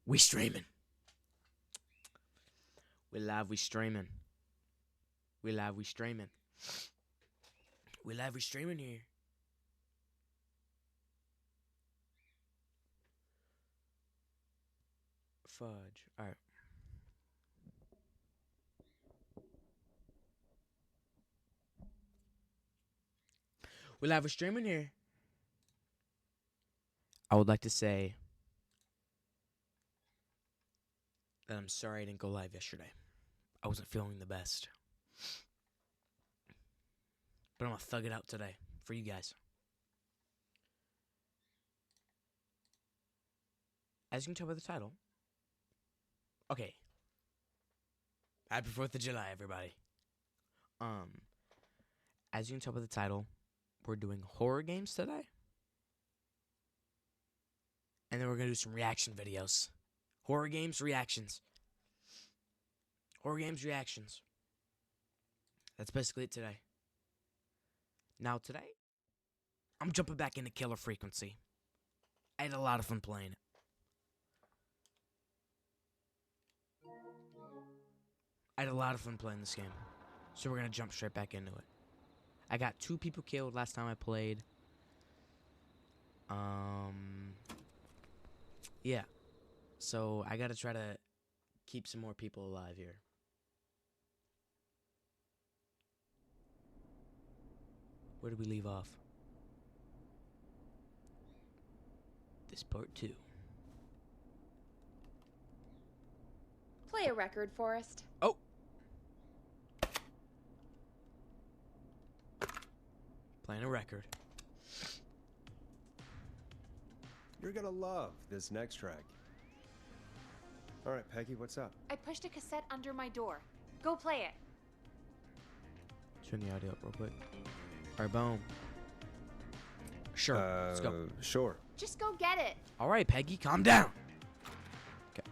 We streaming. We live, we streaming. We live, we streaming. We live, we streaming here. Fudge. Alright. We live, we streaming here. I would like to say that I'm sorry I didn't go live yesterday. I wasn't feeling the best. But I'm gonna thug it out today for you guys. As you can tell by the title. Okay. Happy 4th of July, everybody. As you can tell by the title, we're doing horror games today. And then we're gonna do some reaction videos. Horror games reactions. Horror games reactions. That's basically it today. Now today, I'm jumping back into Killer Frequency. I had a lot of fun playing it. I had a lot of fun playing this game. So we're gonna jump straight back into it. I got 2 people killed last time I played. Yeah. So I gotta try to keep some more people alive here. Where did we leave off? This part 2. Play a record, Forrest. Oh! Playing a record. You're gonna love this next track. All right, Peggy, what's up? I pushed a cassette under my door. Go play it. Turn the audio up real quick. Alright, boom. Sure, let's go. Sure. Just go get it. Alright, Peggy, calm down. Okay.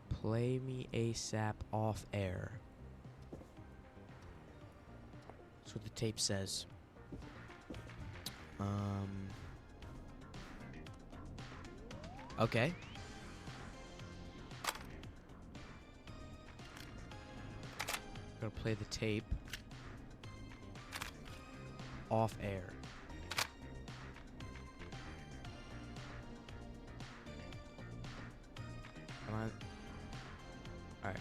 Play me ASAP off air. That's what the tape says. Okay. Gonna play the tape off air. Come on. Alright.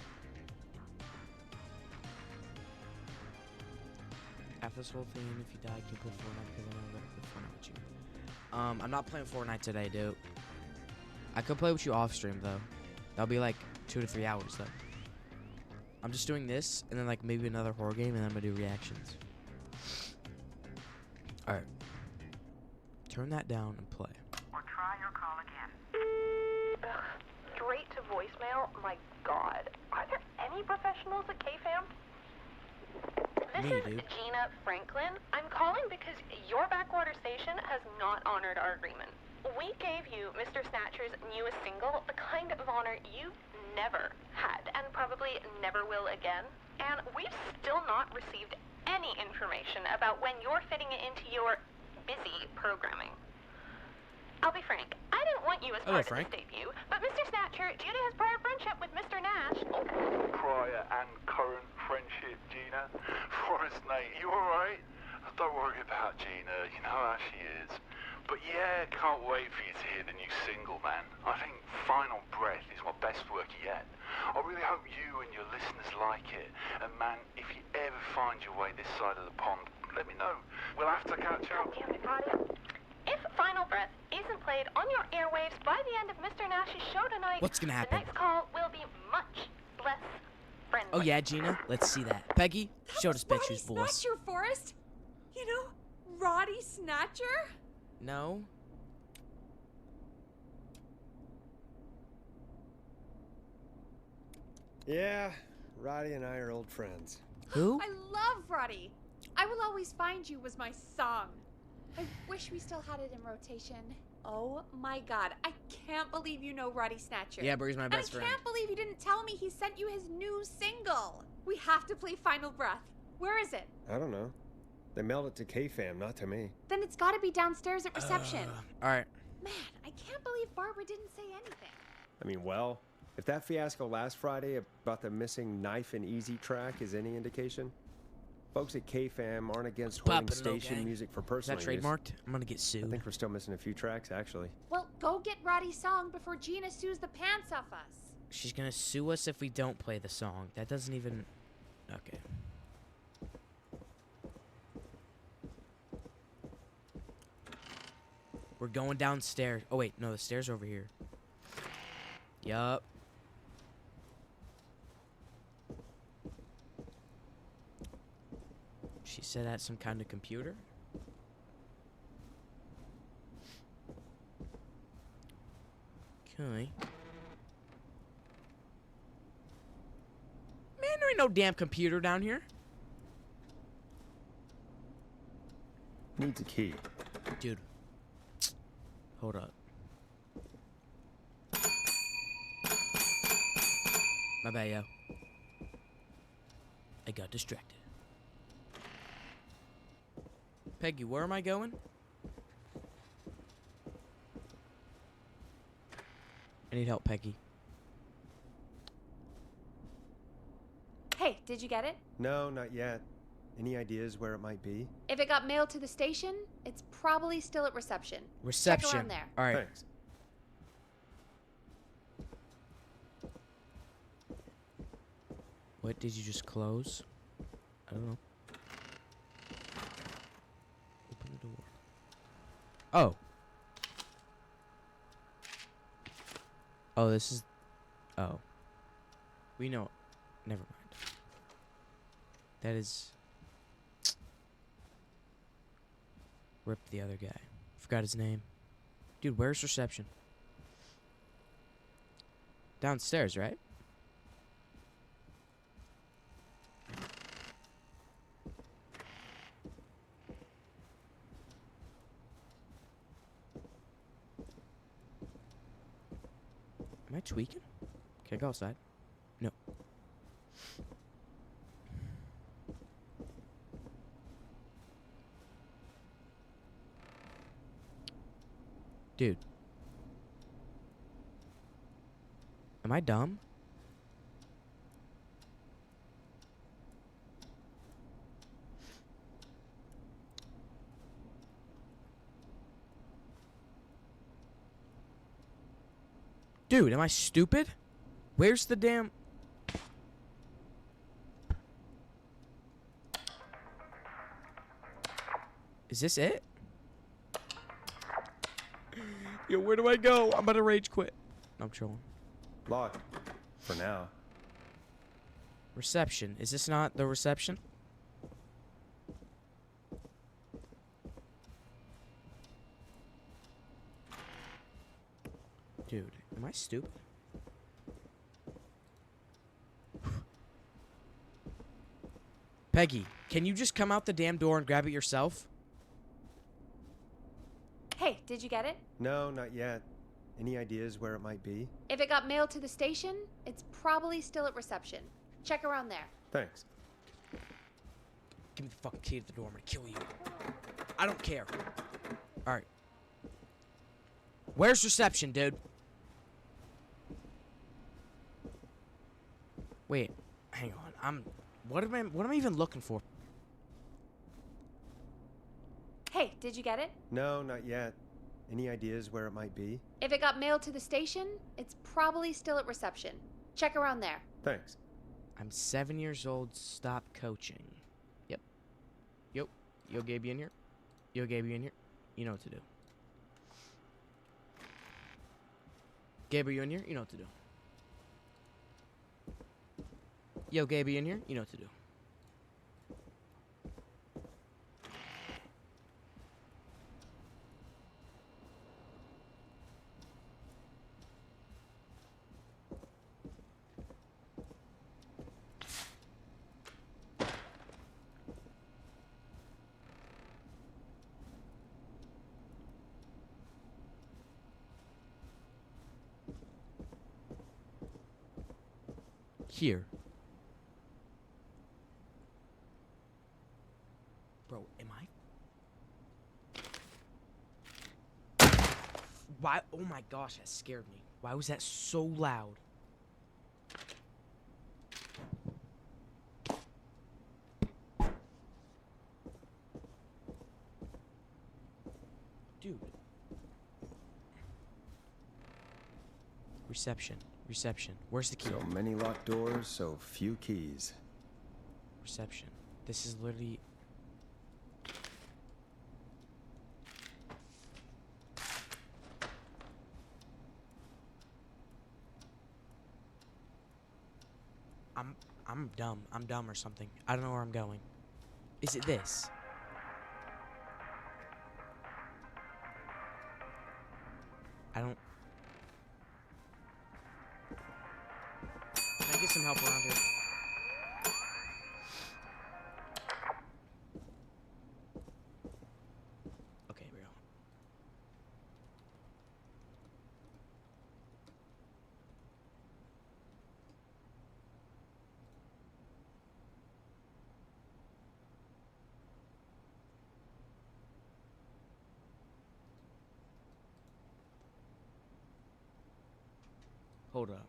After this whole thing, if you die, you can play Fortnite because I know I'm gonna play Fortnite with you. I'm not playing Fortnite today, dude. I could play with you off stream though. That'll be like 2 to 3 hours though. I'm just doing this and then like maybe another horror game and then I'm gonna do reactions. Alright. Turn that down and play. Or try your call again. Ugh, straight to voicemail? My god. Are there any professionals at KFAM? This Me, is dude. Gina Franklin. I'm calling because your backwater station has not honored our agreement. We gave you Mr. Snatcher's newest single, the kind of honor you've never had and probably never will again. And we've still not received any information about when you're fitting it into your busy programming. I'll be frank, I didn't want you as Hello, part Frank. of this debut, but Mr. Snatcher, due to his prior friendship with Mr. Nash... Prior and current friendship, Gina. Forrest, mate, you alright? Don't worry about Gina, you know how she is. But yeah, can't wait for you to hear the new single, man. I think Final Breath is my best work yet. I really hope you and your listeners like it. And man, if you ever find your way this side of the pond, let me know. We'll have to catch up. Damn it, audio. If Final Breath isn't played on your airwaves by the end of Mr. Nash's show tonight, What's gonna happen? the next call will be much less friendly. Oh yeah, Gina? Let's see that. Peggy, show this bitch who's boss. Snatcher, Forrest. You know, Roddy Snatcher? No? Yeah, Roddy and I are old friends. Who? I love Roddy. I Will Always Find You was my song. I wish we still had it in rotation. Oh my god, I can't believe you know Roddy Snatcher. Yeah, but he's my best and I friend. can't believe you didn't tell me he sent you his new single. We have to play Final Breath. Where is it? I don't know. They mailed it to K-Fam, not to me. Then it's gotta be downstairs at reception. All right. Man, I can't believe Barbara didn't say anything. I mean, well, if that fiasco last Friday about the missing Knife and Easy track is any indication, folks at K-Fam aren't against holding Poppin' low, station gang. music for Is personal that use. trademarked? I'm gonna get I sued. think we're still missing a few tracks, actually. Well, go get Roddy's song before Gina sues the pants off us. She's gonna sue us if we don't play the song. That doesn't even. Okay. We're going downstairs. Oh wait, no, the stairs are over here. Yup. She said at some kind of computer. Okay. Man, there ain't no damn computer down here. Needs a key. Dude. Hold up. My bad, yo. I got distracted. Peggy, where am I going? I need help, Peggy. Hey, did you get it? No, not yet. Any ideas where it might be? If it got mailed to the station, it's probably still at reception. Reception. Check around there. All right. Thanks. What did you just close? I don't know. Open the door. Oh. Oh, this is. Oh. We know. Never mind. That is. Rip the other guy. Forgot his name. Dude, where's reception? Downstairs, right? Am I tweaking? Can I go outside? No. Dude. Am I dumb? Dude, am I stupid? Where's the damn... Is this it? Yo, where do I go? I'm about to rage quit. I'm trolling. Locked. For now. Reception. Is this not the reception? Dude, am I stupid? Peggy, can you just come out the damn door and grab it yourself? Hey, did you get it? No, not yet. Any ideas where it might be? If it got mailed to the station, it's probably still at reception. Check around there. Thanks. Give me the fucking key to the door. I'm gonna kill you. I don't care. Alright. Where's reception, dude? Wait, hang on. What am I even looking for? Hey, did you get it? No, not yet. Any ideas where it might be? If it got mailed to the station, it's probably still at reception. Check around there. Thanks. I'm 7 years old. Stop coaching. Yep. Yo, Gabe, you in here? Yo, Gabe, you in here? You know what to do. Gabe, are you in here? You know what to do. Yo, Gabe, you in here? You know what to do. Here. Bro, am Why? Oh my gosh, that scared me. Why was that so loud? Dude. Reception. Reception. Where's the key? So many locked doors, so few keys. Reception. This is literally... I'm dumb. I'm dumb or something. I don't know where I'm going. Is it this? I don't... Can I get some help around here? Okay, here we go. Hold up.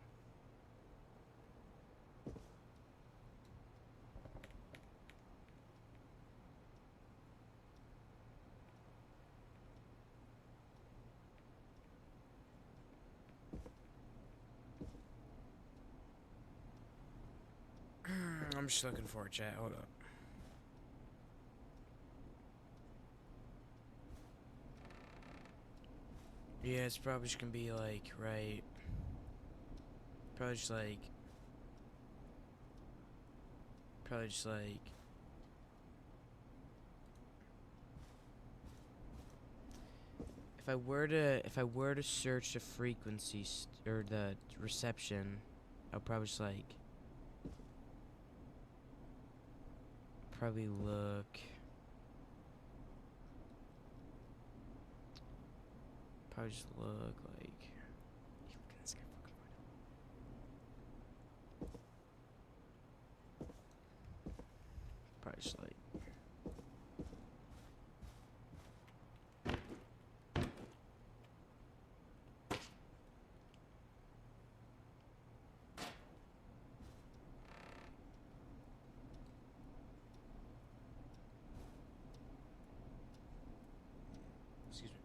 I'm just looking for it, chat. Hold up. Yeah, it's probably just gonna be like, right. Probably just like. If I were to search the frequency or the reception, I'll probably just like. Probably look. Probably just look like. Probably just like. Excuse me.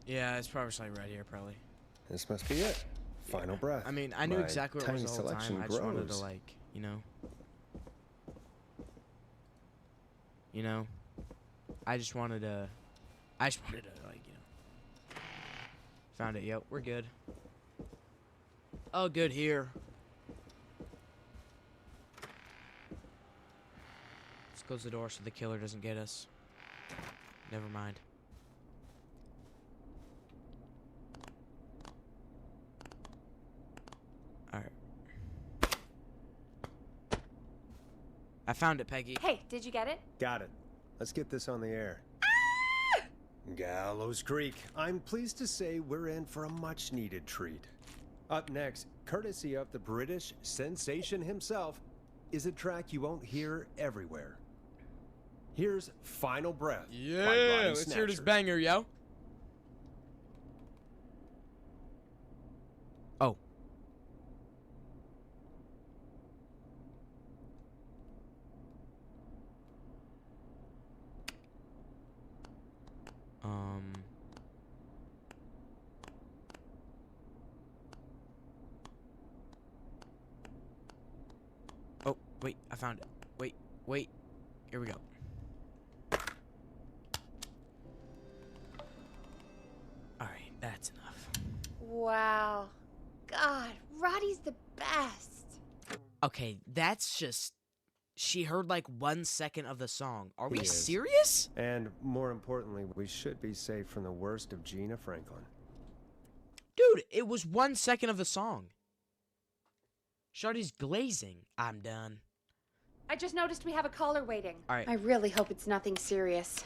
Yeah, it's probably just like right here, probably. This must be it. Final breath. I mean, I knew My exactly where it tiny was all the time. selection I just wanted to grows. like, you know. You know, I just wanted to like, you know. Found it. Yep, we're good. Oh, good here. Let's close the door so the killer doesn't get us. Never mind. Alright. I found it, Peggy. Hey, did you get it? Got it. Let's get this on the air. Gallows Creek. I'm pleased to say we're in for a much-needed treat. Up next, courtesy of the British sensation himself, is a track you won't hear everywhere. Here's Final Breath by Roddy Let's hear this Snatcher. banger, yo. Oh. Oh, wait, I found it. Wait. Here we go. Alright, that's enough. Wow. God, Roddy's the best. Okay, that's just... She heard like 1 second of the song. Are we He is. serious? And more importantly, we should be safe from the worst of Gina Franklin. Dude, it was 1 second of the song. Shawty's glazing. I'm done. I just noticed we have a caller waiting. Alright. I really hope it's nothing serious.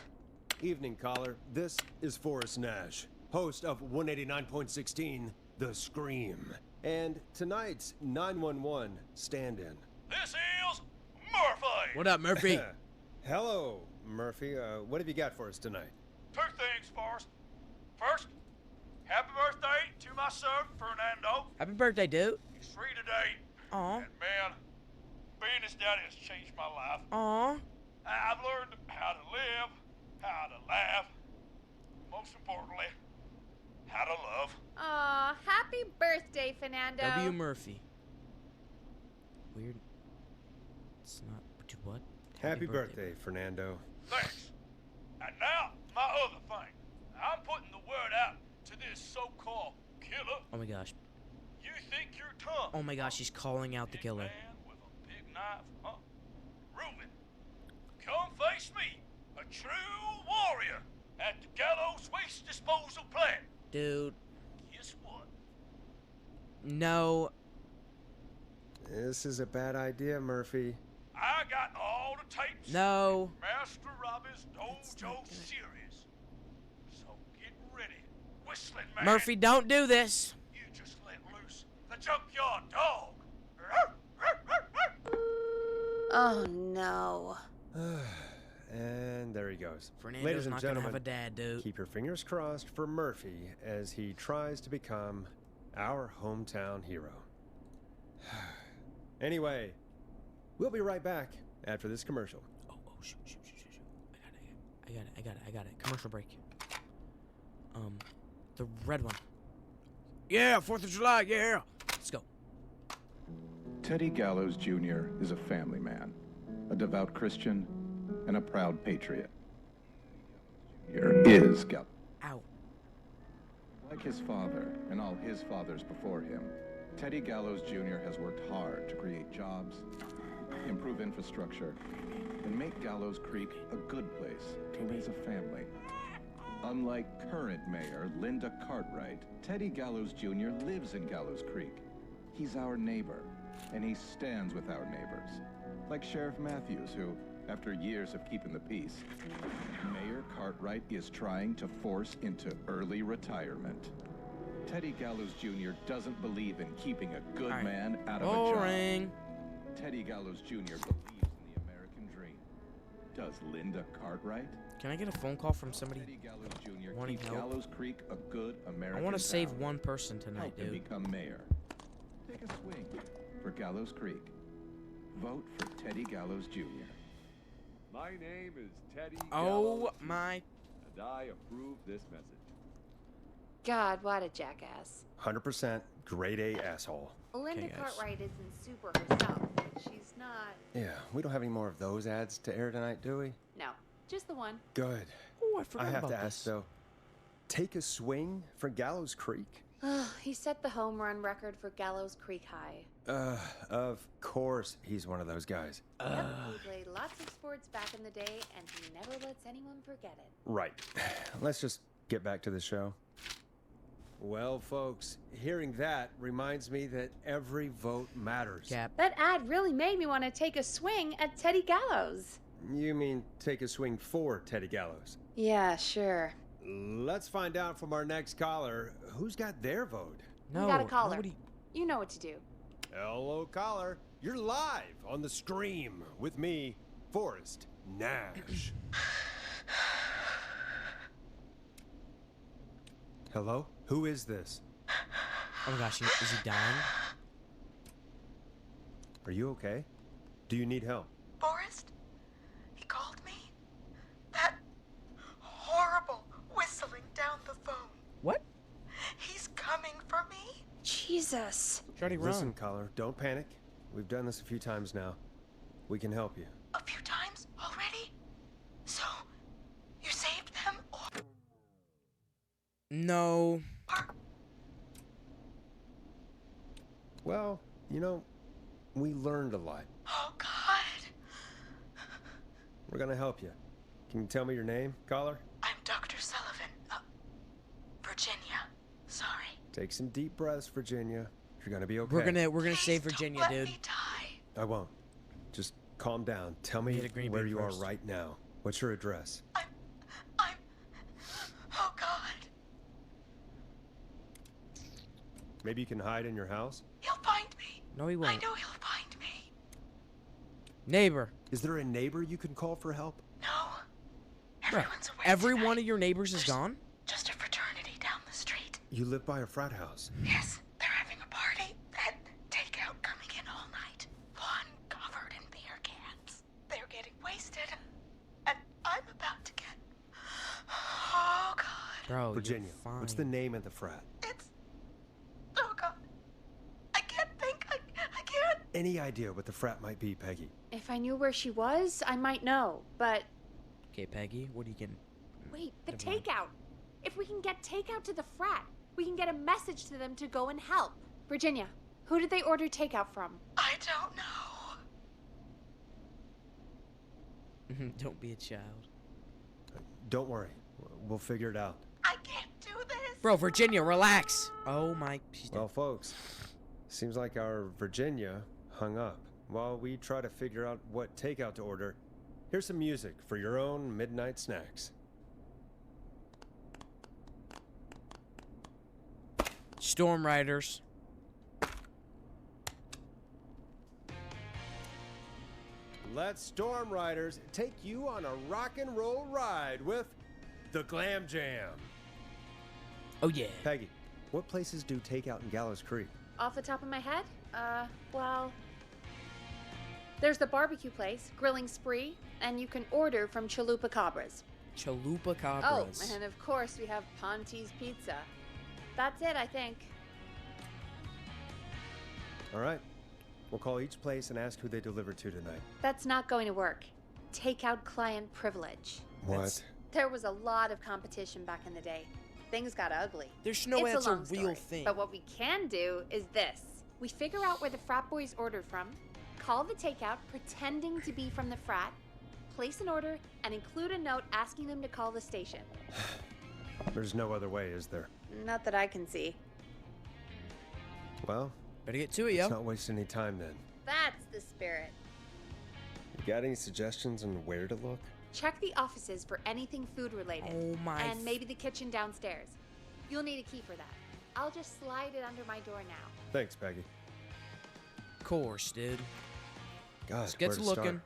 Evening, caller. This is Forrest Nash, host of 189.16, The Scream. And tonight's 911 stand-in. This is Murphy! What up, Murphy? Hello, Murphy. What have you got for us tonight? Two things first. First, Happy birthday to my son, Fernando. Happy birthday, dude. He's 3 today. Aw. And man, being his daddy has changed my life. Aw. I've learned how to live, how to laugh, most importantly, how to love. Aw, happy birthday, Fernando. W. Murphy. Weird. It's not. Dude, what? Happy birthday, Fernando. Thanks. And now, my other thing. I'm putting the word out to this so-called killer. Oh my gosh. You think you're tough. Oh my gosh, she's calling out the Big killer. man with a big knife, huh? Reuben, come face me, a true warrior at the Gallows Waste Disposal Plant. Dude, Guess what? no. This is a bad idea, Murphy. I got all the tapes. No. Master Robbie's That's Dojo not gonna- series. So get ready, Whistling Man. Murphy, don't do this. You just let loose the junkyard dog. Oh, no. And there he goes. Fernando's Ladies and not gonna gentlemen, have a dad, dude. keep your fingers crossed for Murphy as he tries to become our hometown hero. Anyway, we'll be right back after this commercial. Oh, shoot. I got it. Commercial break. The red one. Yeah, 4th of July, yeah. Let's go. Teddy Gallows Jr. is a family man, a devout Christian, and a proud patriot. Here is Gallows. Ow. Like his father and all his fathers before him, Teddy Gallows Jr. has worked hard to create jobs, improve infrastructure, and make Gallows Creek a good place to raise a family. Unlike current mayor Linda Cartwright, Teddy Gallows Jr. lives in Gallows Creek. He's our neighbor, and he stands with our neighbors. Like Sheriff Matthews, who, after years of keeping the peace, Mayor Cartwright is trying to force into early retirement. Teddy Gallows Jr. doesn't believe in keeping a good All right. man out of a Boring. job. Teddy Gallows Jr. believes in the American dream. Does Linda Cartwright? Can I get a phone call from somebody? Teddy Gallows Jr. wanting keep help? Gallows Creek a good American I want to save town. one person tonight, Help him dude. become mayor. Take a swing for Gallows Creek. Vote for Teddy Gallows Jr. My name is Teddy Oh Gallows, my. and I approve this message. God, what a jackass. 100% grade A asshole. Linda guys. Cartwright isn't super herself. She's not. Yeah, we don't have any more of those ads to air tonight, do we? No, just the one. Good. Oh, I forgot I have about to this. ask, though, take a swing for Gallows Creek? He set the home run record for Gallows Creek High. Of course he's one of those guys. Yep, he played lots of sports back in the day, and he never lets anyone forget it. Right. Let's just get back to the show. Well, folks, hearing that reminds me that every vote matters. Cap. That ad really made me want to take a swing at Teddy Gallows. You mean take a swing for Teddy Gallows? Yeah, sure. Let's find out from our next caller who's got their vote. No, got a caller. nobody. You know what to do. Hello, caller. You're live on the stream with me, Forrest Nash. Hello? Who is this? Oh my gosh, is he dying? Are you okay? Do you need help? Forrest? He called me? That horrible whistling down the phone. What? He's coming for me? Jesus. Shorty, run. Listen, caller, don't panic. We've done this a few times now. We can help you. A few times already? So, you saved them or... No. Well, you know, we learned a lot. Oh, God. We're gonna help you. Can you tell me your name, caller? I'm Dr. Sullivan. Virginia. Sorry. Take some deep breaths, Virginia. You're gonna be okay. We're gonna Please save don't Virginia, let dude. me die. I won't. Just calm down. Tell Hit me a green where bean you first. are right now. What's your address? I'm... Oh, God. Maybe you can hide in your house? He'll find me. No, he I won't. know he'll find me. Neighbor. Is there a neighbor you can call for help? No. Bruh, Everyone's away every tonight. one of your neighbors is There's gone? Just a fraternity down the street. You live by a frat house. Yes, they're having a party and takeout coming in all night. Lawn covered in beer cans. They're getting wasted. And I'm about to get... Oh, God. Bro, Virginia, you're fine. what's the name of the frat? It's... Oh, God. I can't think. I can't. Any idea what the frat might be, Peggy? If I knew where she was, I might know, but Okay, Peggy, what are you getting? wait, the Never mind. takeout. If we can get takeout to the frat, we can get a message to them to go and help. Virginia, who did they order takeout from? I don't know. Don't be a child. Don't worry. We'll figure it out. I can't do this. Bro, Virginia, relax. Oh my, she's Well, folks, seems like our Virginia hung up. While we try to figure out what takeout to order, here's some music for your own midnight snacks. Storm Riders. Let Storm Riders take you on a rock and roll ride with the Glam Jam. Oh yeah. Peggy, what places do takeout in Gallows Creek? Off the top of my head? Well, there's the barbecue place, Grilling Spree, and you can order from Chalupa Cabras. Chalupa Oh, Cabras. and of course we have Ponte's Pizza. That's it, I think. All right. We'll call each place and ask who they deliver to tonight. That's not going to work. Takeout client privilege. What? There was a lot of competition back in the day. Things got ugly. There's no way It's that's a long real story, thing. But what we can do is this. We figure out where the frat boys ordered from, call the takeout pretending to be from the frat, place an order, and include a note asking them to call the station. There's no other way, is there? Not that I can see. Well, Better get to it, let's yo. not waste any time then. That's the spirit. You got any suggestions on where to look? Check the offices for anything food related. Oh my. And maybe the kitchen downstairs. You'll need a key for that. I'll just slide it under my door now. Thanks, Peggy. Course, dude. God, Let's get where to to looking. start?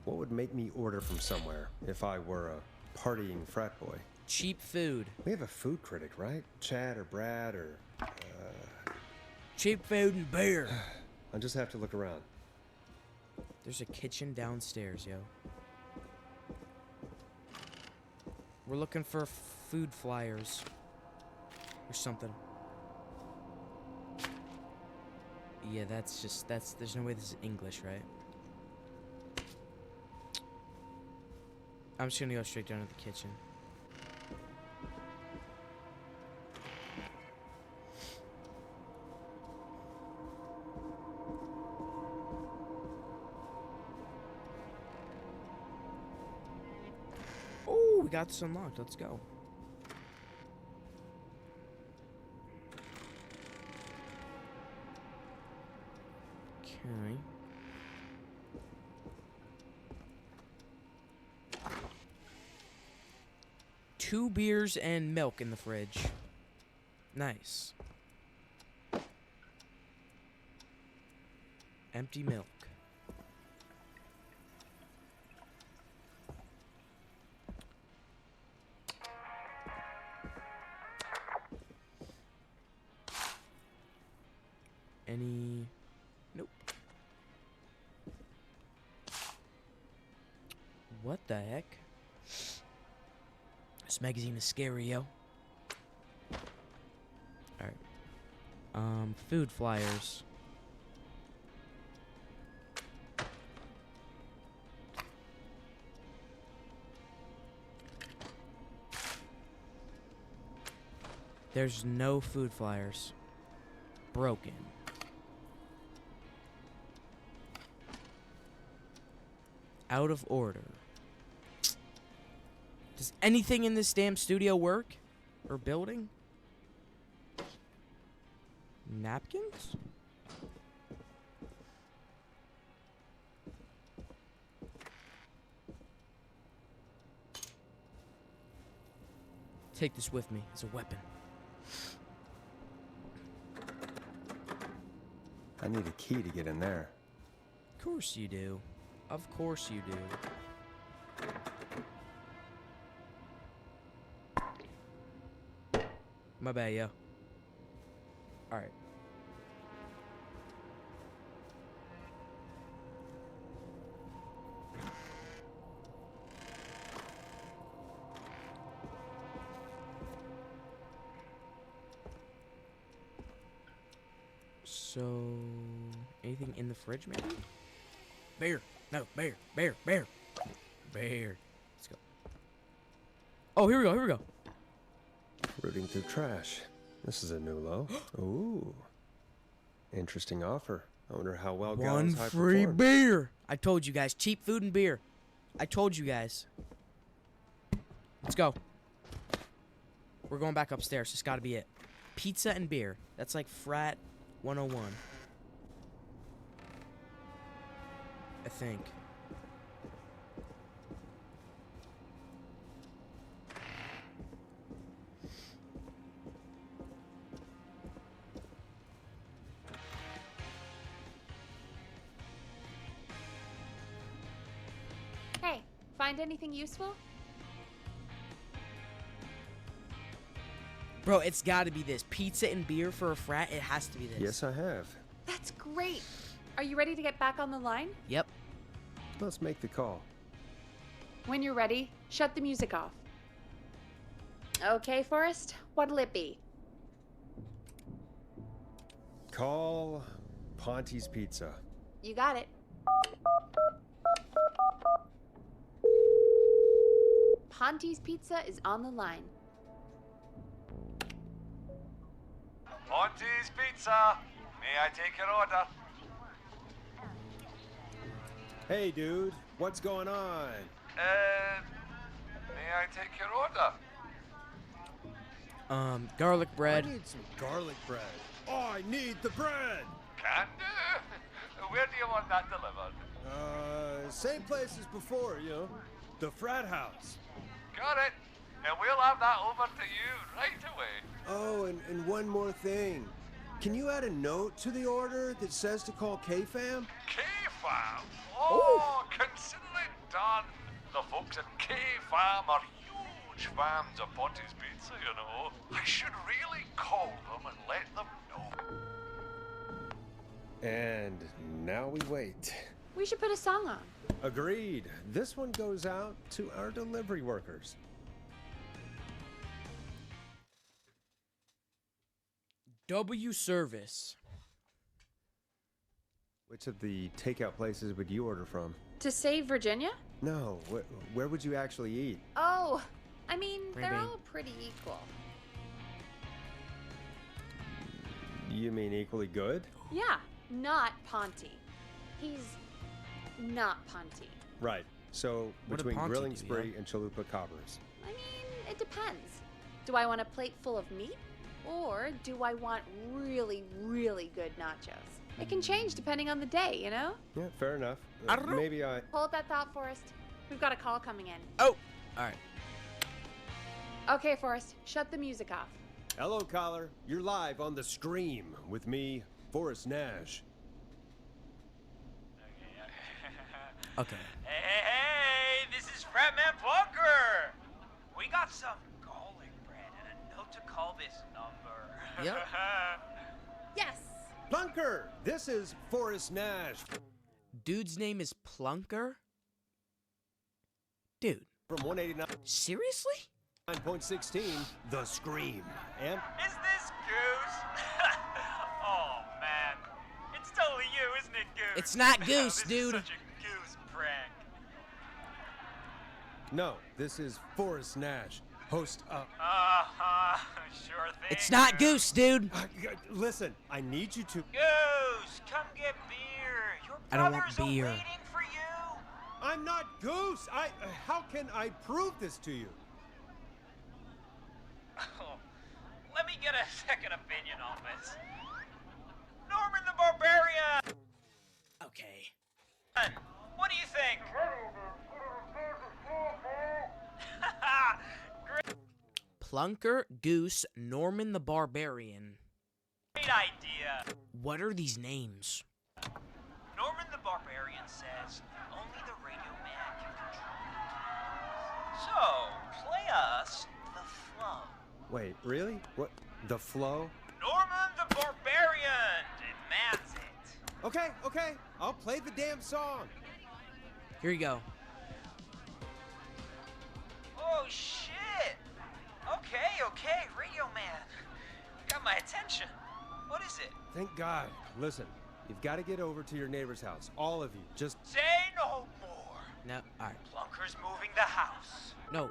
What would make me order from somewhere if I were a partying frat boy? Cheap food. We have a food critic, right? Chad or Brad or... Cheap food and beer. I'll just have to look around. There's a kitchen downstairs, yo. We're looking for food flyers. Or something. Yeah, there's no way this is English, right? I'm just gonna go straight down to the kitchen. Oh, we got this unlocked. Let's go. Okay. Two beers and milk in the fridge. Nice. Empty milk. Any... Nope. What the heck? This magazine is scary, yo. Alright. Food flyers. There's no food flyers. Broken. Out of order. Does anything in this damn studio work? Or building? Napkins? Take this with me as a weapon. I need a key to get in there. Of course you do. Of course you do. My bad, yo. Alright. So, anything in the fridge, maybe? Bear. No, bear. Bear. Bear. Bear. Let's go. Oh, here we go. Here we go. Rooting through trash. This is a new low. Ooh. Interesting offer. I wonder how well One Gallows High free performed. beer. I told you guys. Cheap food and beer. I told you guys. Let's go. We're going back upstairs. This got to be it. Pizza and beer. That's like frat 101. I think. Hey, find anything useful? Bro, it's got to be this. Pizza and beer for a frat. It has to be this. Yes, I have. That's great. Are you ready to get back on the line? Yep. Let's make the call. When you're ready, shut the music off. Okay, Forrest, what'll it be? Call Ponte's Pizza. You got it. Ponte's Pizza is on the line. Ponte's Pizza. May I take your order? Hey, dude. What's going on? May I take your order? Garlic bread. I need some garlic bread. Oh, I need the bread. Can do. Where do you want that delivered? Same place as before, you know. The frat house. Got it. And we'll have that over to you right away. Oh, and one more thing. Can you add a note to the order that says to call K-Fam? K-Fam? Oh, consider it done. The folks at K-Fam are huge fans of Ponte's Pizza, you know. I should really call them and let them know. And now we wait. We should put a song on. Agreed. This one goes out to our delivery workers. W Service. Which of the takeout places would you order from? To save Virginia? No, where would you actually eat? Oh, I mean, they're Maybe. all pretty equal. You mean equally good? Yeah, not Ponte. He's not Ponte. Right. So What did between Ponte Grilling do, Spree yeah? and Chalupa Cobbers. I mean, it depends. Do I want a plate full of meat? Or do I want really, really good nachos? It can change depending on the day, you know? Yeah, fair enough. I don't know. Maybe I... Hold that thought, Forrest. We've got a call coming in. Oh, all right. Okay, Forrest, shut the music off. Hello, caller. You're live on The Scream with me, Forrest Nash. Okay. Hey, this is Fratman Plunker. We got some garlic bread and a note to call this number. Yep. Yes! Plunker! This is Forrest Nash Dude's name is Plunker? Dude. from 189.16, Seriously? The Scream. And Is this Goose? Oh, man. It's totally you, isn't it, Goose? It's not Goose, This dude. is such a Goose prank. no, this is Forrest Nash, host of... Sure thing. It's not Goose, dude. Listen, I need you to... Goose, come get beer. Your I don't want brothers are beer. waiting for you. I'm not Goose! How can I prove this to you? Let me get a second opinion on this. Norman the Barbarian! Okay. What do you think? Plunker, Goose, Norman the Barbarian. Great idea. What are these names? Norman the Barbarian says only the radio man can control it. So, play us the flow. Wait, really? The flow? Norman the Barbarian demands it. Okay. I'll play the damn song. Here you go. Oh, shit. Okay, Radio Man. You got my attention. What is it? Thank God. Listen, you've got to get over to your neighbor's house. All of you. Just... Say no more. No, alright. Plunker's moving the house. No.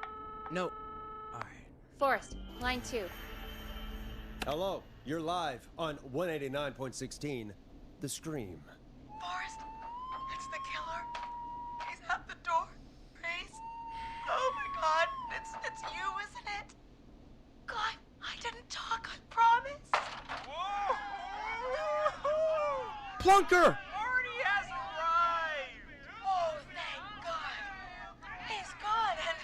Alright. Forrest, line 2. Hello. You're live on 189.16, The Scream. Forrest, it's the killer. He's at the door. Please. Oh my God, it's you, isn't it? God, I didn't talk, I promise. Whoa! Plunker! Party has arrived! Oh, thank God. He's gone and...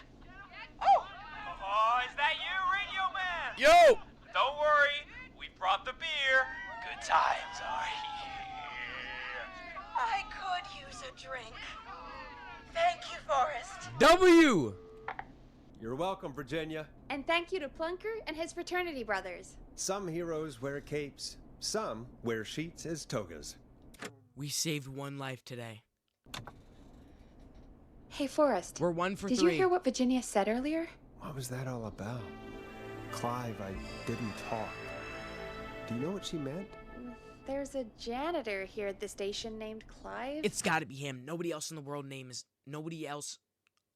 Oh, is that you, Radio Man? Yo! Don't worry, we brought the beer. Good times are here. I could use a drink. Thank you, Forrest. W! You're welcome, Virginia. And thank you to Plunker and his fraternity brothers. Some heroes wear capes. Some wear sheets as togas. We saved one life today. Hey, Forrest. We're 1 for 3. Did you hear what Virginia said earlier? What was that all about? Clive, I didn't talk. Do you know what she meant? There's a janitor here at the station named Clive. It's gotta be him. Nobody else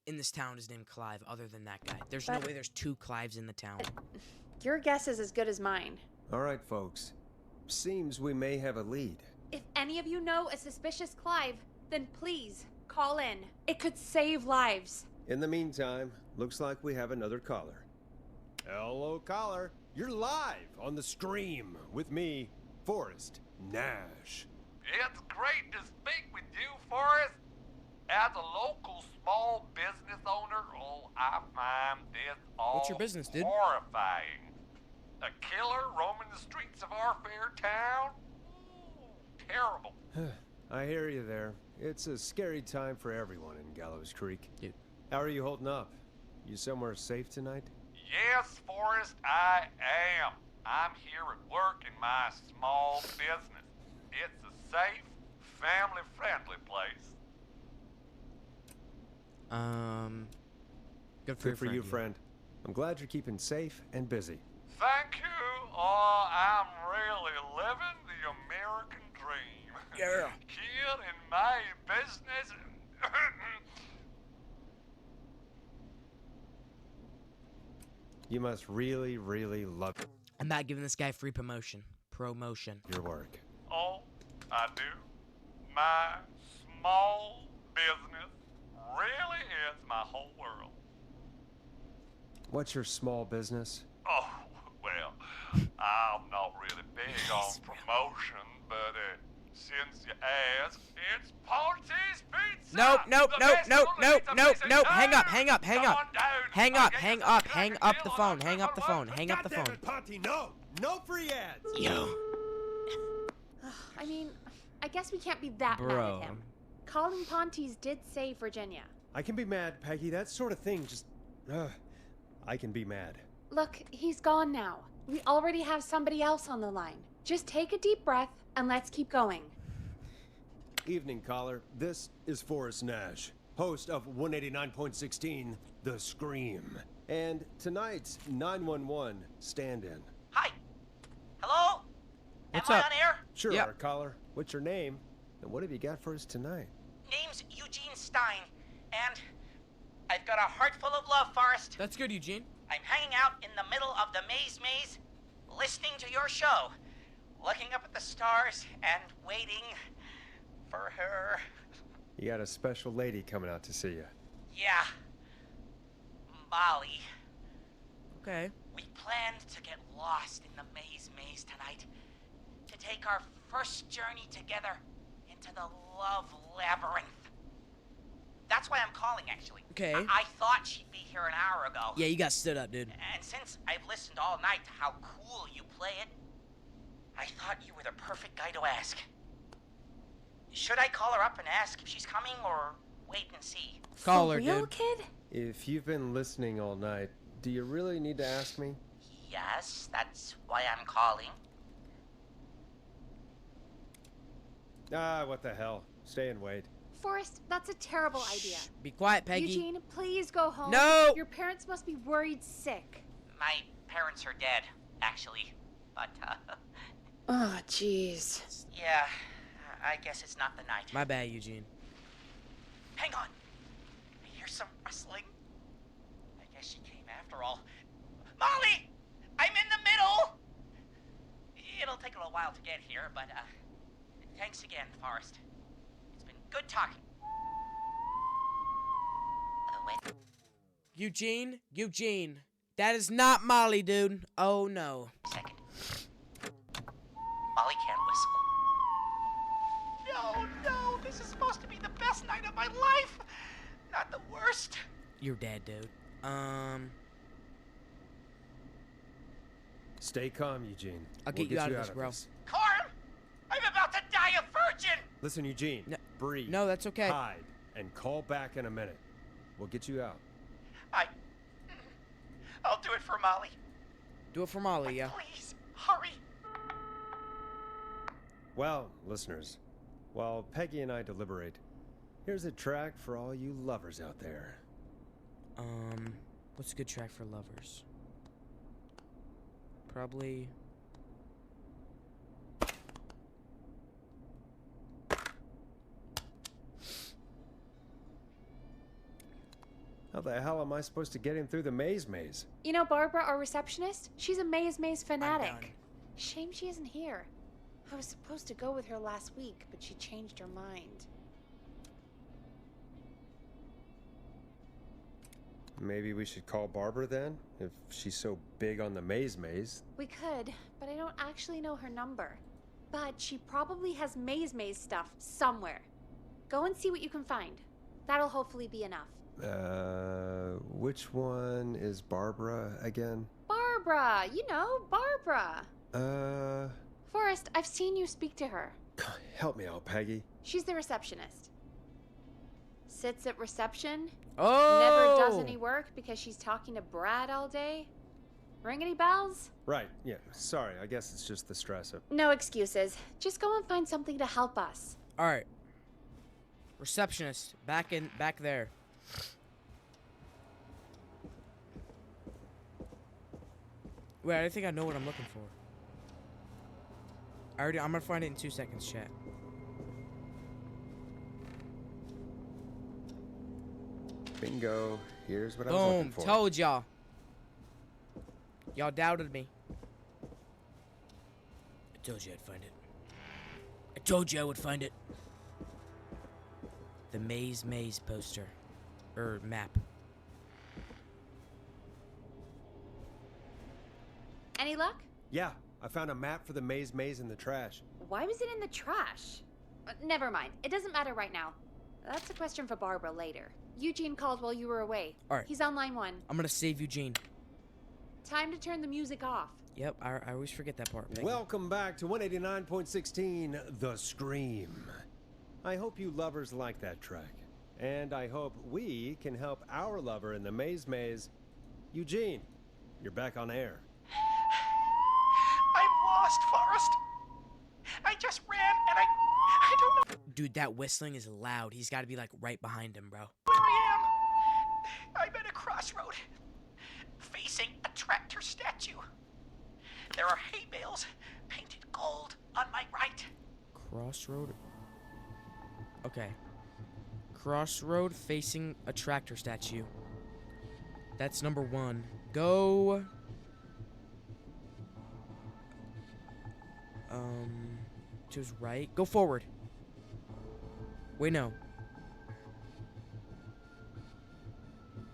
in this town is named Clive other than that guy. There's no way there's 2 Clives in the town. Your guess is as good as mine. All right, folks. Seems we may have a lead. If any of you know a suspicious Clive, then please call in. It could save lives. In the meantime, looks like we have another caller. Hello, caller. You're live on The Scream with me, Forrest Nash. It's great to speak with you, Forrest. As a local small business owner, I find this all What's your business, dude? horrifying. A killer roaming the streets of our fair town? Ooh, terrible. I hear you there. It's a scary time for everyone in Gallows Creek. Dude. How are you holding up? You somewhere safe tonight? Yes, Forrest, I am. I'm here at work in my small business. It's a safe, family-friendly place. Good for you, friend. I'm glad you're keeping safe and busy. Thank you. Oh, I'm really living the American dream. Yeah. Here in my business. You must really, really love I'm not giving this guy free promotion. your work. Oh, I do. My small business really is my whole world. What's your small business? Oh, well, I'm not really big on promotion, but since you asked, it's Ponty's Pizza! Nope. The best little pizza place in Hang up. town. Come on down. Hang I'll up. get Hang you up. some Hang cracker up the deal phone. on Hang up the one phone. plus Hang up the God damn phone. it, Ponty, no! No free ads! Yo. I mean, I guess we can't be that mad Bro. at him. Calling Ponty's did save Virginia. I can be mad, Peggy. That sort of thing just... I can be mad. Look, he's gone now. We already have somebody else on the line. Just take a deep breath and let's keep going. Evening, caller. This is Forrest Nash, host of 189.16, The Scream. And tonight's 911 stand-in. Hi. Hello? What's Am up? I on air? Sure, Yep. our caller. What's your name? And what have you got for us tonight? Name's Eugene Stein, and I've got a heart full of love, Forrest. That's good, Eugene. I'm hanging out in the middle of the maze, listening to your show, looking up at the stars and waiting for her. You got a special lady coming out to see you. Yeah. Molly. Okay. We planned to get lost in the maze tonight. To take our first journey together into the love labyrinth. That's why I'm calling, actually. Okay. I thought she'd be here an hour ago. Yeah, you got stood up, dude. And since I've listened all night to how cool you play it, I thought you were the perfect guy to ask. Should I call her up and ask if she's coming, or wait and see? Call her, For real, dude. kid? If you've been listening all night, do you really need to ask me? Yes, that's why I'm calling. Ah, what the hell. Stay and wait. Forrest, that's a terrible idea. Be quiet, Peggy. Eugene, please go home. No! Your parents must be worried sick. My parents are dead, actually. But, Oh, jeez. yeah, I guess it's not the night. My bad, Eugene. Hang on. I hear some rustling. I guess she came after all. Molly! I'm in the middle! It'll take a little while to get here, but, thanks again, Forrest. It's been good talking. Wait. Eugene. That is not Molly, dude. Oh, no. Second. Molly can't whistle. No, this is supposed to be the best night of my life. Not the worst. You're dead, dude. Stay calm, Eugene. I'll get you out of this, bro. Carm! I'm about to die a virgin! Listen, Eugene. No, breathe. No, that's okay. Hide and call back in a minute. We'll get you out. I'll do it for Molly. Do it for Molly, yeah. Please, hurry. Well, listeners, while Peggy and I deliberate, here's a track for all you lovers out there. What's a good track for lovers? Probably... How the hell am I supposed to get him through the maze? You know Barbara, our receptionist? She's a maze I'm done. fanatic. Shame she isn't here. I was supposed to go with her last week, but she changed her mind. Maybe we should call Barbara then, if she's so big on the maze. We could, but I don't actually know her number. But she probably has maze stuff somewhere. Go and see what you can find. That'll hopefully be enough. Which one is Barbara again? Barbara! You know, Barbara! Forrest, I've seen you speak to her. Help me out, Peggy. She's the receptionist. Sits at reception. Oh! Never does any work because she's talking to Brad all day. Ring any bells? Right, yeah. Sorry, I guess it's just the stress of... No excuses. Just go and find something to help us. Alright. Receptionist. Back there. Wait, I think I know what I'm looking for. I'm gonna find it in 2 seconds, chat. Bingo. Here's what I was looking for. Boom. Told y'all. Y'all doubted me. I told you I'd find it. I told you I would find it. The maze poster. Map. Any luck? Yeah, I found a map for the maze in the trash. Why was it in the trash? Never mind. It doesn't matter right now. That's a question for Barbara later. Eugene called while you were away. Alright. He's on line 1. I'm gonna save Eugene. Time to turn the music off. Yep, I always forget that part. Peggy. Welcome back to 189.16 The Scream. I hope you lovers like that track. And I hope we can help our lover in the maze. Eugene, you're back on air. I'm lost, Forrest. I just ran and I don't know Dude, that whistling is loud. He's gotta be like right behind him, bro. where I am. I'm at a crossroad, facing a tractor statue. There are hay bales painted gold on my right. Crossroad? Okay. Crossroad facing a tractor statue. That's number 1. Go... to his right. Go forward. Wait, no.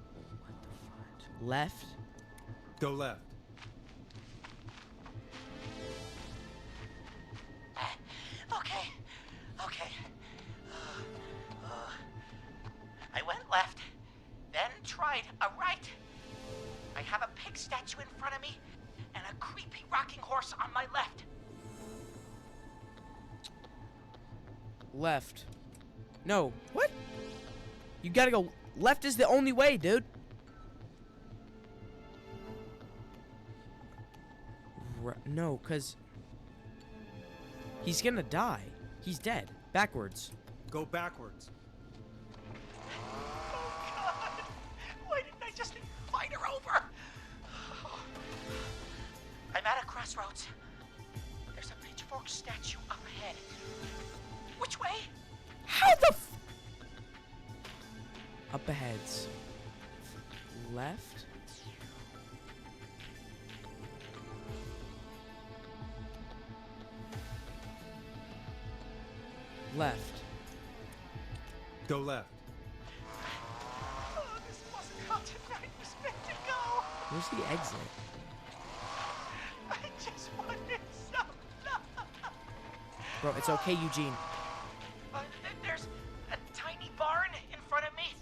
What the fuck? Left? Go left. Okay. I went left, then tried a right. I have a pig statue in front of me and a creepy rocking horse on my left. Left. No. What? You gotta go. Left is the only way, dude. No, because he's gonna die. He's dead. Backwards. Go backwards. Oh, God. Why didn't I just invite her over? I'm at a crossroads. There's a pitchfork statue up ahead. Which way? How the Up ahead's left? Left. Go left. Oh, this wasn't how tonight was meant to go. Where's the exit? I just wanted some love. Bro, it's okay, Eugene. There's a tiny barn in front of me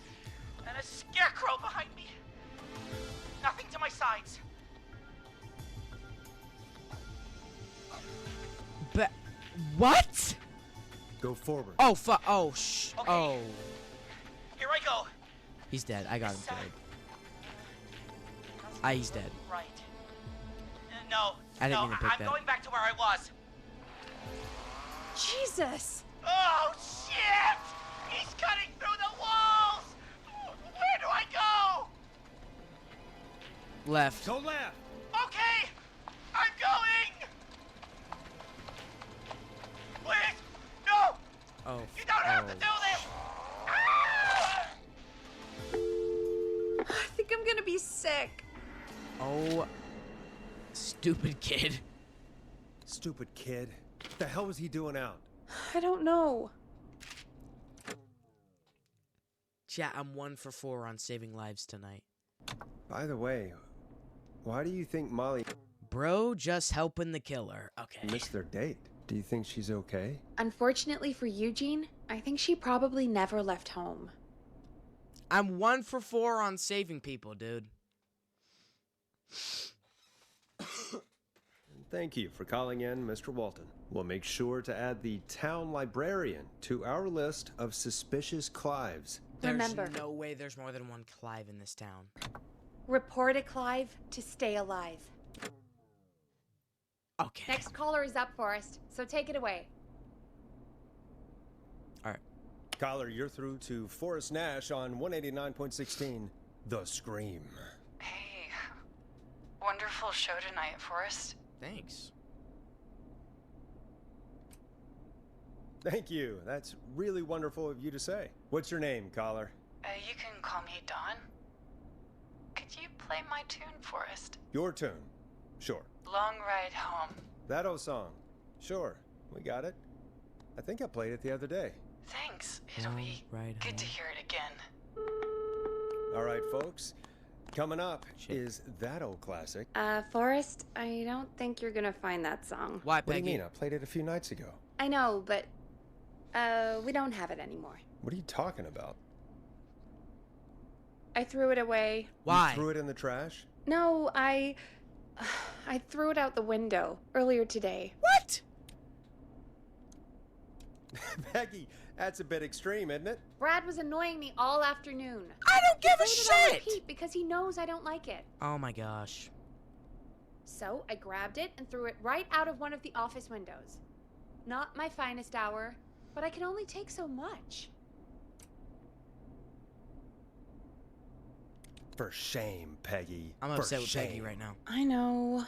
and a scarecrow behind me. Nothing to my sides. But what? Go forward. Oh fuck! Oh shh! Okay. Oh, Here I go. he's dead. I got him killed. He's dead. Right. No. I didn't no, mean to pick I'm that. going back to where I was. Jesus! Oh shit! He's cutting through the walls. Where do I go? Left. Go left. Okay, I'm going. Please, no! Oh. You don't have to do this. Ah! I think I'm gonna be sick. Oh. Stupid kid. Stupid kid. What the hell was he doing out? I don't know. Chat, I'm 1 for 4 on saving lives tonight. By the way, why do you think Molly Bro, just helping the killer. Okay. missed their date? Do you think she's okay? Unfortunately for Eugene, I think she probably never left home. I'm 1 for 4 on saving people, dude. Thank you for calling in, Mr. Walton. We'll make sure to add the town librarian to our list of suspicious Clives. There's Remember. no way there's more than one Clive in this town. Report a Clive to stay alive. Okay. Next caller is up, Forrest, so take it away. Alright. Caller, you're through to Forrest Nash on 189.16, The Scream. Hey, wonderful show tonight, Forrest. Thanks. Thank you. That's really wonderful of you to say. What's your name, caller? You can call me Dawn. Could you play my tune, Forrest? Your tune. Sure. Long Ride Home. That old song. Sure. We got it. I think I played it the other day. Thanks. It'll be Right good to hear it again. All right, folks. Coming up is that old classic. Forrest, I don't think you're gonna find that song. Why, What do you Peggy? mean? I played it a few nights ago. I know, but, we don't have it anymore. What are you talking about? I threw it away. Why? You threw it in the trash? No, I threw it out the window earlier today. What? Peggy, that's a bit extreme, isn't it? Brad was annoying me all afternoon. I don't give a Played it on shit! repeat because he knows I don't like it. Oh my gosh. So I grabbed it and threw it right out of one of the office windows. Not my finest hour, but I can only take so much. For shame, Peggy. I'm For upset with shame. Peggy right now. I know.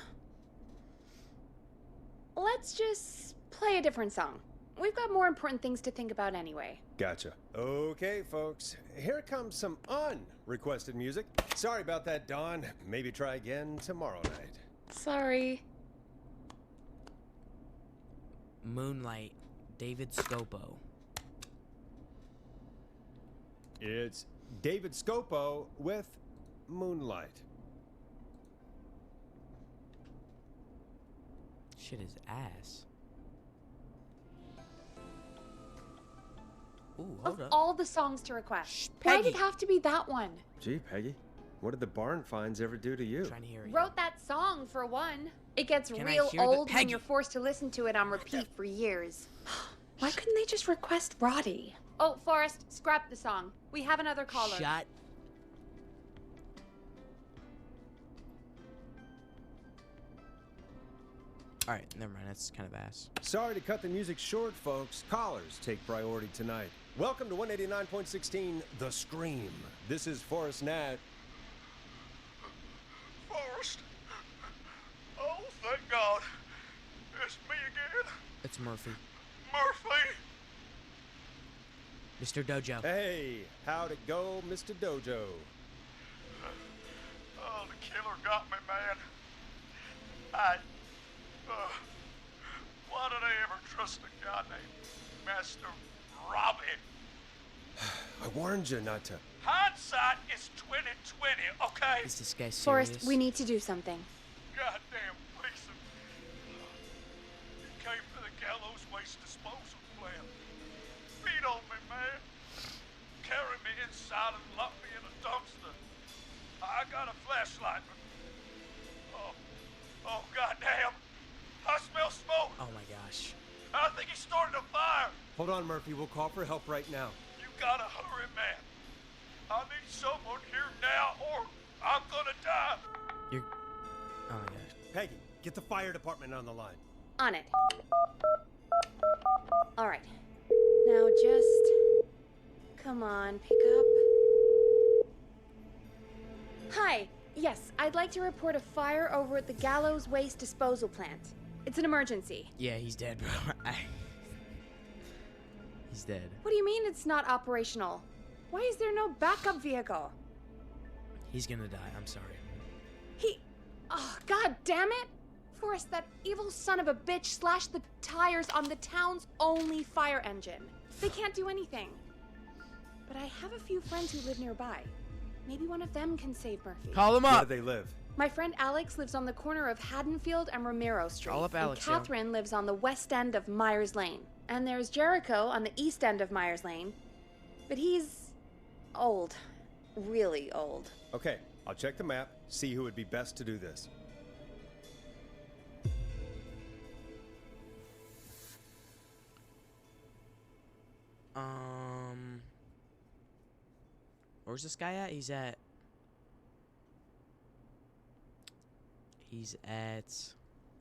Let's just play a different song. We've got more important things to think about anyway. Gotcha. Okay, folks. Here comes some unrequested music. Sorry about that, Dawn. Maybe try again tomorrow night. Sorry. Moonlight. David Scopo. It's David Scopo with Moonlight. Shit is ass. Ooh, hold Of up. all the songs to request, why did it Peggy. have to be that one? Gee, Peggy, what did the barn finds ever do to you? Trying to hear you. Wrote that song for one. It gets Can I real hear the- old when Peggy. you're forced to listen to it on repeat for years. Why couldn't they just request Roddy? Oh, Forrest, scrap the song. We have another caller. Shut. Alright, never mind. That's kind of ass. Sorry to cut the music short, folks. Callers take priority tonight. Welcome to 189.16 The Scream. This is Forrest Nat. Forrest? Oh, thank God. It's me again. It's Murphy. Murphy! Mr. Dojo. Hey, how'd it go, Mr. Dojo? Oh, the killer got me, man. Why did I ever trust a guy named Master Robbie? I warned you not to. Hindsight is 20/20, okay? Is this guy serious? Forrest, we need to do something. Goddamn piece of... He came for the Gallows waste disposal plant. Beat on me, man. Carry me inside and lock me in a dumpster. I got a flashlight, but... Oh, goddamn. I smell smoke. Oh my gosh. I think he started a fire. Hold on, Murphy. We'll call for help right now. You gotta hurry, man. I need someone here now, or I'm gonna die. You're... Oh my gosh. Peggy, get the fire department on the line. On it. All right. Now just... Come on, pick up. Hi. Yes, I'd like to report a fire over at the Gallows Waste Disposal Plant. It's an emergency. Yeah, he's dead, bro. He's dead. What do you mean it's not operational? Why is there no backup vehicle? He's gonna die. I'm sorry. Oh, god damn it! Forrest, that evil son of a bitch slashed the tires on the town's only fire engine. They can't do anything. But I have a few friends who live nearby. Maybe one of them can save Murphy. Call him up! Where do they live? My friend Alex lives on the corner of Haddonfield and Romero Street. Call up Alex, and Catherine lives on the west end of Myers Lane. And there's Jericho on the east end of Myers Lane. But he's... old. Really old. Okay, I'll check the map, see who would be best to do this. Where's this guy at? He's at...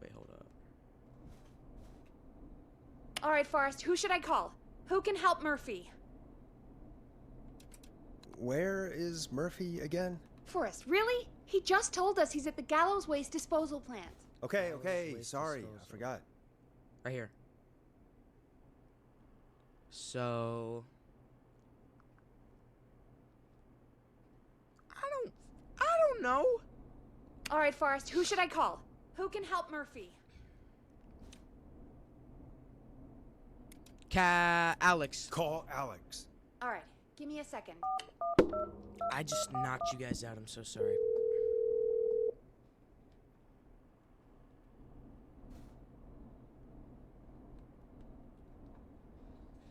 Wait, hold up. All right, Forrest, who should I call? Who can help Murphy? Where is Murphy again? Forrest, really? He just told us he's at the Gallows Waste Disposal Plant. Okay, Waste sorry, disposal. I forgot. Right here. So... I don't know. All right, Forrest, who should I call? Who can help Murphy? Alex. Call Alex. All right, give me a second. I just knocked you guys out. I'm so sorry.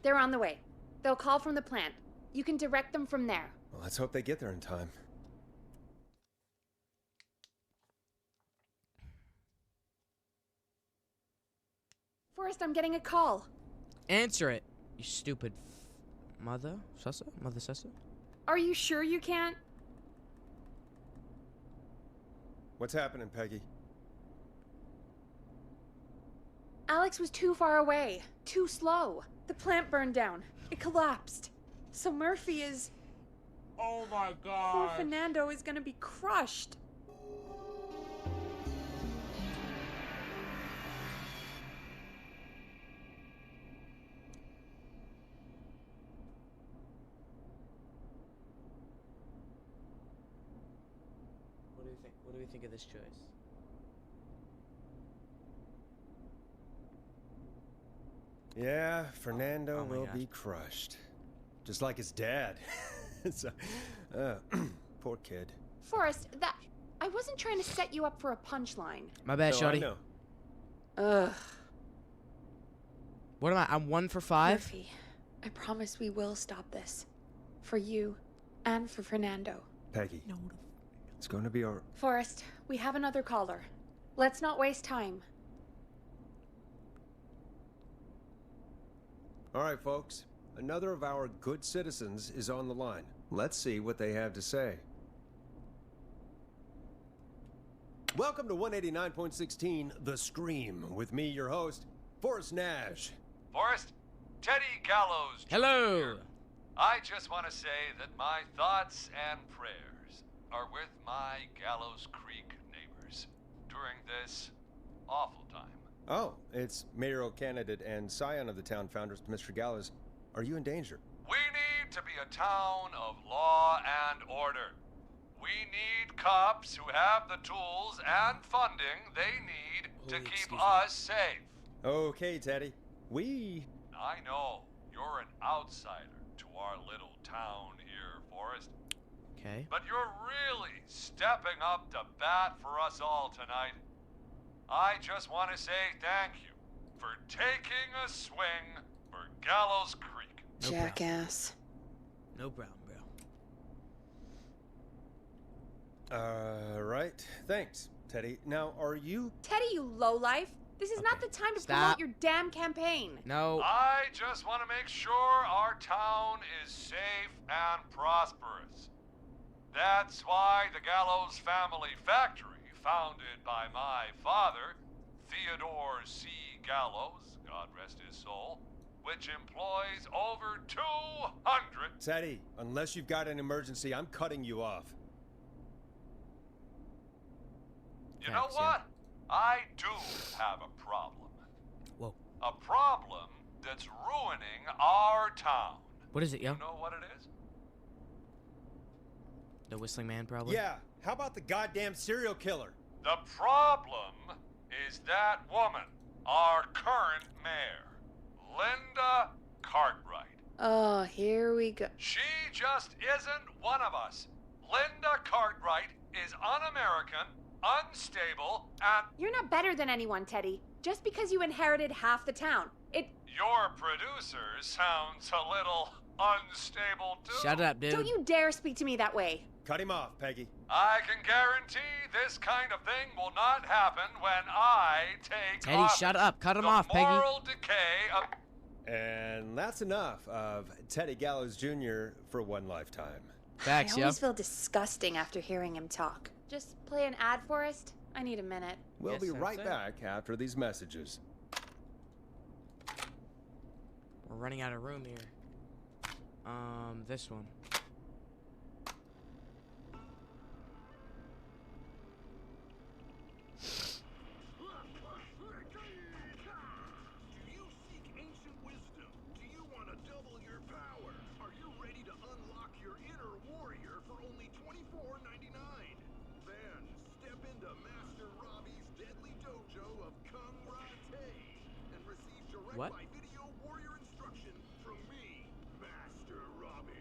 They're on the way. They'll call from the plant. You can direct them from there. Well, let's hope they get there in time. Forrest, I'm getting a call. Answer it, you stupid mother Sessa? Mother Sessa? Are you sure you can't? What's happening, Peggy? Alex was too far away. Too slow. The plant burned down. It collapsed. So Murphy is... Oh my god. Poor Fernando is gonna be crushed. What do we think of this choice? Yeah, Fernando Oh my will gosh. be crushed. Just like his dad. So, poor kid. Forrest, I wasn't trying to set you up for a punchline. My bad, No, I shorty. know. Ugh. What am I? I'm 1 for 5? Murphy, I promise we will stop this. For you and for Fernando. Peggy. It's going to be our... Forrest, we have another caller. Let's not waste time. All right, folks. Another of our good citizens is on the line. Let's see what they have to say. Welcome to 189.16 The Scream with me, your host, Forrest Nash. Forrest, Teddy Gallows. Hello. I just want to say that my thoughts and prayers are with my Gallows Creek neighbors during this awful time. Oh, it's mayoral candidate and scion of the town founders, Mr. Gallows. Are you in danger? We need to be a town of law and order. We need cops who have the tools and funding they need to keep us safe. Okay, Teddy. I know you're an outsider to our little town here, Forrest. Okay. But you're really stepping up to bat for us all tonight. I just want to say thank you for taking a swing for Gallows Creek. No Jackass. No problem, bro. Right. Thanks, Teddy. Now, are you... Teddy, you lowlife. This is not the time to promote your damn campaign. No. I just want to make sure our town is safe and prosperous. That's why the Gallows Family Factory, founded by my father, Theodore C. Gallows, God rest his soul, which employs over 200... Teddy, unless you've got an emergency, I'm cutting you off. You know what? I do have a problem. Whoa. A problem that's ruining our town. What is it, yo? You know what it is? The Whistling Man, probably? Yeah, how about the goddamn serial killer? The problem is that woman, our current mayor, Linda Cartwright. Oh, here we go. She just isn't one of us. Linda Cartwright is un-American, unstable, and... You're not better than anyone, Teddy. Just because you inherited half the town. Your producer sounds a little unstable, too. Shut up, dude. Don't you dare speak to me that way. Cut him off, Peggy. I can guarantee this kind of thing will not happen when I take Teddy, office. shut up. Cut him off, Peggy. The moral decay of... And that's enough of Teddy Gallows Jr. for one lifetime. Facts, I always feel disgusting after hearing him talk. Just play an ad, Forrest. I need a minute. We'll be right back after these messages. We're running out of room here. This one. What? Video warrior instruction from me, Master Robbie.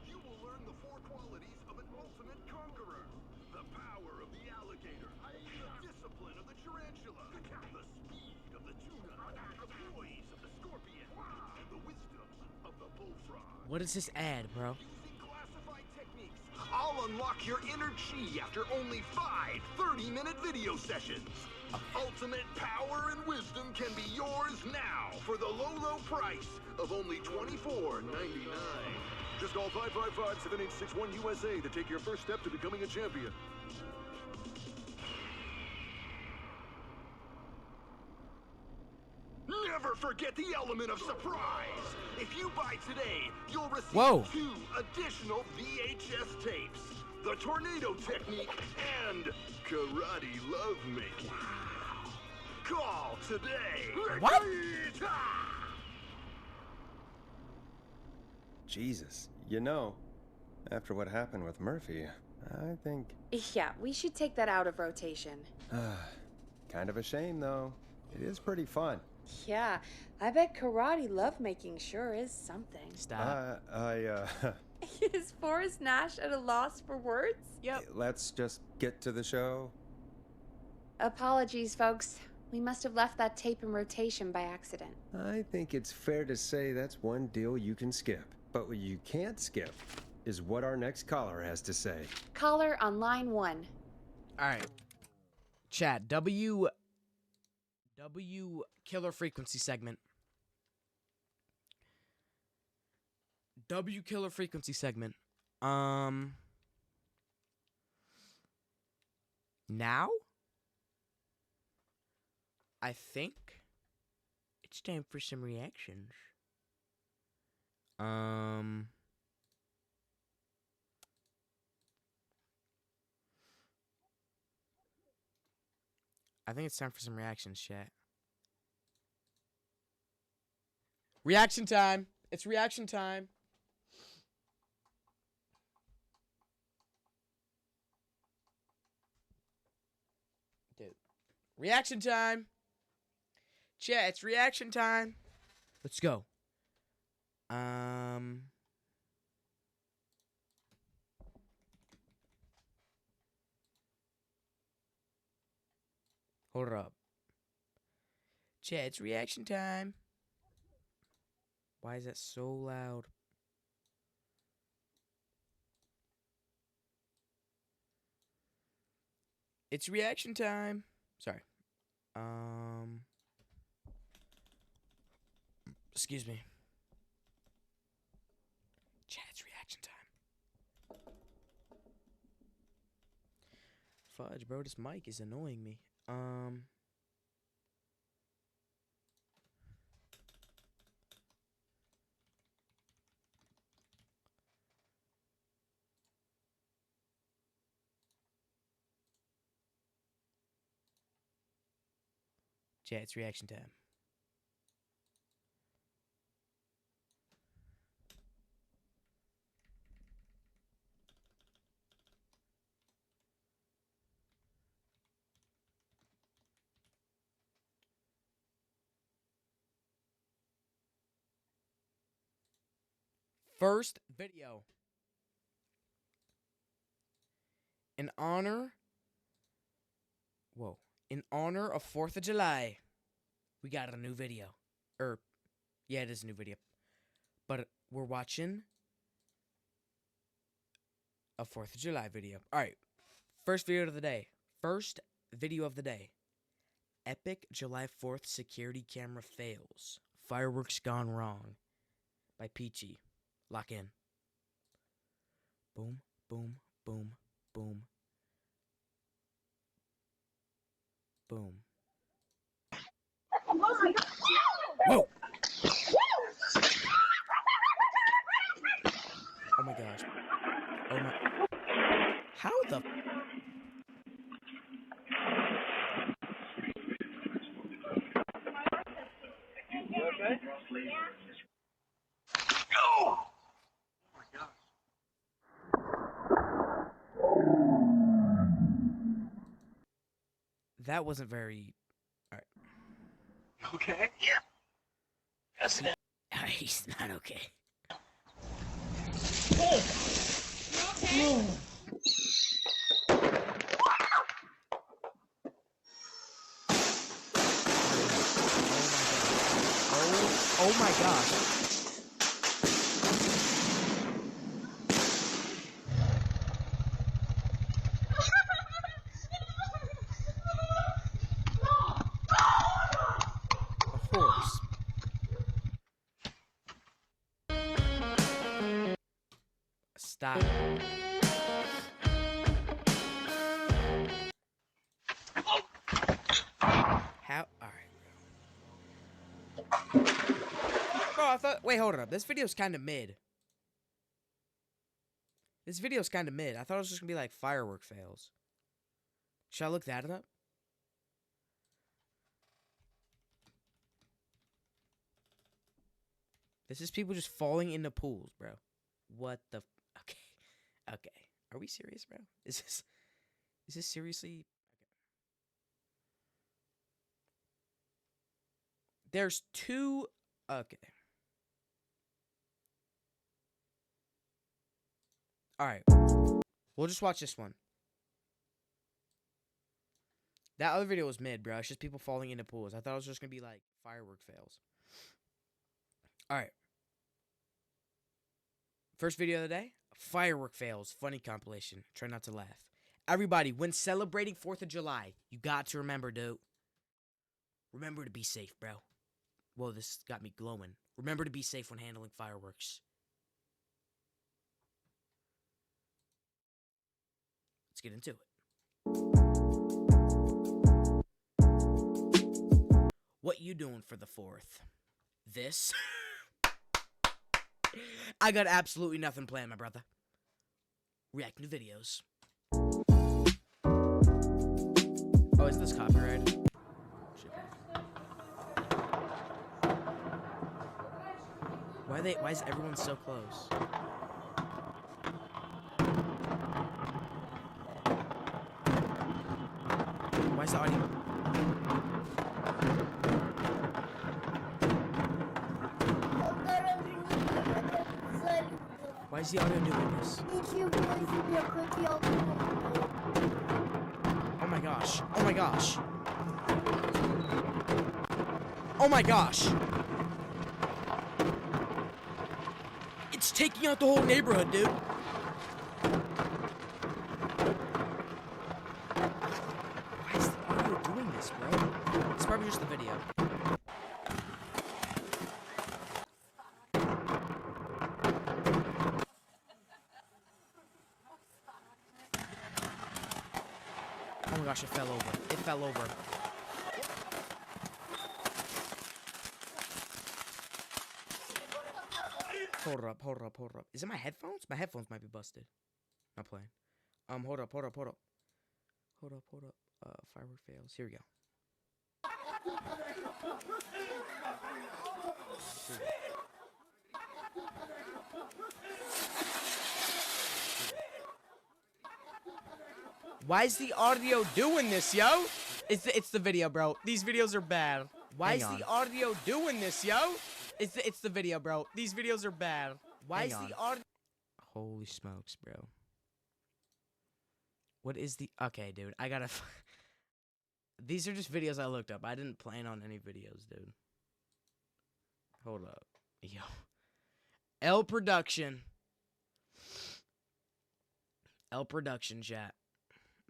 You will learn the 4 qualities of an ultimate conqueror. The power of the alligator, the discipline of the tarantula, the speed of the tuna, the poise of the scorpion, and the wisdom of the bullfrog. What is this ad, bro? Using classified techniques, I'll unlock your inner chi after only 5 30-minute video sessions. Ultimate power and wisdom can be yours now for the low price of only $24.99. Just call 555-7861 USA to take your first step to becoming a champion. Never forget the element of surprise. If you buy today, you'll receive 2 additional VHS tapes. The Tornado Technique and Karate Lovemaking. Call today. What? Jesus, you know, after what happened with Murphy, I think... Yeah, we should take that out of rotation. Kind of a shame, though. It is pretty fun. Yeah, I bet karate lovemaking sure is something. Stop. Is Forrest Nash at a loss for words? Yep. Let's just get to the show. Apologies, folks. We must have left that tape in rotation by accident. I think it's fair to say that's one deal you can skip. But what you can't skip is what our next caller has to say. Caller on line 1. Alright. Chat, W killer frequency segment. W killer frequency segment. Now, I think it's time for some reactions. I think it's time for some reactions, chat. Reaction time. It's reaction time. Dude. Reaction time. Chat, it's reaction time. Let's go. Hold up. Chat, it's reaction time. Why is that so loud? It's reaction time. Sorry. Excuse me. Chat, it's reaction time. Fudge, bro, this mic is annoying me. Chat, it's reaction time. First video. In honor. Whoa. In honor of 4th of July, we got a new video. Yeah, it is a new video. But we're watching a 4th of July video. Alright. First video of the day. First video of the day. Epic July 4th security camera fails. Fireworks gone wrong. By Peachy. Lock in. Boom, boom, boom, boom. Boom. Whoa! Oh my gosh. Oh my. How the. You okay? Oh! That wasn't very. Alright. Okay? Yeah. Yes, it is. He's not okay. Oh my gosh. A horse. Stop. How? Alright. Bro, I thought. Wait, hold up. This video's kind of mid. This video's kind of mid. I thought it was just gonna be like firework fails. Should I look that up? This is people just falling into pools, bro. What the? Okay. Okay. Are we serious, bro? Is this seriously? Okay. There's two. Okay. All right. We'll just watch this one. That other video was mid, bro. It's just people falling into pools. I thought it was just gonna be like firework fails. All right. First video of the day, firework fails, funny compilation. Try not to laugh. Everybody, when celebrating 4th of July, you got to remember, dude. Remember to be safe, bro. Whoa, this got me glowing. Remember to be safe when handling fireworks. Let's get into it. What you doing for the 4th? This? I got absolutely nothing planned, my brother. Reacting to videos. Oh, is this copyright? Shit. Why is everyone so close? Why is the audio? Why is the audio doing this? Oh my gosh. Oh my gosh. Oh my gosh. It's taking out the whole neighborhood, dude. Why is the audio doing this, bro? It's probably just the video. Oh my gosh, it fell over. It fell over. Hold up. Is it my headphones? My headphones might be busted. Not playing. Hold up. Firework fails. Here we go. Why is the audio doing this, yo? It's the video, bro. These videos are bad. Why is the audio doing this, yo? It's the video, bro. These videos are bad. Why is the audio? Holy smokes, bro. What is the? Okay, dude. I gotta. These are just videos I looked up. I didn't plan on any videos, dude. Hold up, yo. L Production, chat.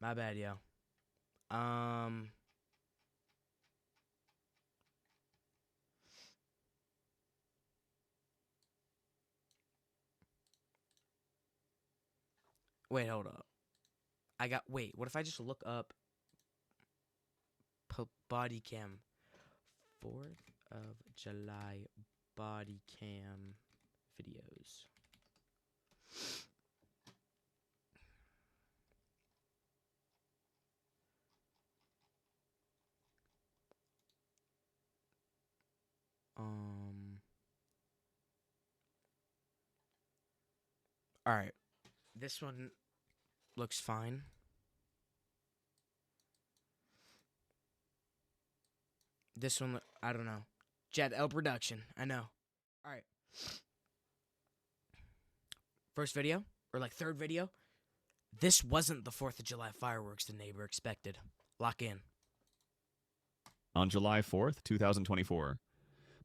My bad, yo. Wait, hold up. Wait, what if I just look up body cam? 4th of July body cam videos. Alright. This one looks fine. This one, I don't know. Jet L Production, I know. Alright. First video, or like third video. This wasn't the 4th of July fireworks the neighbor expected. Lock in. On July 4th, 2024,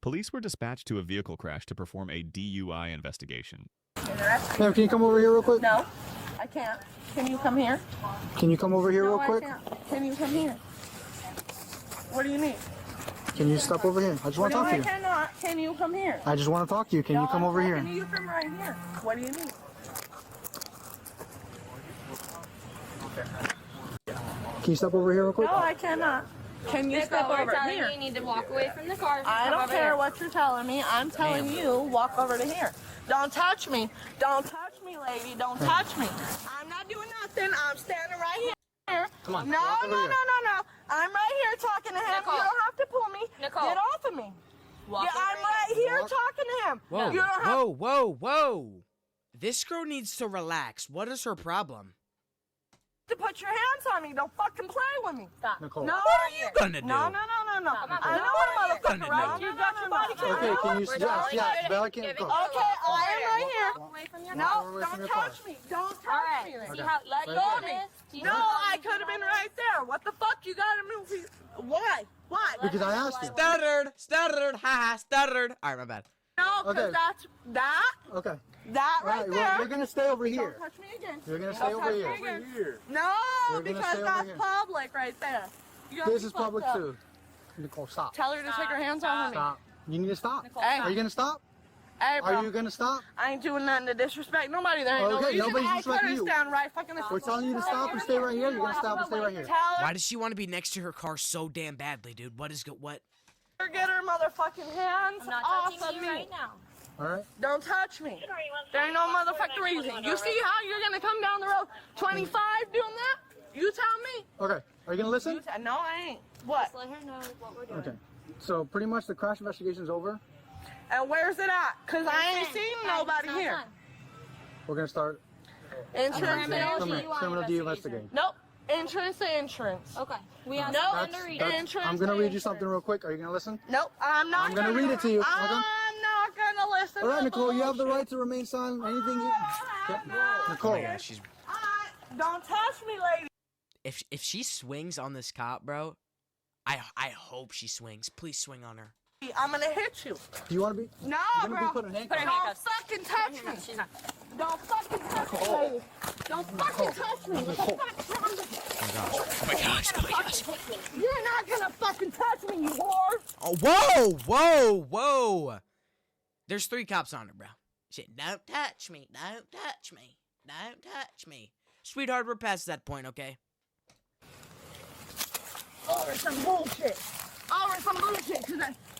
police were dispatched to a vehicle crash to perform a DUI investigation. Ma'am, can you come over here real quick? No, I can't. Can you come here? Can you come over here real quick? I can't. Can you come here? What do you need? Can you step over here? I just want to talk to you. I cannot. Can you come here? I just want to talk to you. Can you come over here? Can you come right here? What do you need? Can you step over here real quick? No, I cannot. Can you step over here? You need to walk away from the car. I don't care what you're telling me. I'm telling you, walk over to here. Don't touch me. Don't touch me, lady. Don't touch me. I'm not doing nothing. I'm standing right here. Come on. No. I'm right here talking to him. Nicole. You don't have to pull me. Nicole. Get off of me. I'm right here talking to him. Whoa, You don't have whoa. This girl needs to relax. What is her problem? to put your hands on me. Don't fucking play with me. Stop. Nicole. No. What are you gonna do? No. I know what a motherfucker, right? You got your body camera. Okay, can you, yes, Bella can go. Okay, I am right here. Away from your No, car. don't touch me. Don't touch Alright, me. see how Let you go do of me. this? Do you No, know how I you could have do been this? right there. What the fuck? You gotta move. Why? Because I asked you. Stuttered, haha, stuttered. Alright, my bad. No, because Okay. that's that Okay. right Alright, there. well, you're gonna stay over here. Don't touch me again. You're gonna Don't stay over touch me here. again. No, You're gonna because stay over that's here. public right there. You got This me is public fucked up. too. Nicole, stop. Tell her to take her hands off of me. Stop. You need to stop. Hey. Are you gonna stop? Hey, bro. Are you gonna stop? I ain't doing nothing to disrespect nobody. There ain't no Okay, reason. nobody's I could disrespecting you. stand right fucking. We're telling you to stop and stay right here. You're gonna stop and stay right here. Tell her. Why does she want to be next to her car so damn badly, dude? What? Get her motherfucking hands I'm not off touching of you me. right now. All right. Don't touch me. There ain't no motherfucking reason. You see how you're gonna come down the road 25 doing that? You tell me. Okay. Are you gonna listen? No, I ain't. What? Just let her know what we're doing. Okay. So pretty much the crash investigation is over. And where's it at? Cause I ain't seen nobody It's not here. done. We're gonna start. Insurance Criminal DUI investigation. Nope. Insurance to insurance. Okay. We have Nope. something to read. Insurance I'm gonna to read you something real quick. Are you gonna listen? Nope. I'm not. I'm gonna read it to you. Okay. I'm not gonna listen. All right, to Nicole. You have the bullshit. right to remain silent. Anything you. Nicole. Oh my gosh, she's. Don't touch me, lady. If she swings on this cop, bro, I hope she swings. Please swing on her. I'm gonna hit you. Do you want to be? No, You're gonna bro. be put in handcuffs. Put her in Don't handcuffs. fucking touch me. She's not. Don't fucking touch me, lady. Don't fucking touch me. What the fuck's wrong with you? Oh my gosh! Oh my gosh! You're not gonna fucking touch me, you whore. Oh, whoa! There's 3 cops on her, bro. Shit, don't touch me. Don't touch me. Don't touch me. Sweetheart, we're past that point, okay? Over some bullshit. Over some bullshit, cause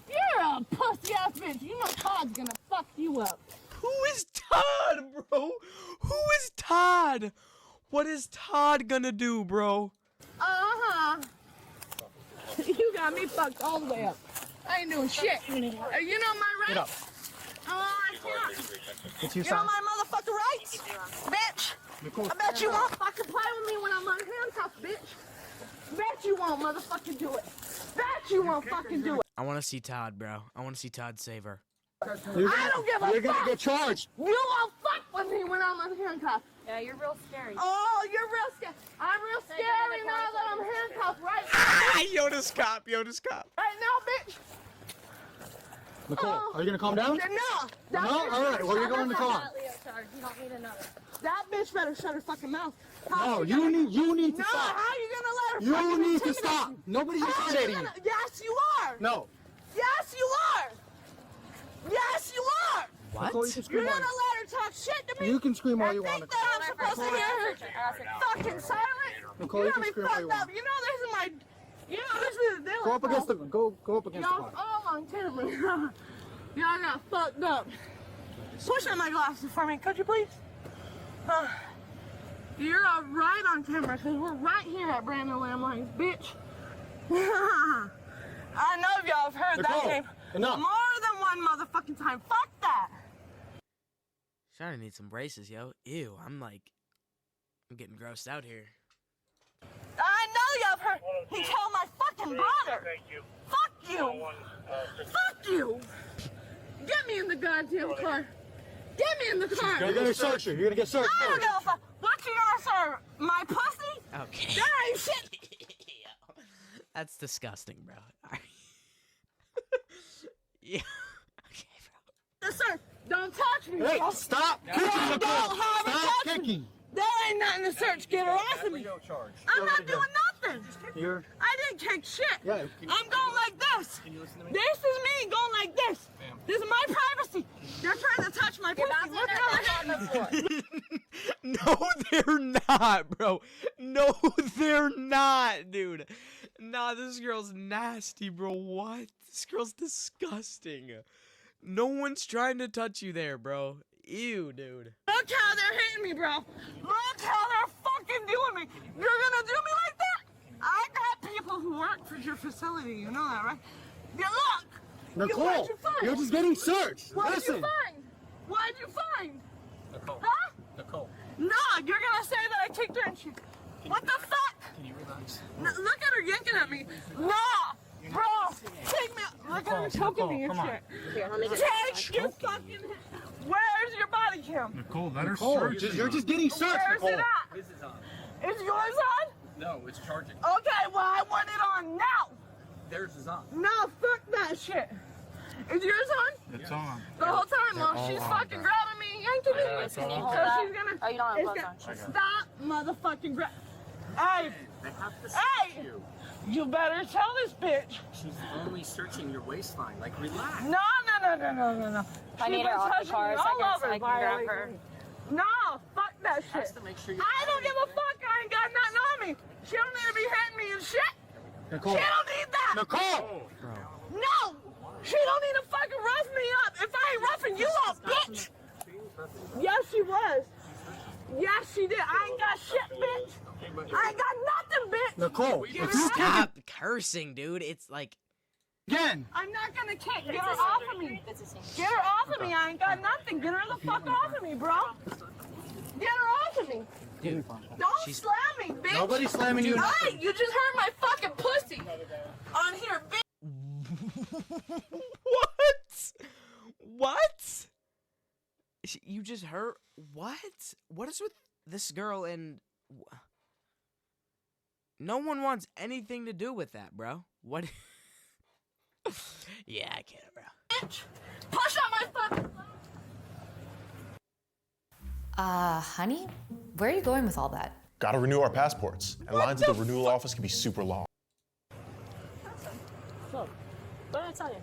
you're a pussy ass bitch. You know Todd's gonna fuck you up. Who is Todd, bro? Who is Todd? What is Todd gonna do, bro? You got me fucked all the way up. I ain't doing shit. You know my rights? Get up. I can't. It's You know my motherfucking rights, bitch. Nicole. I bet you won't fucking play with me when I'm unhandcuffed, bitch. Bet you won't motherfucking do it. Bet you won't fucking do it. I want to see Todd, bro. I want to see Todd save her. I don't give a You're fuck. gonna get charged. You won't fuck with me when I'm unhandcuffed. Yeah, you're real scary. Oh, you're real scary. I'm real scary now that I'm handcuffed right Ah, Yoda's cop. right now, bitch. Nicole, are you gonna calm down? No. No? All right. Well, you're going in the car. Leo charge. You don't need another. That bitch better shut her fucking mouth. No, you need to No, stop. how you gonna let her You fucking need to intimidate stop. me? Nobody's How you intimidating you. gonna- Yes, you are. No. Yes, you are. Yes, you are. What? Nicole, you can You're scream all gonna let her talk shit to me? you can scream all you think want. that I'm supposed to hear her fucking silent? Nicole, you you got can me scream all you fucked up. want. You know this is my... You know this is the Go up against the go up against the Y'all car. all on camera. Y'all got fucked up. Push on my glasses for me, could you please? You're right on camera because we're right here at Brandon Lamb Lanes, bitch. I know y'all have heard Nicole, that name enough. more than one motherfucking time. Fuck that. Trying to need some braces, yo. Ew, I'm getting grossed out here. I know y'all have heard. He killed my fucking brother. Fuck you. Fuck you. Get me in the goddamn car. Get me in the car. You're gonna search her. You're gonna get searched. I don't give a fuck. What you gonna serve? My pussy? Okay. That ain't shit. That's disgusting, bro. Yeah. Sir, don't touch me. Hey, bro. stop Don't kicking, Nicole. have her Stop touch me. kicking. There ain't nothing to search. Get her off of me. I'm not doing nothing. You're. I didn't kick shit. Yeah. I'm going like this. Can you listen to me? This is me going like this. This is my privacy. They're trying to touch my pussy. Look at No, they're not, bro. No, they're not, dude. Nah, this girl's nasty, bro. What? This girl's disgusting. No one's trying to touch you there, bro. Ew, dude. Look how they're hitting me, bro. Look how they're fucking doing me. You're gonna do me like that? I got people who work for your facility. You know that, right? Yeah, look. Nicole, What'd you find? you're just getting searched. What'd Listen. you find? What'd you find? Nicole. Huh? Nicole. No, you're gonna say that I kicked her and she... What the fuck? Can you relax? Look at her yanking at me. No! Bro, take me... Look at her choking me and shit. Here, let me get Take your fucking... Where's your body cam? Nicole, let her Nicole, search you're just getting searched, Where's Nicole. it at? This is on. Is yours on? No, it's charging. Okay, well, I want it on now. Theirs is on. No, fuck that shit. Is yours on? It's on. The whole time They're while all she's on, fucking guys. grabbing me, yanking me. Can you hold So that? she's gonna... Oh, you don't have it's gloves gonna- on. Stop motherfucking grab... Hey! They have to Hey! You better tell this bitch. She's only searching your waistline. Like, relax. No. I need her off the car a second so I can grab her. No, fuck that shit. Has to make sure you. I don't give a fuck. I ain't got nothing on me. She don't need to be hitting me and shit. Nicole. She don't need that. Nicole. No! She don't need to fucking rough me up if I ain't roughing you up, bitch! Yes, she was. Yes, she did. I ain't got shit, bitch. I ain't got nothing, bitch. Nicole, Get if her you out. Stop cursing, dude. It's like, again. I'm not gonna kick. Get her off of me. Get her off of me. I ain't got nothing. Get her the fuck off of me, bro. Get her off of me. dude, Don't slam me, bitch. Nobody's slamming you. Hey, you just hurt my fucking pussy. On here, bitch. what? What? You just hurt? What? What is with this girl and... No one wants anything to do with that, bro. What? Yeah, I get it, bro. Bitch. Push on my fucking... Honey? Where are you going with all that? Gotta renew our passports, and lines at the renewal office can be super long. Look, what did I tell you?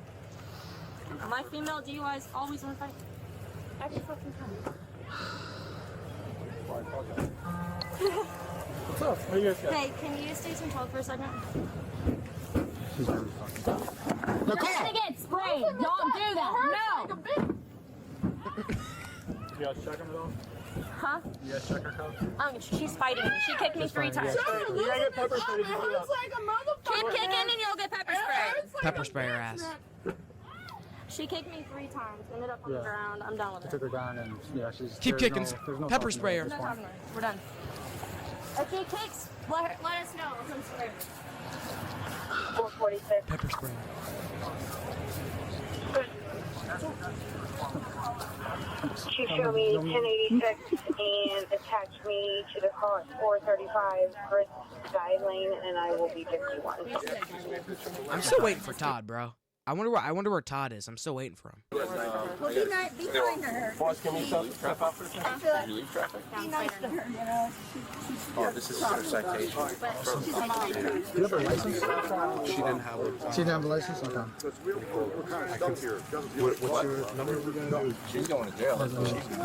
My female DUIs always want to fight. Every fucking time. What's up? What are you guys got? Hey, can you stay some talk for a second? She's really fucking tough. You're gonna get sprayed. Don't do that. No. You guys check him at all? Huh? You guys check her cuffs? She's fighting me. She kicked me 3 times. You gotta get pepper spray to do that. Keep kicking and you'll get pepper spray. Pepper spray her ass. She kicked me 3 times. Ended up on the ground. I'm done with I it. took her down and yeah, she's. Keep there's kicking. there's no Pepper talking spray to her. at this point. We're done. If she kicks, let us know. I'll come spray. 446. Pepper spray. She showed me 1086 and attached me to the car at 435 Chris Sky Lane, and I will be 51. I'm still waiting for Todd, bro. I wonder where Todd is. I'm still waiting for him. Well, be kind to her. Boss, can we step out for a second? Did you leave traffic? Be nice to her, you know. Oh, this is her citation. Do you have a license? She didn't have it. She didn't have a license? Okay. What's your number we're gonna do? She's going to jail.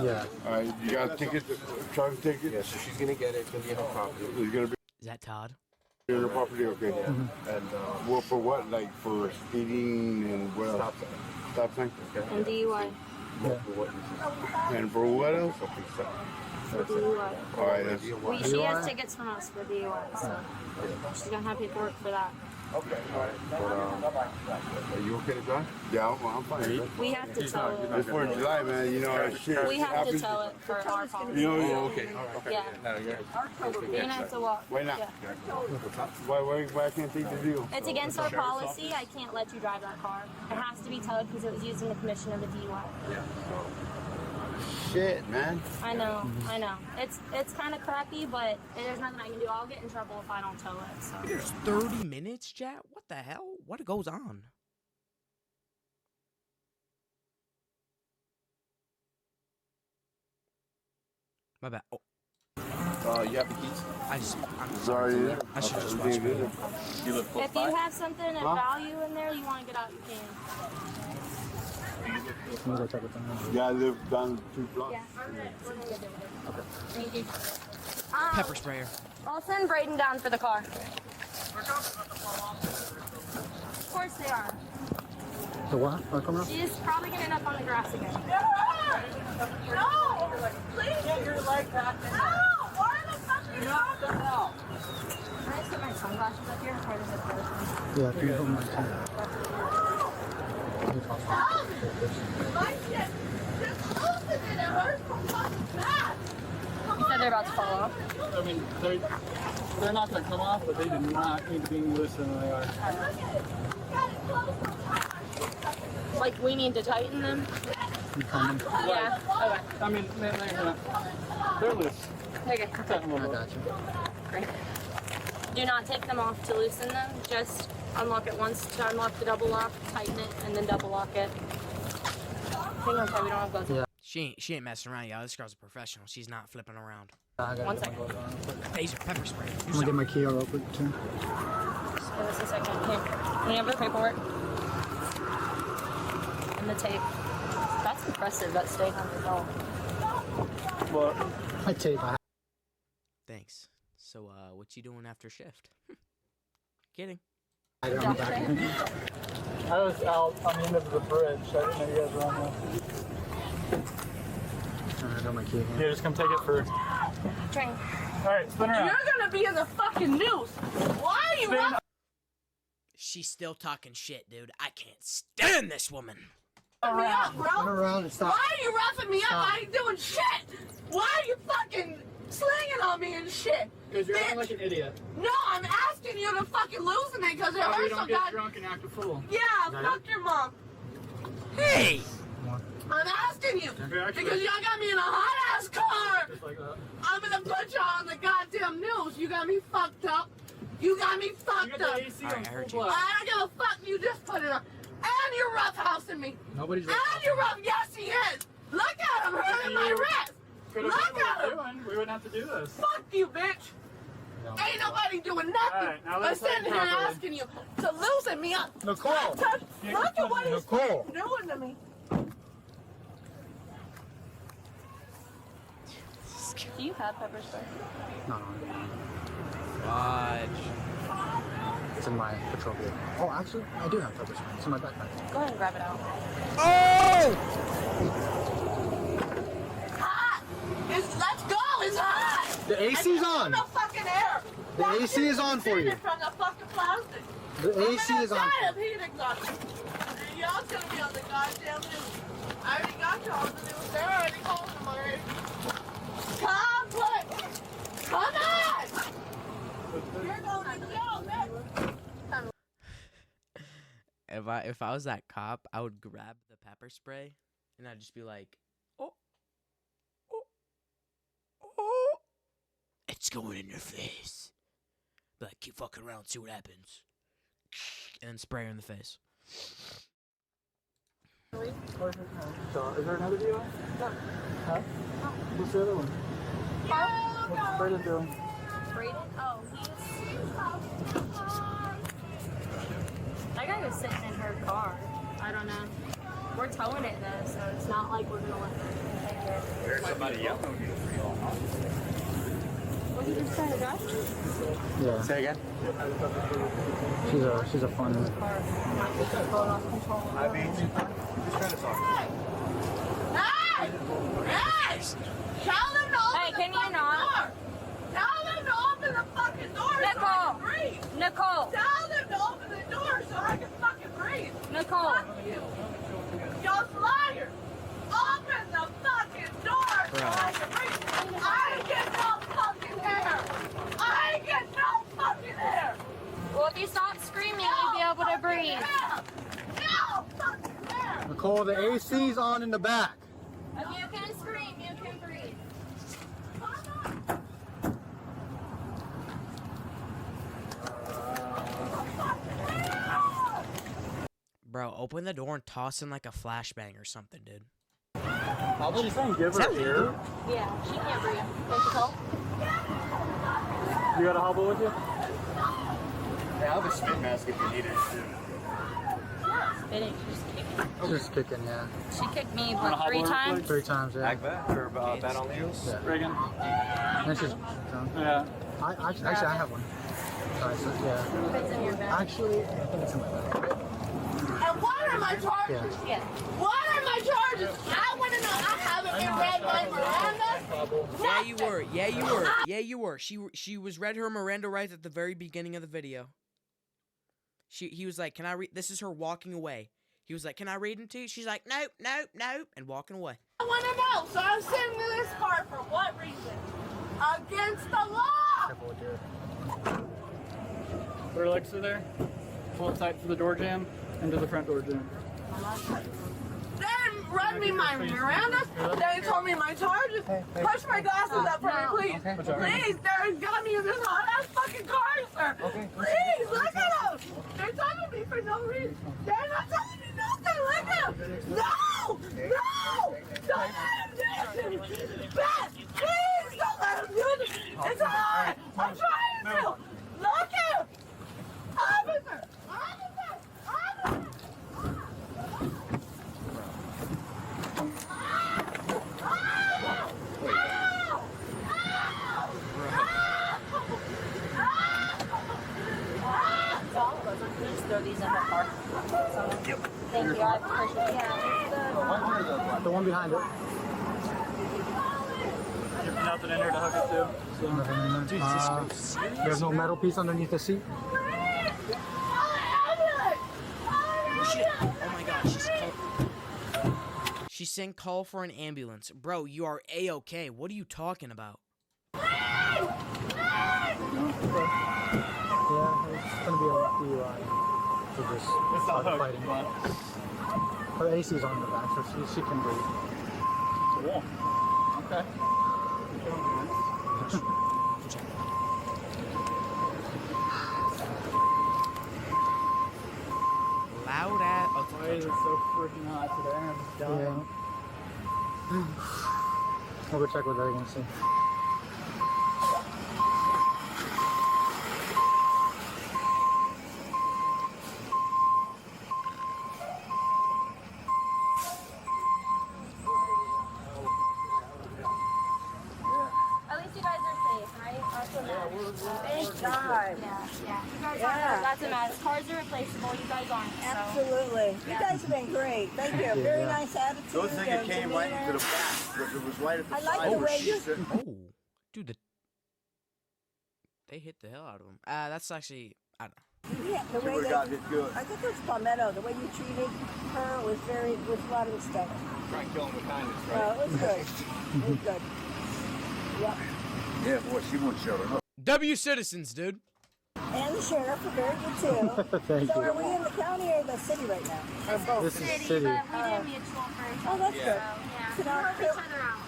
Yeah. All right, you got a ticket, traffic ticket? Yeah, so she's gonna get it. It's gonna be in her property. It's gonna be Is that Todd? in her property, okay? Yeah. And well, for what? Like for speeding and what else? Stop sign. Okay. And DUI. And for what else? For DUI. All right. That's, She has tickets from us for DUI, so she's gonna have paperwork for that. Okay. All right. But, are you okay to drive? Yeah, I'm fine. We have to tow it. It's 4th of July, man. You know, shit We have to happens. tow it for our policy. You know, okay. Okay. Yeah. No, you're You're gonna have to walk. Why not? Yeah. Why can't they take the deal? It's against our policy. I can't let you drive that car. It has to be towed because it was used in the commission of a DUI. Shit, man. I know. It's kind of crappy, but there's nothing I can do. I'll get in trouble if I don't tow it. So. There's 30 minutes, chat? What the hell? What goes on? My bad. Oh. You have the keys? I'm Sorry. I should just watch it. You live close If by? you have something of value in there you want to get out, you can. Yeah, I live down 2 blocks. Yeah. Thank you. Pepper sprayer. I'll send Brayden down for the car. Of course they are. The what? Oh, come on. She's probably gonna end up on the grass again. No! Please! Get your leg back. No! Why the fuck are you not the hell? Can I just get my sunglasses up here? Or is it closed? Yeah, can you hold my phone? My shit! Just loosen it! It hurts so fucking bad! You said they're about to fall off. I mean, they're not gonna come off, but they do not need to be looser than they are. Like we need to tighten them? You coming? Yeah. Okay. I mean, they're loose. Okay. Tighten them a little bit. Great. Do not take them off to loosen them. Just unlock it once to unlock the double lock, tighten it, and then double lock it. Hang on, we don't have gloves. Yeah. She ain't messing around, y'all. This girl's a professional. She's not flipping around. I gotta One get my second. gloves on real quick. Phaser, pepper spray. I'm gonna get my key real quick too. Just give us a second. Here. Can you have the paperwork? And the tape. That's impressive, that stayed on your belt. Well, my tape. Thanks. So, what you doing after shift? Kidding. I I was out on the end of the bridge. I didn't know you guys were on there. I got my key. Yeah, just come take it for. Train. Alright, spin around. You're gonna be in the fucking news. Why are you up? She's still talking shit, dude. I can't stand this woman. Me up, bro? Spin around and stop. Why are you roughing me up? I ain't doing shit. Why are you fucking slinging on me and shit? Because you're acting like an idiot. No, I'm asking you to fucking loosen it because it Oh, you hurts don't so get god. drunk and act a fool. Yeah, fuck your mom. Hey! I'm asking you Okay, actually- because y'all got me in a hot ass car. Just like that. I'm gonna put y'all on the goddamn news. You got me fucked up. You got me fucked got the up. AC on Alright, I heard full you. blast. I don't give a fuck. You just put it on. And you're roughhousing me. Nobody's And you're rough. Yes, he is. Look at him hurting my wrist. Could've Look done what at we're him. doing. We wouldn't have to do this. Fuck you, bitch. Ain't nobody doing nothing. Alright, now but let's sitting talk here properly. asking you to loosen me up. Nicole. Look at what he's Nicole. doing to me. Do you have pepper spray? No. Fudge. It's in my patrol vehicle. Oh, actually, I do have pepper spray. It's in my backpack. Go ahead and grab it out. Oh! Hot. Let's go. It's hot. The AC's on. No fucking air. The AC is on for you. From the fucking plastic. The AC is on. I'm heat exhaustion. Y'all gonna be on the goddamn news. I already got y'all on the news. They're already calling them already. Come on! You're going to jail, man. If I was that cop, I would grab the pepper spray and I'd just be like, oh, it's going in your face. Be like, keep fucking around, see what happens, and then spray her in the face. Is there another deal? No. Huh? What's the other one? What's Brayden doing? Brayden? Oh, that guy was sitting in her car. I don't know. We're towing it though, so it's not like we're gonna let her take it. There's somebody yelling. Was he just trying to drive? Yeah. Say again? She's a fun. Going off control. I mean, just trying to talk. Hey! Hey! Tell them to open Hey, can the you fucking not? door. Tell them to open the fucking door so I Nicole. can breathe. Nicole. Tell them to open the door so I can fucking breathe. Nicole. Fuck you. Y'all liars. Open the fucking door so I can breathe. I ain't get no fucking air. I ain't get no fucking air. Well, if you stop screaming, you'll be able to breathe. No fucking air. Nicole, the AC's on in the back. If you can scream, you can breathe. Bro, open the door and toss in like a flashbang or something, dude. She's saying give her ear. Yeah, she can't breathe. Don't you tell? You got a hobble with you? Yeah, I'll have a spit mask if you need it, too. Spitting, she's kicking. Just kicking, yeah. She kicked me, what, 3 times? 3 times, yeah. Like that? Or bad on the heels? Yeah. Reagan? And she's drunk. Yeah. Actually, I have one. Sorry, so, yeah. It's in your bag. Actually, I think it's in my bag. And what are my charges? Yeah. What are my charges? I want to know. I haven't been read my Miranda. Yeah, you were. Yeah, you were. Yeah, you were. She was read her Miranda rights at the very beginning of the video. He was like, "Can I read?" This is her walking away. He was like, "Can I read them to you?" She's like, "Nope, nope, nope," and walking away. I want to know. So I'm sitting in this car for what reason? Against the law. Put her legs through there. Pull it tight to the door jamb and to the front door jamb. They didn't run me my Miranda. They told me my charges. Push my glasses up for me, please. Please, they got me in this hot ass fucking car, sir. Please, look at them. They're telling me for no reason. They're not telling me nothing. Look at them. No! No! Don't let them do this. Beth, please don't let them do this. It's hard. I'm trying to. Look at him. Officer! Officer! Officer! throw these in her car. So, thank you. I appreciate it. Yeah. The one behind it. Nothing in there to hook it to. So. Nothing in there. There's no metal piece underneath the seat. Oh my gosh, she's saying call for an ambulance. Bro, you are A-okay. What are you talking about? Yeah, it's gonna be a DUI. So just start fighting. Her AC's on the back, so she can breathe. Cool. Okay. Loud ass. Oh, why is it so freaking hot today? I'm dying. Yeah. I'll go check what they're gonna see. At least you guys are safe, right? That's what matters. Thank God. Yeah. You guys Yeah. aren't. That's what matters. Cars are replaceable. You guys aren't. So. Absolutely. You guys have been great. Thank you. Very nice attitude. Those things and came right into the demeanor. back because it was right at the I side. like the way you. Oh, dude, they hit the hell out of him. That's actually, I don't know. Yeah, the She way would've they, got hit good. I think it was Palmetto. The way you treated her was with a lot of respect. Try and kill him with kindness, Well, it was good. It was good. Yep. Yeah, boy, she wouldn't shut her up. W citizens, dude. And the sheriff are very good too. Thank So you. are we in the county or the city right now? Or both? This is city. But we did mutual for each other. Oh, that's good. So, yeah. We Pinellas- help each other out.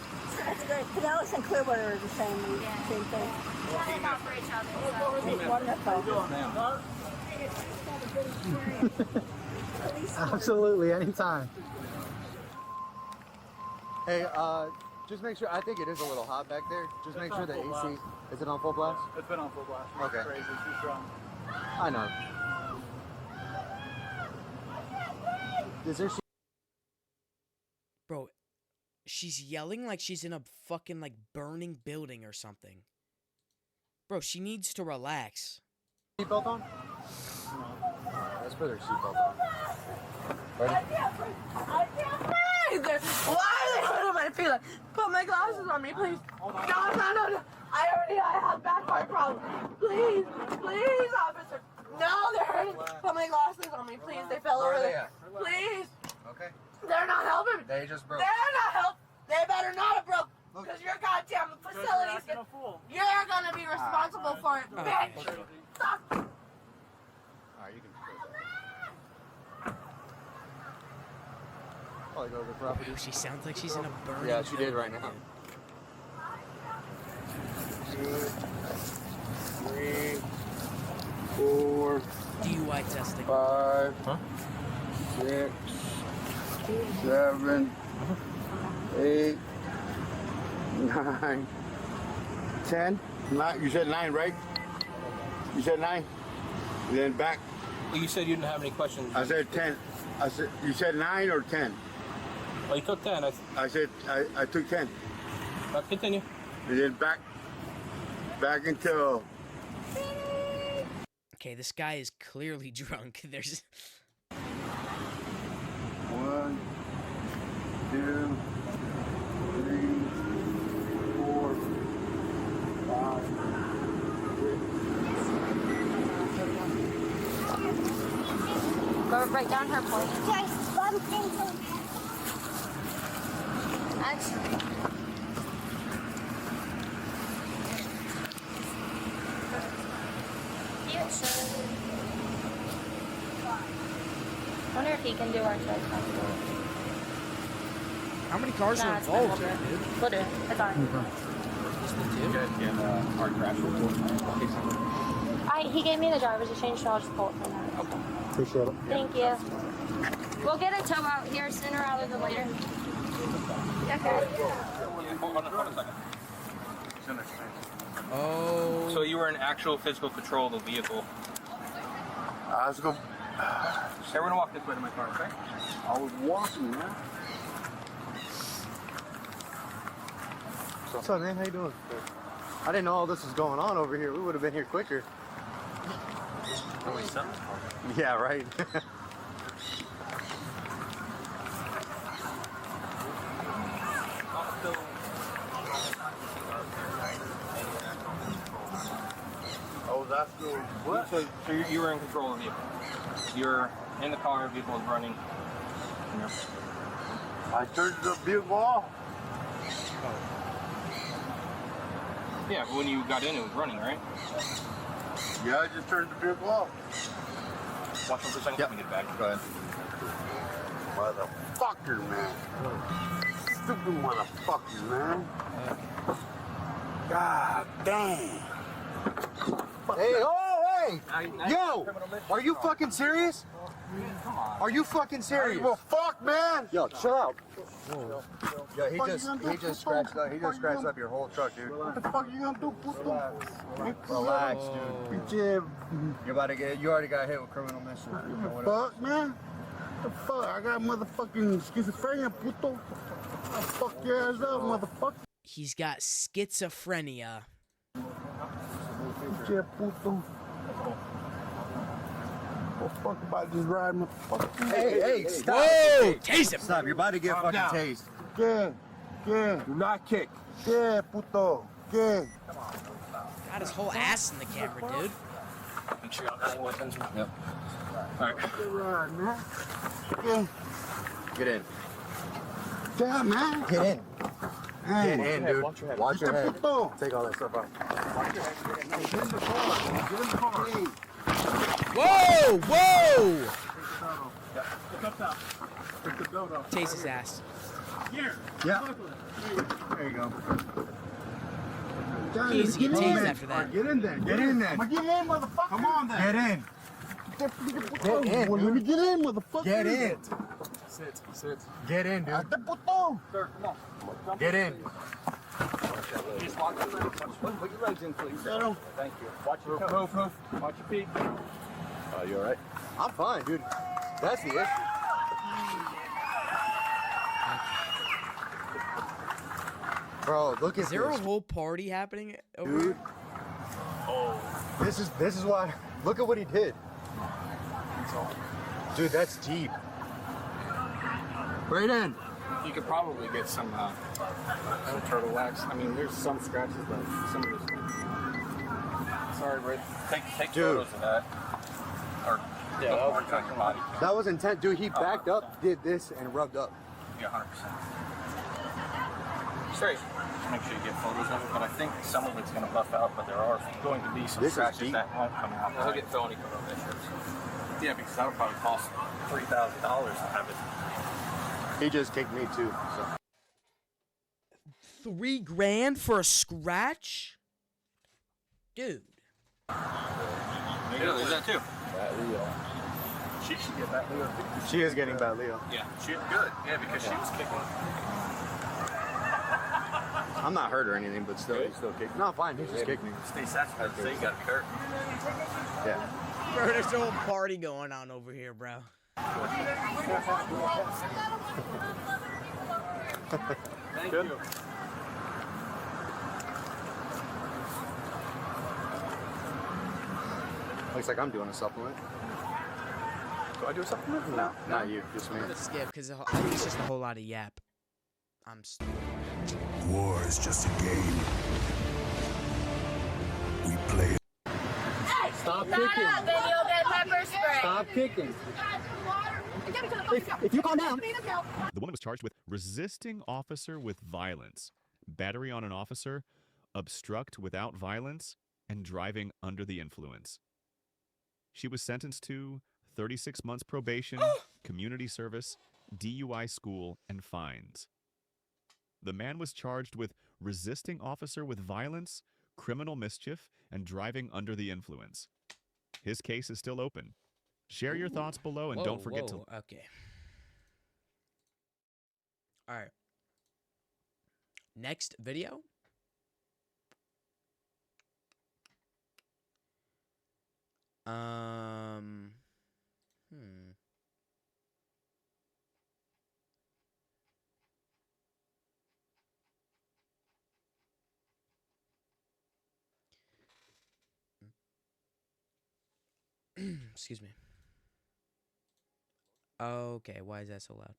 That's great. Pinellas and Clearwater are the same thing. We look out for each other. Wonderful. Absolutely, anytime. Hey, just make sure. I think it is a little hot back there. Just make sure the AC is it on full blast. It's been on full blast. It's Okay. crazy. It's too strong. I know. Is there? Bro, she's yelling like she's in a fucking like burning building or something. Bro, she needs to relax. Seatbelt on? No. Let's put her seatbelt on. Ready? Why are they hurting my feelings? Put my glasses on me, please. No. I have backfire problem. Please, officer. No, they're hurting. Put my glasses on me, please. They fell Where over are they there. at? Please. Okay. They're not helping. They just broke. They're not helping. They better not have broke. Because your goddamn facilities. You're gonna be responsible for it, bitch. Stop. Alright, you can probably go to the property. Bro, she sounds like she's in a burning Yeah, she did right building, now. dude. 2, 3, 4, DUI testing. 5, 6, 7, 8, 9, 10. 9. You said 9, right? You said 9. And then back. You said you didn't have any questions. I said 10. I said you said 9 or 10. Well, you took 10. I said I took 10. Continue. And then back until. Okay, this guy is clearly drunk. There's 1, 2, 3, 4, 5, 6. Go right down her point. Yes, Actually. I wonder if he can do our choice. how many cars are Nah, it's fine, involved we'll here, do it. dude? We'll do it. It's alright. You guys get hard crash report. He gave me the driver's change, so I'll just pull it from there. Okay. Appreciate it. Thank you. We'll get a tow out here sooner rather than later. Okay. Hold on a second. Oh. So you were in actual physical control of the vehicle. Let's go. Hey, we're gonna walk this way to my car, okay? I was walking, man. What's up, man? How you doing? I didn't know all this was going on over here. We would have been here quicker. Only something. Yeah, right. Oh, that's good. What? So you were in control of the vehicle. You're in the car, vehicle is running. I turned the vehicle off. Yeah, but when you got in, it was running, right? Yeah, I just turned the vehicle off. Watch one for a second. Let me get it back. Go ahead. Motherfucker, man. Stupid motherfucker, man. God damn. Hey, oh, hey! Yo! Are you fucking serious? Are you fucking serious? Well, fuck, man! Yo, chill out. Yo, he just scratched up your whole truck, dude. What the fuck you gonna do, puto? Relax, dude. You already got hit with criminal mischief. Fuck, man? The fuck? I got motherfucking schizophrenia, puto. I'll fuck your ass up, motherfucker. He's got schizophrenia. Yeah, puto. Oh, fuck about this ride, motherfucker. Hey, stop. Whoa! Tase him! Stop, you're about to get fucking tased. Yeah, yeah. Do not kick. Yeah, puto. Yeah. Got his whole ass in the camera, dude. Make sure you don't have any weapons. Yep. Alright. Good ride, man. Yeah. Get in. Yeah, man. Get in. Hey. Get in, dude. Watch your head. Watch your head. Puto. Take all that stuff out. Watch your head. Get in the car. Get in the car. Hey. Whoa! Whoa! Yeah. Look up top. Put the belt off. Tase his ass. Here. Yeah. There you go. John, Easy, get tased in there. after that. Get in there. Get in there. Get in, motherfucker. Come on, then. Get in. Get in. Well, let me get in, motherfucker. Get in. Sit. Get in, dude. Sir, come on. Get in. Just walk your legs. Put your legs in, please. Thank you. Watch your Move. Watch your feet. You alright? I'm fine, dude. That's the issue. Bro, look at Is there a this. whole party happening over Dude. here? Oh. This is why. Look at what he did. Dude, that's deep. Right in. You could probably get some turtle wax. I mean, there's some scratches, but some of this. Sorry, Red. Take Dude. photos of that. Or Yeah, look more on your body. That was intent. Dude, he backed up, did this, and rubbed up. Yeah, 100%. Straight. Just make sure you get photos of it. But I think some of it's going to buff out, but there are going to be some This is scratches deep. that won't come out. He'll get felony criminal mischief. Yeah, because that would probably cost $3,000 to have it. He just kicked me too. So. $3,000 for a scratch? Dude. Yeah, there's that too. She should get that Leo. She is getting bad Leo. Yeah, she good. Yeah, because she was kicking. I'm not hurt or anything, but still, he's still kicking. No, fine. He just kicked me. Stay satisfied. So you got to be hurt. Yeah. Bro, there's a whole party going on over here, bro. Thank Good. you. Looks like I'm doing a supplement. Do I do a supplement? No, not you. Just me. Let's skip, because I think it's just a whole lot of yap. I'm stupid. War is just a game. We play it. Hey, Stop shut kicking. up, and you'll get pepper spray. Stop kicking. If you calm down. The woman was charged with resisting officer with violence, battery on an officer, obstruct without violence, and driving under the influence. She was sentenced to 36 months probation, community service, DUI school, and fines. The man was charged with resisting officer with violence, criminal mischief, and driving under the influence. His case is still open. Share your thoughts below and don't forget to... Okay. All right. Next video. Excuse me. Okay, why is that so loud?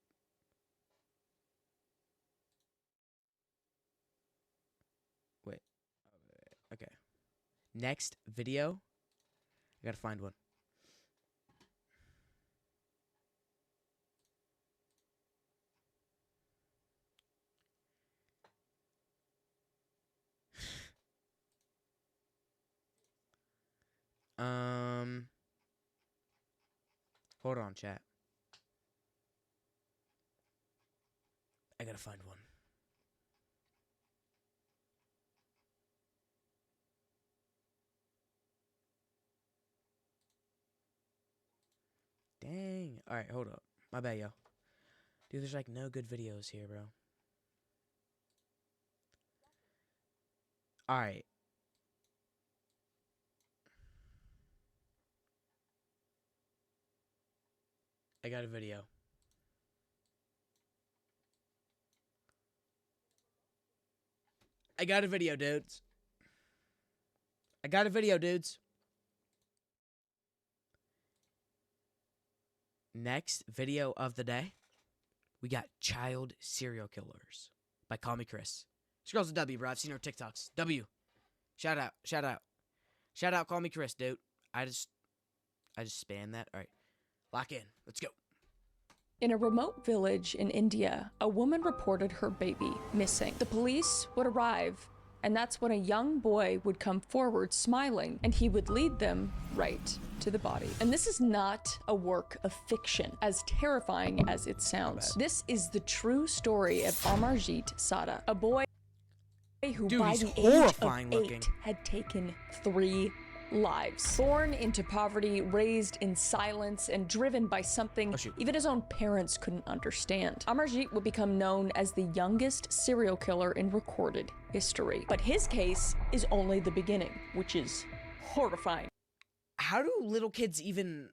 Wait. Okay. Next video. I gotta find one. Hold on, chat. I gotta find one. Dang. Alright, hold up. My bad, yo. Dude, there's like no good videos here, bro. Alright. I got a video. I got a video, dudes. I got a video, dudes. Next video of the day, we got Child Serial Killers by Call Me Chris. She girl's a W, bro. I've seen her TikToks. W. Shout out. Shout out. Shout out Call Me Chris, dude. I just spanned that. All right. Lock in. Let's go. In a remote village in India, a woman reported her baby missing. The police would arrive, and that's when a young boy would come forward smiling, and he would lead them right to the body. And this is not a work of fiction, as terrifying as it sounds. This is the true story of Amarjit Sada, a boy who by the age of 8 had taken 3 lives. Born into poverty, raised in silence, and driven by something even his own parents couldn't understand. Amarjit would become known as the youngest serial killer in recorded history. But his case is only the beginning, which is horrifying. How do little kids even,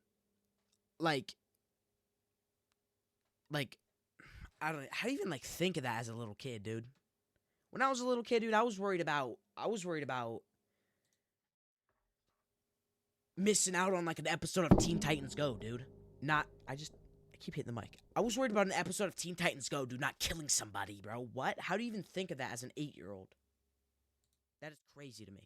like, I don't know, how do you even, like, think of that as a little kid, dude? When I was a little kid, dude, I was worried about missing out on, like, an episode of Teen Titans Go, dude. I keep hitting the mic. I was worried about an episode of Teen Titans Go, dude, not killing somebody, bro. What? How do you even think of that as an 8-year-old? That is crazy to me.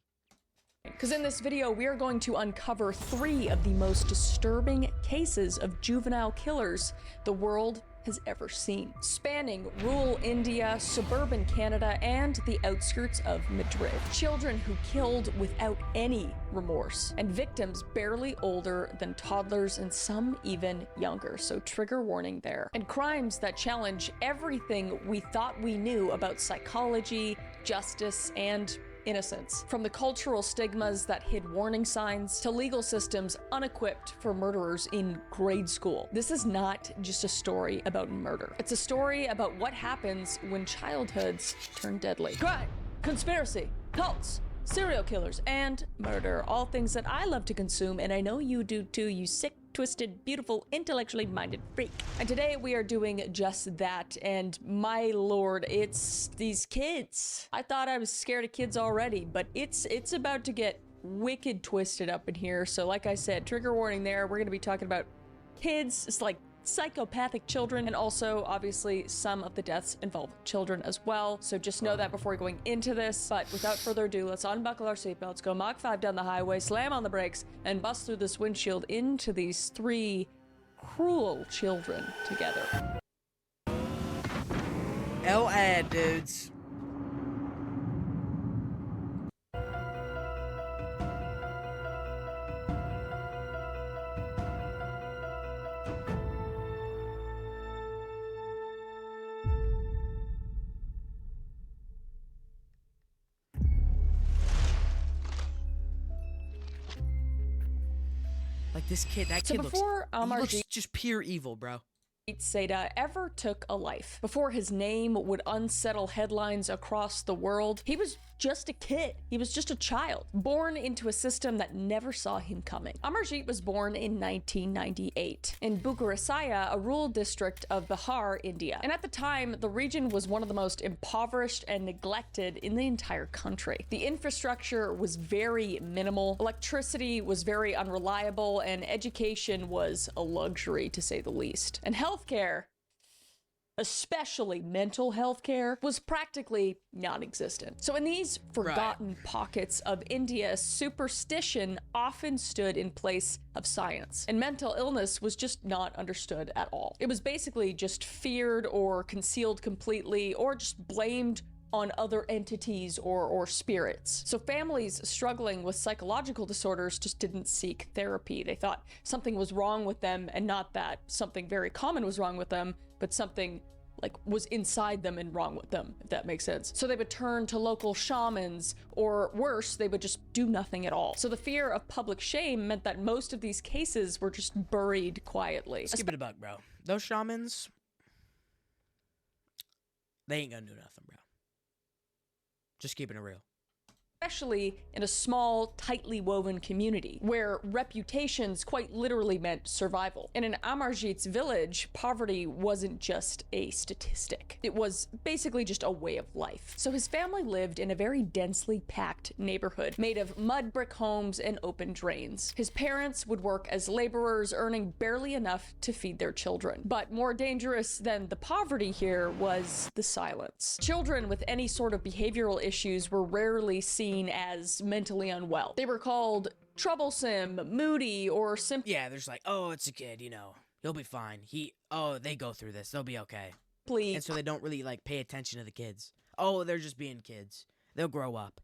Because in this video, we are going to uncover 3 of the most disturbing cases of juvenile killers the world has ever seen, spanning rural India, suburban Canada, and the outskirts of Madrid. Children who killed without any remorse, and victims barely older than toddlers and some even younger, so trigger warning there. And crimes that challenge everything we thought we knew about psychology, justice, and innocence. From the cultural stigmas that hid warning signs to legal systems unequipped for murderers in grade school. This is not just a story about murder. It's a story about what happens when childhoods turn deadly. Crime, conspiracy, cults, serial killers, and murder. All things that I love to consume, and I know you do too, you sick, twisted, beautiful, intellectually minded freak. And today we are doing just that, and my lord, it's these kids. I thought I was scared of kids already, but it's about to get wicked twisted up in here. So like I said, trigger warning there. We're gonna be talking about kids. It's like psychopathic children, and also obviously some of the deaths involve children as well, so just know that before going into this. But without further ado, let's unbuckle our seatbelts, go Mach 5 down the highway, slam on the brakes, and bust through this windshield into these 3 cruel children together. L-ad, dudes. Like this kid, that So kid before looks just pure evil, bro. Sada ever took a life, before his name would unsettle headlines across the world, he was just a kid. He was just a child, born into a system that never saw him coming. Amarjit was born in 1998 in Bugarasaya, a rural district of Bihar, India. And at the time, the region was one of the most impoverished and neglected in the entire country. The infrastructure was very minimal, electricity was very unreliable, and education was a luxury to say the least. And healthcare, especially mental health care, was practically non-existent. So in these forgotten pockets of India, superstition often stood in place of science, and mental illness was just not understood at all. It was basically just feared or concealed completely, or just blamed on other entities or spirits. So families struggling with psychological disorders just didn't seek therapy. They thought something was wrong with them, and not that something very common was wrong with them, but something like was inside them and wrong with them, if that makes sense. So they would turn to local shamans, or worse, they would just do nothing at all. So the fear of public shame meant that most of these cases were just buried quietly. Skip it a buck, bro. Those shamans, they ain't gonna do nothing, bro. Just keeping it real. Especially in a small, tightly woven community where reputations quite literally meant survival. And in Amarjit's village, poverty wasn't just a statistic. It was basically just a way of life. So his family lived in a very densely packed neighborhood made of mud brick homes and open drains. His parents would work as laborers, earning barely enough to feed their children. But more dangerous than the poverty here was the silence. Children with any sort of behavioral issues were rarely seen as mentally unwell. They were called troublesome, moody, or simply— Yeah, there's like, oh, it's a kid, you know, he'll be fine. They go through this, they'll be okay. And so they don't really like pay attention to the kids. Oh, they're just being kids. They'll grow up.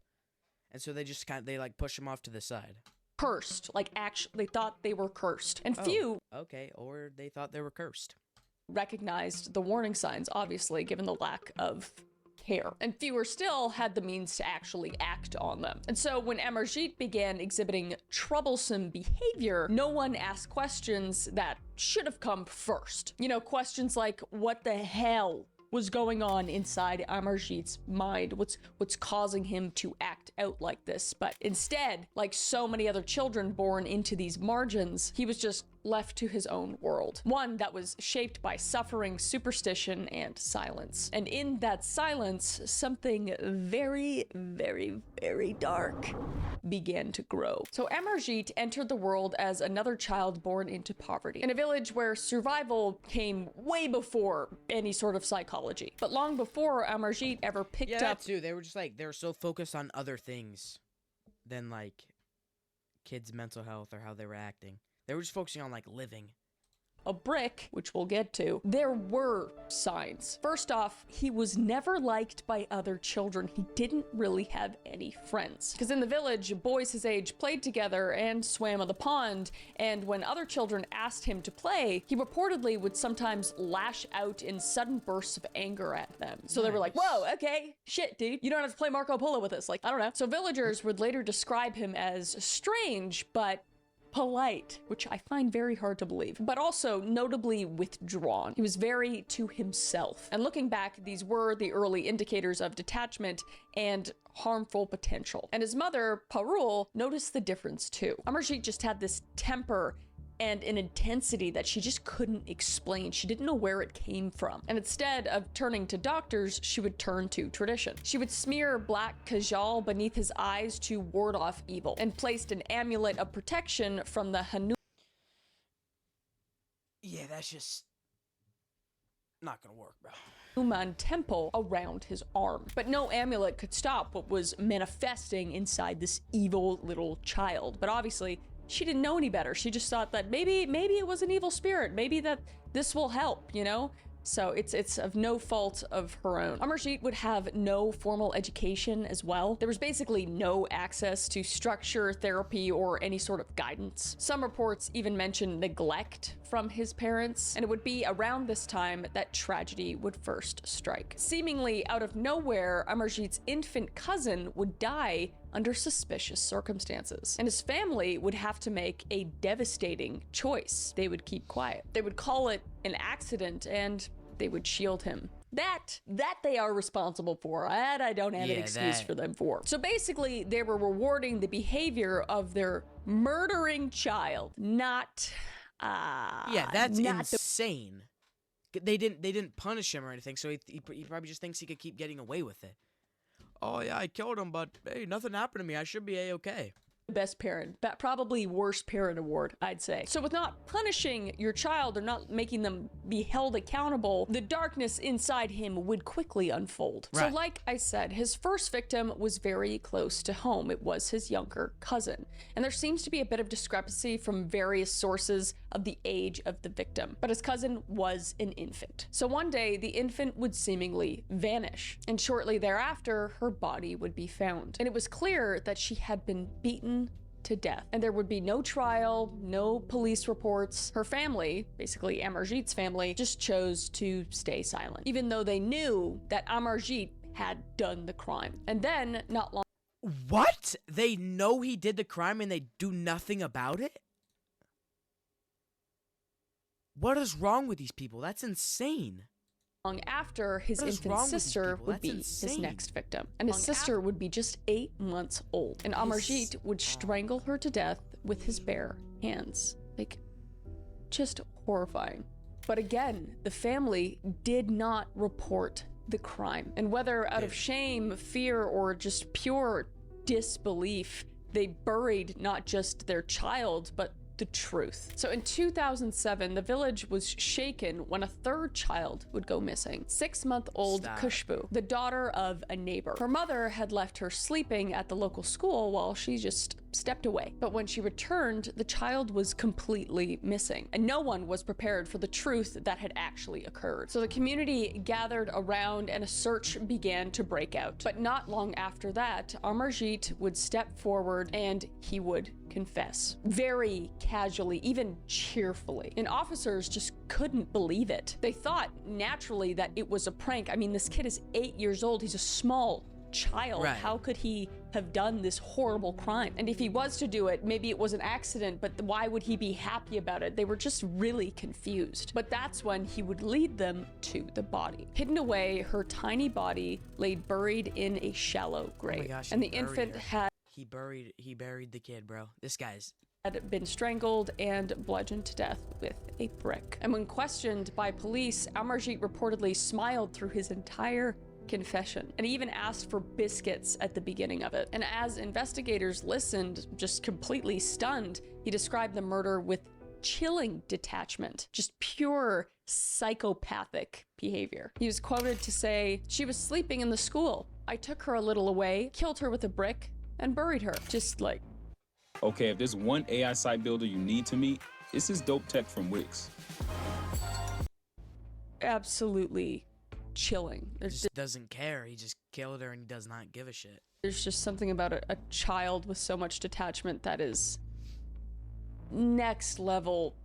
And so they just they push them off to the side. Cursed, like actually, they thought they were cursed. And few— Okay, or they thought they were cursed. Recognized the warning signs, obviously, given the lack of care. And fewer still had the means to actually act on them. And so when Amarjit began exhibiting troublesome behavior, no one asked questions that should have come first. You know, questions like, what the hell was going on inside Amarjit's mind? What's causing him to act out like this? But instead, like so many other children born into these margins, he was just left to his own world. One that was shaped by suffering, superstition, and silence. And in that silence, something very, very, very dark began to grow. So Amarjit entered the world as another child born into poverty, in a village where survival came way before any sort of psychology. But long before Amarjit ever picked up— that too. They were just they were so focused on other things than kids' mental health or how they were acting. They were just focusing on living. A brick, which we'll get to, there were signs. First off, he was never liked by other children. He didn't really have any friends. Because in the village, boys his age played together and swam on the pond, and when other children asked him to play, he reportedly would sometimes lash out in sudden bursts of anger at them. So they were like, whoa, okay, shit, dude, you don't have to play Marco Polo with us. I don't know. So villagers would later describe him as strange, but polite, which I find very hard to believe, but also notably withdrawn. He was very to himself. And looking back, these were the early indicators of detachment and harmful potential. And his mother, Parul, noticed the difference too. Amarjit just had this temper and an intensity that she just couldn't explain. She didn't know where it came from. And instead of turning to doctors, she would turn to tradition. She would smear black kajal beneath his eyes to ward off evil, and placed an amulet of protection from the Hanuman. Yeah, that's just not gonna work, bro. Hanuman temple around his arm. But no amulet could stop what was manifesting inside this evil little child. But obviously, she didn't know any better. She just thought that maybe it was an evil spirit. Maybe that this will help, you know? So it's of no fault of her own. Amarjit would have no formal education as well. There was basically no access to structure, therapy, or any sort of guidance. Some reports even mention neglect from his parents, and it would be around this time that tragedy would first strike. Seemingly out of nowhere, Amarjit's infant cousin would die under suspicious circumstances, and his family would have to make a devastating choice. They would keep quiet. They would call it an accident, and they would shield him. That they are responsible for. That I don't have an Yeah, excuse that. for them for. So basically, they were rewarding the behavior of their murdering child, not Yeah, that's not the insane. They didn't punish him or anything, so he probably just thinks he could keep getting away with it. Oh yeah, I killed him, but hey, nothing happened to me. I should be A-okay. best parent, but probably worst parent award, I'd say. So with not punishing your child or not making them be held accountable, the darkness inside him would quickly unfold. Right. So like I said, his first victim was very close to home. It was his younger cousin. And there seems to be a bit of discrepancy from various sources of the age of the victim. But his cousin was an infant. So one day, the infant would seemingly vanish. And shortly thereafter, her body would be found. And it was clear that she had been beaten to death. And there would be no trial, no police reports. Her family, basically Amarjit's family, just chose to stay silent, even though they knew that Amarjit had done the crime. And then, not long— What? They know he did the crime and they do nothing about it? What is wrong with these people? That's insane. long after, his What is infant wrong with these sister people? would That's be his insane. next victim. And his sister would be just 8 months old. And Amarjit would strangle her to death with his bare hands. Like, just horrifying. But again, the family did not report the crime. And whether out of shame, fear, or just pure disbelief, they buried not just their child, but the truth. So in 2007, the village was shaken when a third child would go missing. 6-month-old Stop. Khushbu, the daughter of a neighbor. Her mother had left her sleeping at the local school while she just stepped away. But when she returned, the child was completely missing, and no one was prepared for the truth that had actually occurred. So the community gathered around and a search began to break out. But not long after that, Amarjit would step forward and he would confess. Very casually, even cheerfully. And officers just couldn't believe it. They thought naturally that it was a prank. I mean, this kid is 8 years old. He's a small child. Right. How could he have done this horrible crime? And if he was to do it, maybe it was an accident, but why would he be happy about it? They were just really confused. But that's when he would lead them to the body. Hidden away, her tiny body lay buried in a shallow grave. Oh my gosh, and he the buried infant her. had He buried the kid, bro. This guy's had been strangled and bludgeoned to death with a brick. And when questioned by police, Amarjit reportedly smiled through his entire confession and even asked for biscuits at the beginning of it. And as investigators listened, just completely stunned, he described the murder with chilling detachment, just pure psychopathic behavior. He was quoted to say, "She was sleeping in the school. I took her a little away, killed her with a brick, and buried her." Just like, Okay, if there's one AI site builder you need to meet, it's this dope tech from Wix. absolutely chilling. he just doesn't care. He just killed her and he does not give a shit. There's just something about a child with so much detachment that is next level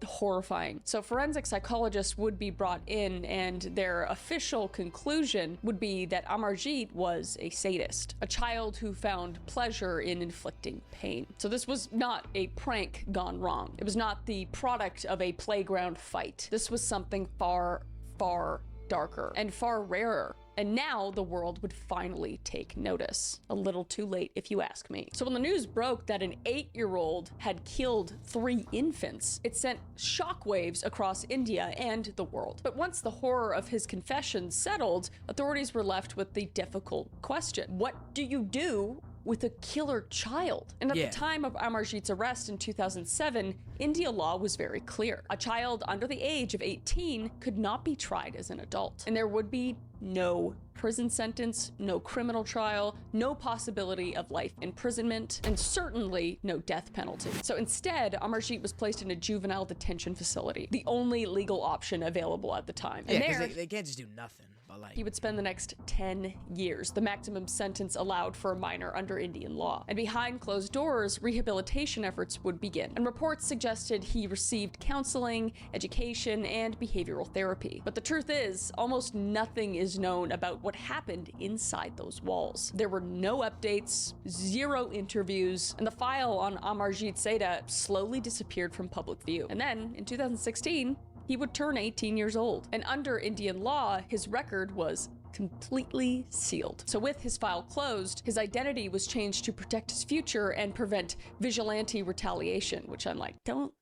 horrifying. So forensic psychologists would be brought in, and their official conclusion would be that Amarjit was a sadist, a child who found pleasure in inflicting pain. So this was not a prank gone wrong. It was not the product of a playground fight. This was something far, far darker and far rarer. And now the world would finally take notice. A little too late, if you ask me. So when the news broke that an 8-year-old had killed 3 infants, it sent shockwaves across India and the world. But once the horror of his confession settled, authorities were left with the difficult question: what do you do with a killer child? And at Yeah. the time of Amarjit's arrest in 2007, India law was very clear. A child under the age of 18 could not be tried as an adult, and there would be no prison sentence, no criminal trial, no possibility of life imprisonment, and certainly no death penalty. So instead, Amarjit was placed in a juvenile detention facility, the only legal option available at the time. Yeah, And because there, they can't just do nothing. But like, he would spend the next 10 years, the maximum sentence allowed for a minor under Indian law. And behind closed doors, rehabilitation efforts would begin. And reports suggested he received counseling, education, and behavioral therapy. But the truth is, almost nothing is known about what happened inside those walls. There were no updates, 0 interviews, and the file on Amarjit Seda slowly disappeared from public view. And then, in 2016, he would turn 18 years old. And under Indian law, his record was completely sealed. So with his file closed, his identity was changed to protect his future and prevent vigilante retaliation, which I'm like, don't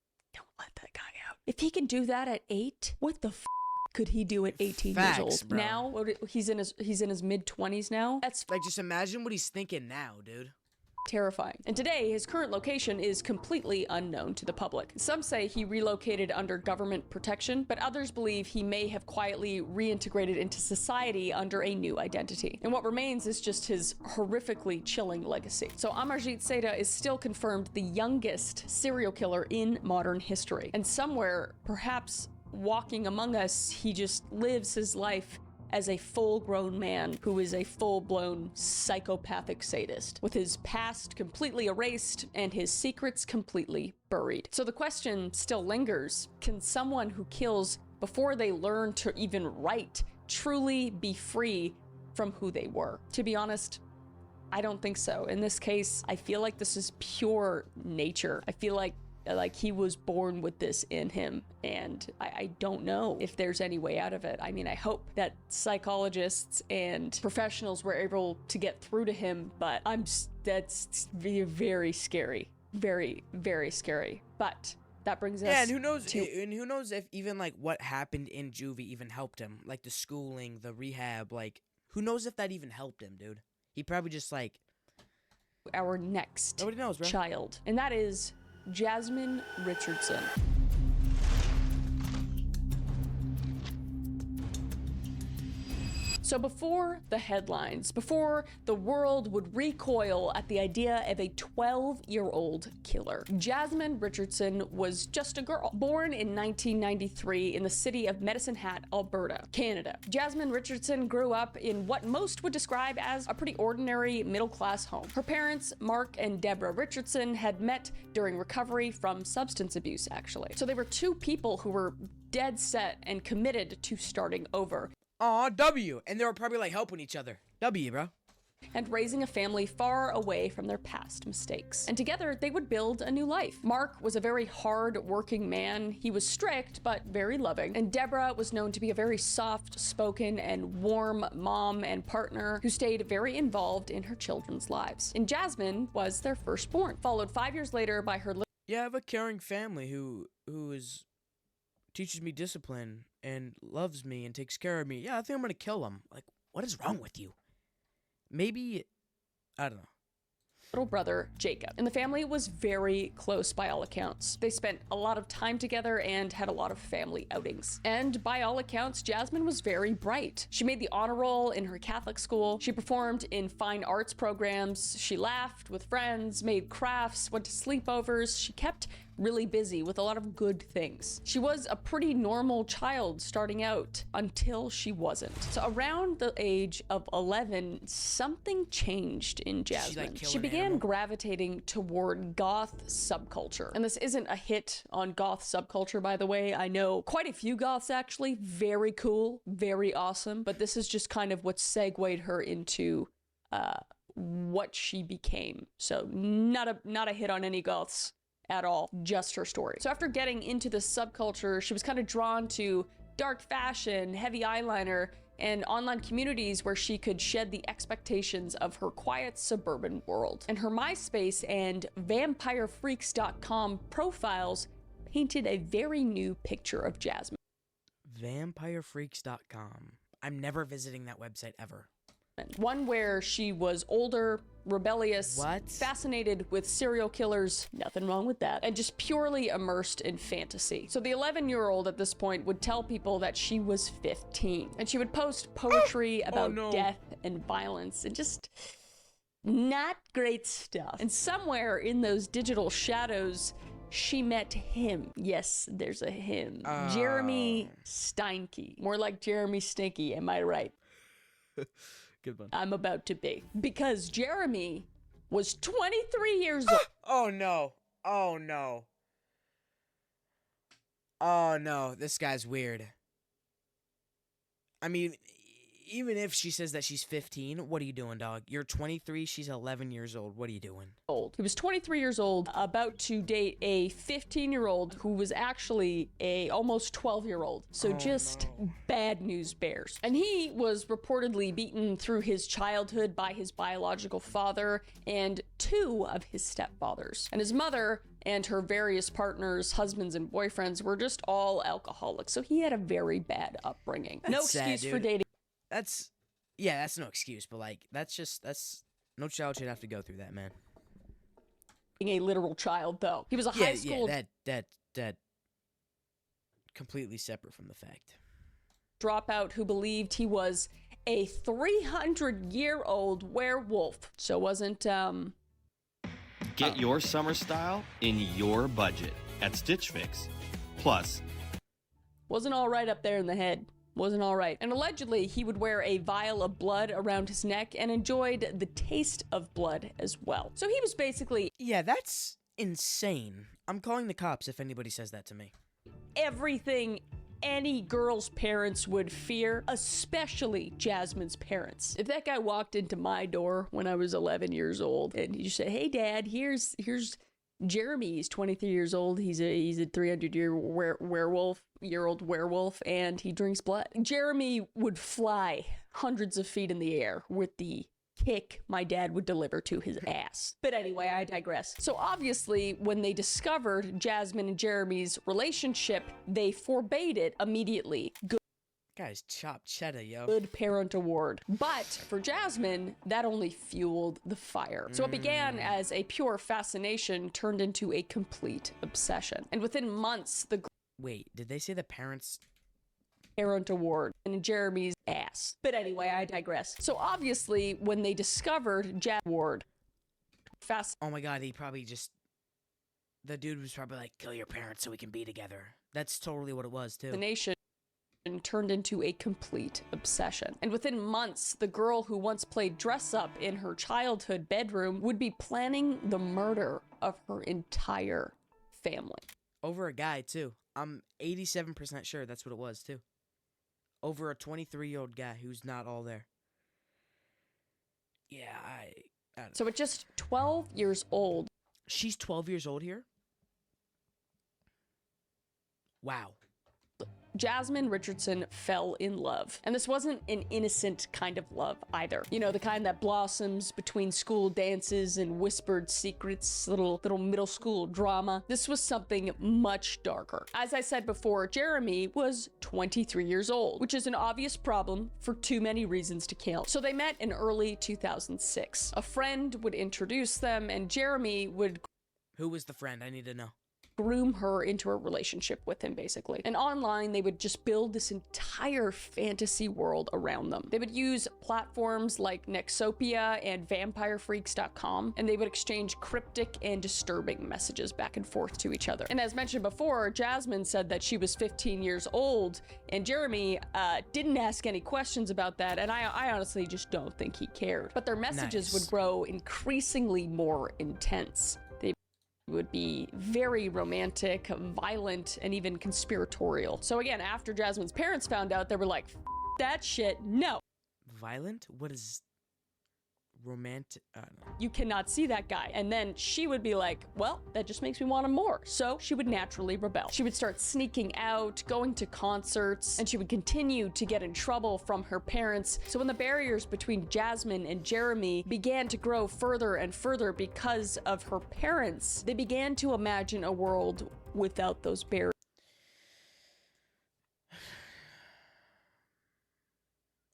let that guy out. If he can do that at 8, what the could he do at 18 Facts, years old? bro. Now he's in his mid-20s now. That's like, just imagine what he's thinking now, dude. Terrifying. And today, his current location is completely unknown to the public. Some say he relocated under government protection, but others believe he may have quietly reintegrated into society under a new identity. And what remains is just his horrifically chilling legacy. So Amarjit Seda is still confirmed the youngest serial killer in modern history. And somewhere, perhaps walking among us, he just lives his life as a full-grown man who is a full-blown psychopathic sadist, with his past completely erased and his secrets completely buried. So the question still lingers, can someone who kills before they learn to even write truly be free from who they were? To be honest, I don't think so. In this case, I feel like this is pure nature. I feel like he was born with this in him, and I don't know if there's any way out of it. I mean, I hope that psychologists and professionals were able to get through to him, but that's very scary. Very, very scary. But that brings us and who knows if even like what happened in juvie even helped him, like the schooling, the rehab, like who knows if that even helped him, dude. He probably just like our next nobody knows, bro. Child, and that is Jasmine Richardson. So before the headlines, before the world would recoil at the idea of a 12-year-old killer, Jasmine Richardson was just a girl, born in 1993 in the city of Medicine Hat, Alberta, Canada. Jasmine Richardson grew up in what most would describe as a pretty ordinary middle-class home. Her parents, Mark and Deborah Richardson, had met during recovery from substance abuse, actually. So they were two people who were dead set and committed to starting over. Aw, W. And they were probably like helping each other. W, bro. And raising a family far away from their past mistakes. And together, they would build a new life. Mark was a very hard-working man. He was strict, but very loving. And Deborah was known to be a very soft-spoken and warm mom and partner who stayed very involved in her children's lives. And Jasmine was their firstborn, followed 5 years later by her Yeah, I have a caring family who teaches me discipline and loves me and takes care of me. Yeah, I think I'm gonna kill him. Like, what is wrong with you? Maybe, I don't know. Little brother, Jacob. And the family was very close by all accounts. They spent a lot of time together and had a lot of family outings. And by all accounts, Jasmine was very bright. She made the honor roll in her Catholic school. She performed in fine arts programs. She laughed with friends, made crafts, went to sleepovers. She kept really busy with a lot of good things. She was a pretty normal child starting out until she wasn't. So around the age of 11, something changed in Jasmine. She began gravitating toward goth subculture. And this isn't a hit on goth subculture, by the way. I know quite a few goths actually. Very cool, very awesome. But this is just kind of what segued her into what she became. So not a hit on any goths at all, just her story. So after getting into the subculture, she was kind of drawn to dark fashion, heavy eyeliner, and online communities where she could shed the expectations of her quiet suburban world. And her MySpace and VampireFreaks.com profiles painted a very new picture of Jasmine. VampireFreaks.com. I'm never visiting that website ever. One where she was older, rebellious, fascinated with serial killers, nothing wrong with that, and just purely immersed in fantasy. So the 11-year-old at this point would tell people that she was 15, and she would post poetry about death and violence, and just not great stuff. And somewhere in those digital shadows, she met him. Yes, there's a him. Jeremy Steinke. More like Jeremy Stinky, am I right? Good one. I'm about to be. Because Jeremy was 23 years old. Oh no. Oh no. Oh no. This guy's weird. I mean, even if she says that she's 15, what are you doing, dog? You're 23, she's 11 years old. What are you doing? He was 23 years old, about to date a 15-year-old who was actually a almost 12-year-old. So bad news bears. And he was reportedly beaten through his childhood by his biological father and 2 of his stepfathers. And his mother and her various partners, husbands, and boyfriends were just all alcoholics. So he had a very bad upbringing. No excuse for dating. That's no excuse, but like, that's no child should have to go through that, man. A literal child, though. He was a high school that completely separate from the fact. Dropout who believed he was a 300-year-old werewolf. So wasn't Get your summer style in your budget at Stitch Fix. Plus, wasn't all right up there in the head. Wasn't all right. And allegedly, he would wear a vial of blood around his neck and enjoyed the taste of blood as well. So he was basically... Yeah, that's insane. I'm calling the cops if anybody says that to me. Everything any girl's parents would fear, especially Jasmine's parents. If that guy walked into my door when I was 11 years old and he just said, "Hey, Dad, here's Jeremy. He's 23 years old. He's a 300-year-old werewolf, and he drinks blood." Jeremy would fly hundreds of feet in the air with the kick my dad would deliver to his ass. But anyway, I digress. So obviously, when they discovered Jasmine and Jeremy's relationship, they forbade it immediately. Guys, chop cheddar, yo. Good parent award. But for Jasmine, that only fueled the fire. So it began as a pure fascination, turned into a complete obsession. And within months, the... Wait, did they say the parents... Parent award in Jeremy's ass. But anyway, I digress. So obviously, when they discovered Ward, oh my god, he probably just... The dude was probably like, "Kill your parents so we can be together." That's totally what it was, too. The nation turned into a complete obsession. And within months, the girl who once played dress-up in her childhood bedroom would be planning the murder of her entire family. Over a guy, too. I'm 87% sure that's what it was, too. Over a 23-year-old guy who's not all there. Yeah, I don't know. So at just 12 years old... She's 12 years old here? Wow. Jasmine Richardson fell in love. And this wasn't an innocent kind of love either. You know, the kind that blossoms between school dances and whispered secrets, little middle school drama. This was something much darker. As I said before, Jeremy was 23 years old, which is an obvious problem for too many reasons to kill. So they met in early 2006. A friend would introduce them, and Jeremy would... Who was the friend? I need to know. Groom her into a relationship with him, basically. And online, they would just build this entire fantasy world around them. They would use platforms like Nexopia and VampireFreaks.com, and they would exchange cryptic and disturbing messages back and forth to each other. And as mentioned before, Jasmine said that she was 15 years old, and Jeremy didn't ask any questions about that, and I honestly just don't think he cared. But their messages would grow increasingly more intense. Would be very romantic, violent, and even conspiratorial. So again, after Jasmine's parents found out, they were like, "F that shit, no." Violent? What is romantic? I don't know. You cannot see that guy. And then she would be like, "Well, that just makes me want him more." So she would naturally rebel. She would start sneaking out, going to concerts, and she would continue to get in trouble from her parents. So when the barriers between Jasmine and Jeremy began to grow further and further because of her parents, they began to imagine a world without those barriers.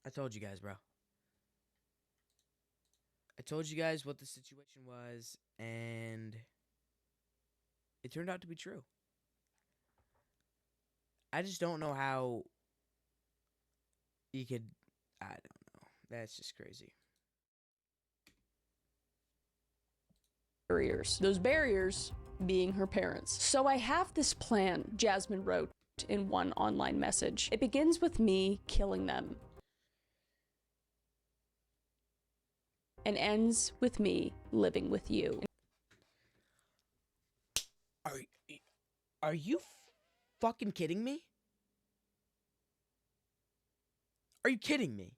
I told you guys, bro. I told you guys what the situation was, and it turned out to be true. I just don't know how you could... I don't know. That's just crazy. Barriers. Those barriers being her parents. "So I have this plan," Jasmine wrote in one online message. "It begins with me killing them and ends with me living with you." Are you fucking kidding me? Are you kidding me?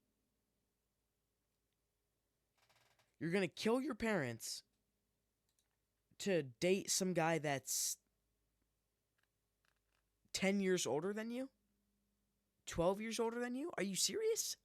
You're gonna kill your parents to date some guy that's 10 years older than you? 12 years older than you? Are you serious?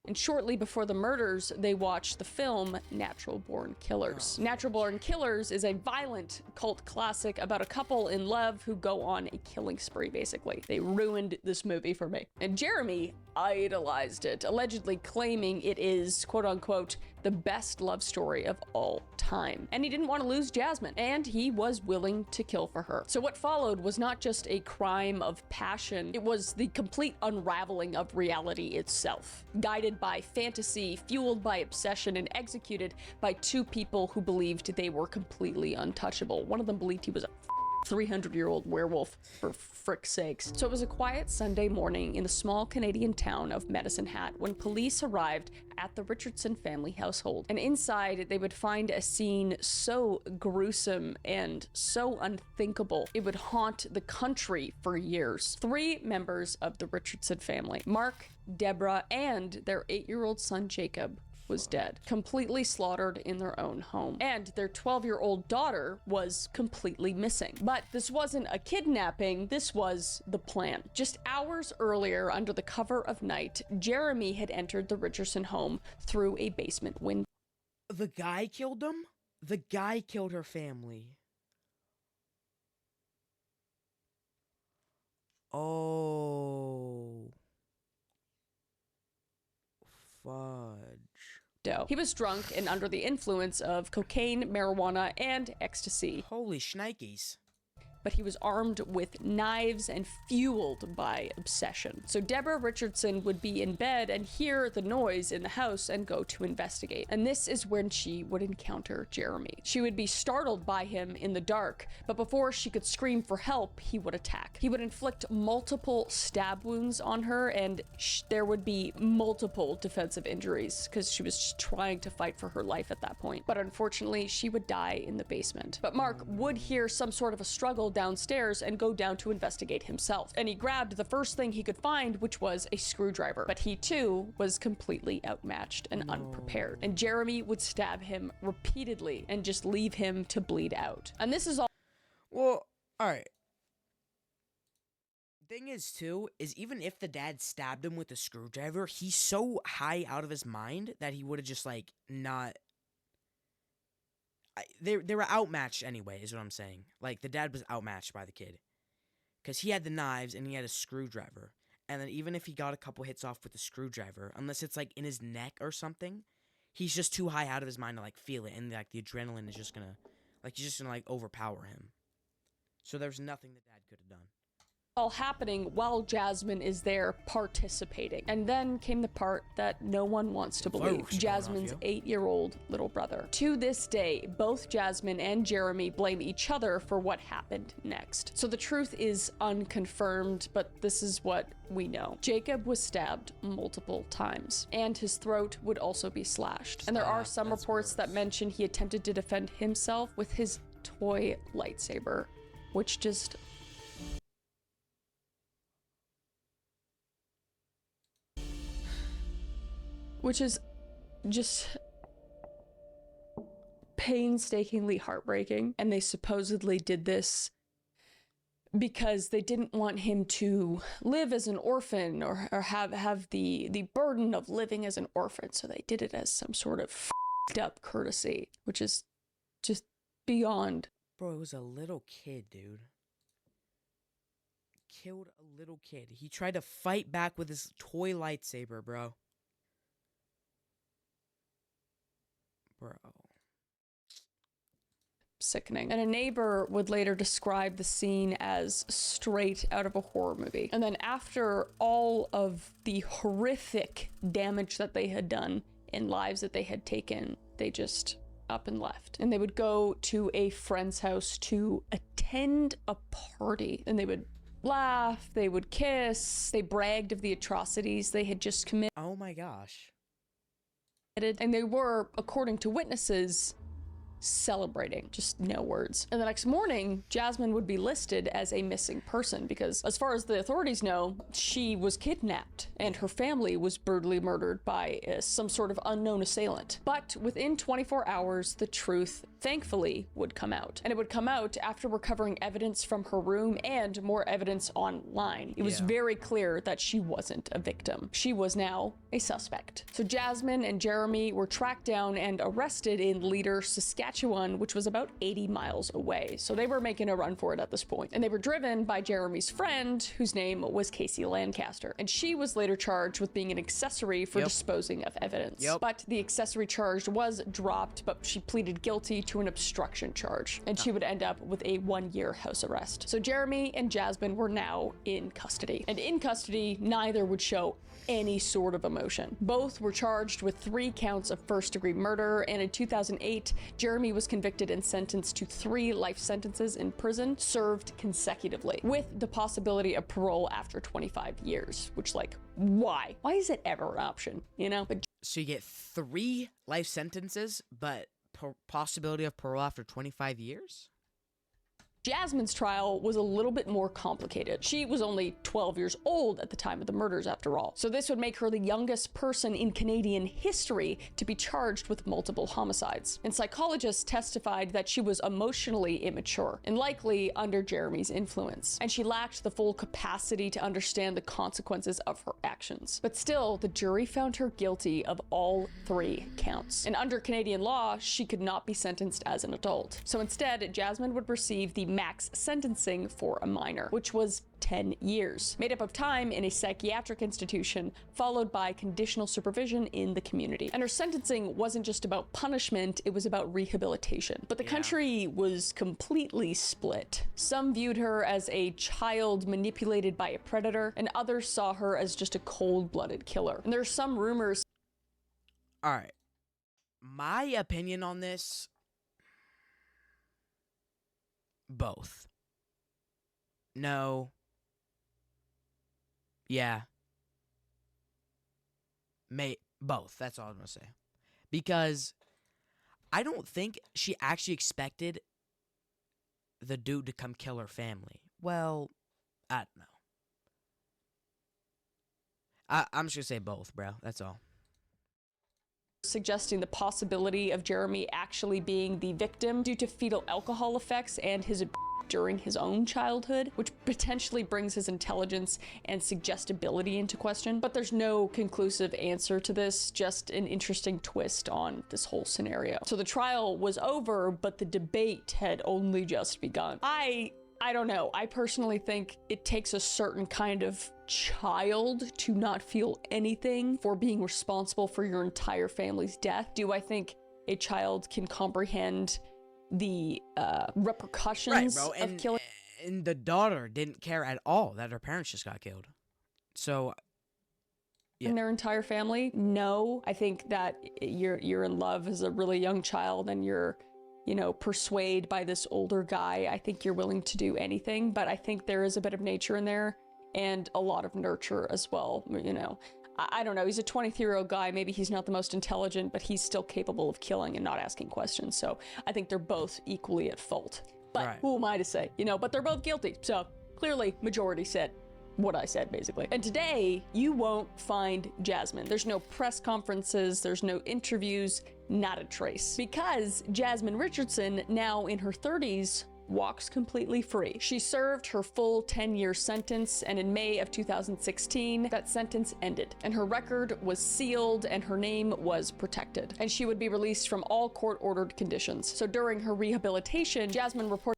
And shortly before the murders, they watched the film Natural Born Killers. Natural Born Killers is a violent cult classic about a couple in love who go on a killing spree, basically. They ruined this movie for me. And Jeremy idolized it, allegedly claiming it is, quote unquote, the best love story of all time. And he didn't want to lose Jasmine, and he was willing to kill for her. So what followed was not just a crime of passion, it was the complete unraveling of reality itself. Guided by fantasy, fueled by obsession, and executed by two people who believed they were completely untouchable. One of them believed he was a 300-year-old werewolf, for frick's sakes. So it was a quiet Sunday morning in the small Canadian town of Medicine Hat when police arrived at the Richardson family household. And inside, they would find a scene so gruesome and so unthinkable, it would haunt the country for years. 3 members of the Richardson family, Mark, Deborah, and their 8-year-old son Jacob, was dead, completely slaughtered in their own home. And their 12-year-old daughter was completely missing. But this wasn't a kidnapping, this was the plan. Just hours earlier, under the cover of night, Jeremy had entered the Richardson home through a basement window. The guy killed them? The guy killed her family. Oh. Fudge. He was drunk and under the influence of cocaine, marijuana, and ecstasy. Holy shnikes. But he was armed with knives and fueled by obsession. So Deborah Richardson would be in bed and hear the noise in the house and go to investigate. And this is when she would encounter Jeremy. She would be startled by him in the dark, but before she could scream for help, he would attack. He would inflict multiple stab wounds on her, and there would be multiple defensive injuries because she was trying to fight for her life at that point. But unfortunately, she would die in the basement. But Mark would hear some sort of a struggle downstairs and go down to investigate himself. And he grabbed the first thing he could find, which was a screwdriver. But he too was completely outmatched and unprepared. And Jeremy would stab him repeatedly and just leave him to bleed out. And this is all. Well, alright. Thing is too, is even if the dad stabbed him with a screwdriver, he's so high out of his mind that he would have just like not. They were outmatched anyway, is what I'm saying. Like, the dad was outmatched by the kid. Because he had the knives and he had a screwdriver. And then even if he got a couple hits off with the screwdriver, unless it's, like, in his neck or something, he's just too high out of his mind to, like, feel it. And, like, the adrenaline is just gonna, like, he's just gonna, like, overpower him. So there's nothing the dad could have done. All happening while Jasmine is there participating. And then came the part that no one wants to believe. Jasmine's 8-year-old little brother. To this day, both Jasmine and Jeremy blame each other for what happened next. So the truth is unconfirmed, but this is what we know. Jacob was stabbed multiple times, and his throat would also be slashed. And there are some reports that mention he attempted to defend himself with his toy lightsaber, which just... which is just painstakingly heartbreaking. And they supposedly did this because they didn't want him to live as an orphan or have the burden of living as an orphan. So they did it as some sort of f***ed up courtesy, which is just beyond. Bro, it was a little kid, dude. Killed a little kid. He tried to fight back with his toy lightsaber, bro. Bro. Sickening. And a neighbor would later describe the scene as straight out of a horror movie. And then after all of the horrific damage that they had done and lives that they had taken, they just up and left. And they would go to a friend's house to attend a party. And they would laugh, they would kiss, they bragged of the atrocities they had just committed. Oh my gosh. And they were, according to witnesses, celebrating, just no words. And the next morning, Jasmine would be listed as a missing person because, as far as the authorities know, she was kidnapped and her family was brutally murdered by some sort of unknown assailant. But within 24 hours, the truth, thankfully, would come out. And it would come out after recovering evidence from her room and more evidence online. It was very clear that she wasn't a victim. She was now a suspect. So Jasmine and Jeremy were tracked down and arrested in Leader, Saskatchewan, which was about 80 miles away. So they were making a run for it at this point. And they were driven by Jeremy's friend, whose name was Casey Lancaster. And she was later charged with being an accessory for disposing of evidence. But the accessory charge was dropped, but she pleaded guilty to an obstruction charge. And she would end up with a 1-year house arrest. So Jeremy and Jasmine were now in custody. And in custody, neither would show any sort of emotion. Both were charged with 3 counts of first-degree murder, and in 2008, Jeremy was convicted and sentenced to 3 life sentences in prison, served consecutively, with the possibility of parole after 25 years, which, like, why? Why is it ever an option, you know? But so you get 3 life sentences, but possibility of parole after 25 years? Jasmine's trial was a little bit more complicated. She was only 12 years old at the time of the murders, after all. So this would make her the youngest person in Canadian history to be charged with multiple homicides. And psychologists testified that she was emotionally immature and likely under Jeremy's influence. And she lacked the full capacity to understand the consequences of her actions. But still, the jury found her guilty of all 3 counts. And under Canadian law, she could not be sentenced as an adult. So instead, Jasmine would receive the max sentencing for a minor, which was 10 years, made up of time in a psychiatric institution, followed by conditional supervision in the community. And her sentencing wasn't just about punishment, it was about rehabilitation. But the country was completely split. Some viewed her as a child manipulated by a predator, and others saw her as just a cold-blooded killer. And there are some rumors. All right. My opinion on this, both. No. Yeah. Both. That's all I'm gonna say. Because I don't think she actually expected the dude to come kill her family. Well, I don't know. I'm just gonna say both, bro. That's all. Suggesting the possibility of Jeremy actually being the victim due to fetal alcohol effects and his during his own childhood, which potentially brings his intelligence and suggestibility into question. But there's no conclusive answer to this, just an interesting twist on this whole scenario. So the trial was over, but the debate had only just begun. I don't know. I personally think it takes a certain kind of child to not feel anything for being responsible for your entire family's death. Do I think a child can comprehend the repercussions of killing? And the daughter didn't care at all that her parents just got killed. So, in their entire family? No. I think that you're in love as a really young child and you're, you know, persuaded by this older guy. I think you're willing to do anything, but I think there is a bit of nature in there and a lot of nurture as well, you know. I don't know, he's a 23-year-old guy, maybe he's not the most intelligent, but he's still capable of killing and not asking questions, so I think they're both equally at fault. But who am I to say, you know, but they're both guilty, so clearly majority said what I said, basically. And today, you won't find Jasmine. There's no press conferences, there's no interviews, not a trace. Because Jasmine Richardson, now in her 30s, walks completely free. She served her full 10-year sentence, and in May of 2016, that sentence ended, and her record was sealed and her name was protected, and she would be released from all court-ordered conditions. So during her rehabilitation, Jasmine reported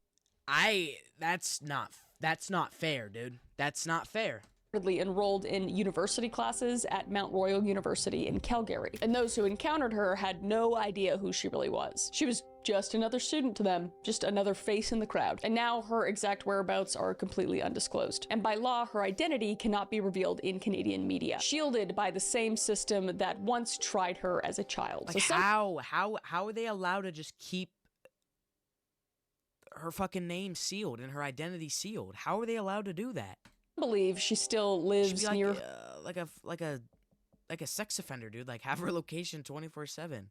that's not fair, dude. That's not fair. Enrolled in university classes at Mount Royal University in Calgary, and those who encountered her had no idea who she really was. She was just another student to them, just another face in the crowd. And now her exact whereabouts are completely undisclosed. And by law, her identity cannot be revealed in Canadian media, shielded by the same system that once tried her as a child. Like, so how are they allowed to just keep her fucking name sealed and her identity sealed? How are they allowed to do that? Believe she still lives like, near like a sex offender, dude. Like, have her location 24/7.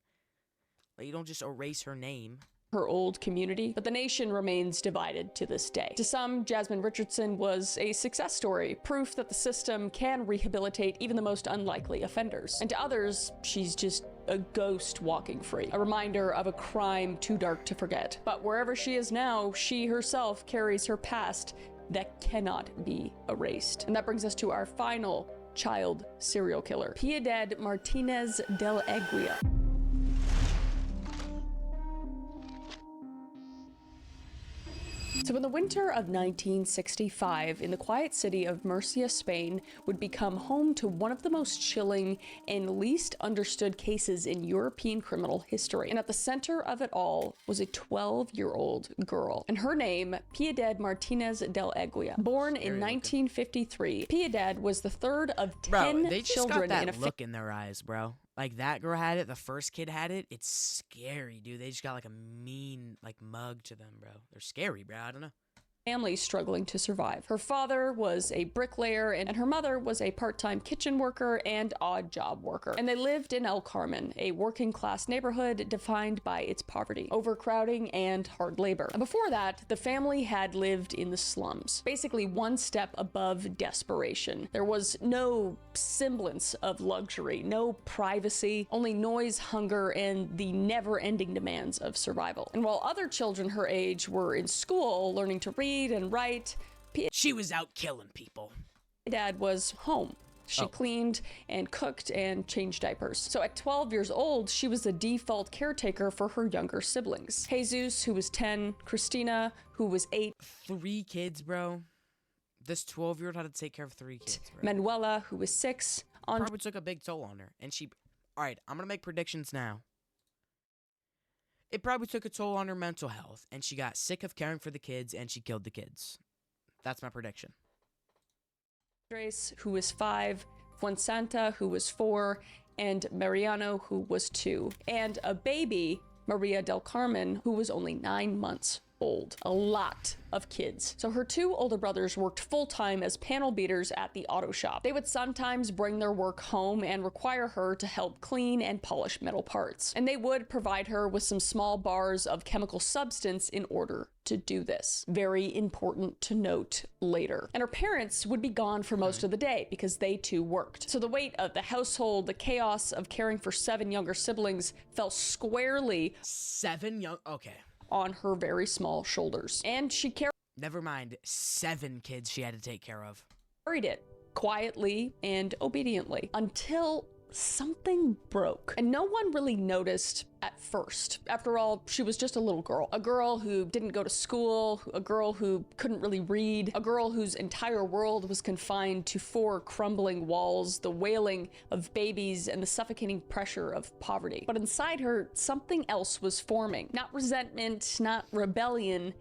Like, you don't just erase her name. her old community, but the nation remains divided to this day. To some, Jasmine Richardson was a success story, proof that the system can rehabilitate even the most unlikely offenders. And to others, she's just a ghost walking free, a reminder of a crime too dark to forget. But wherever she is now, she herself carries her past that cannot be erased. And that brings us to our final child serial killer, Piedad Martinez del Aguila. So in the winter of 1965, in the quiet city of Murcia, Spain, would become home to one of the most chilling and least understood cases in European criminal history. And at the center of it all was a 12-year-old girl. And her name, Piedad Martinez del Aguila. Born in 1953, Piedad was the third of 10 they just children got that in a look in their eyes, bro. Like, that girl had it, the first kid had it. It's scary, dude. They just got, like, a mean, like, mug to them, bro. They're scary, bro. I don't know. Family struggling to survive. Her father was a bricklayer and her mother was a part-time kitchen worker and odd job worker. And they lived in El Carmen, a working class neighborhood defined by its poverty, overcrowding, and hard labor. And before that, the family had lived in the slums, basically one step above desperation. There was no semblance of luxury, no privacy, only noise, hunger, and the never-ending demands of survival. And while other children her age were in school learning to read and write, she was out killing people. Dad was home. She cleaned and cooked and changed diapers. So at 12 years old, she was the default caretaker for her younger siblings. Jesus, who was 10, Christina, who was 8. 3 kids, bro. This 12-year-old had to take care of 3 kids, bro. Manuela, who was 6. Probably took a big toll on her. And she... Alright, I'm gonna make predictions now. It probably took a toll on her mental health, and she got sick of caring for the kids, and she killed the kids. That's my prediction. Andres, who was 5, Fuensanta, who was 4, and Mariano, who was 2. And a baby, Maria del Carmen, who was only 9 months old. A lot of kids. So her 2 older brothers worked full-time as panel beaters at the auto shop. They would sometimes bring their work home and require her to help clean and polish metal parts. And they would provide her with some small bars of chemical substance in order to do this. Very important to note later. And her parents would be gone for most of the day because they too worked. So the weight of the household, the chaos of caring for 7 younger siblings fell squarely on her very small shoulders. And she carried... Never mind, 7 kids she had to take care of. Carried it quietly and obediently until something broke. And no one really noticed at first. After all, she was just a little girl. A girl who didn't go to school, a girl who couldn't really read, a girl whose entire world was confined to 4 crumbling walls, the wailing of babies, and the suffocating pressure of poverty. But inside her, something else was forming. Not resentment, not rebellion,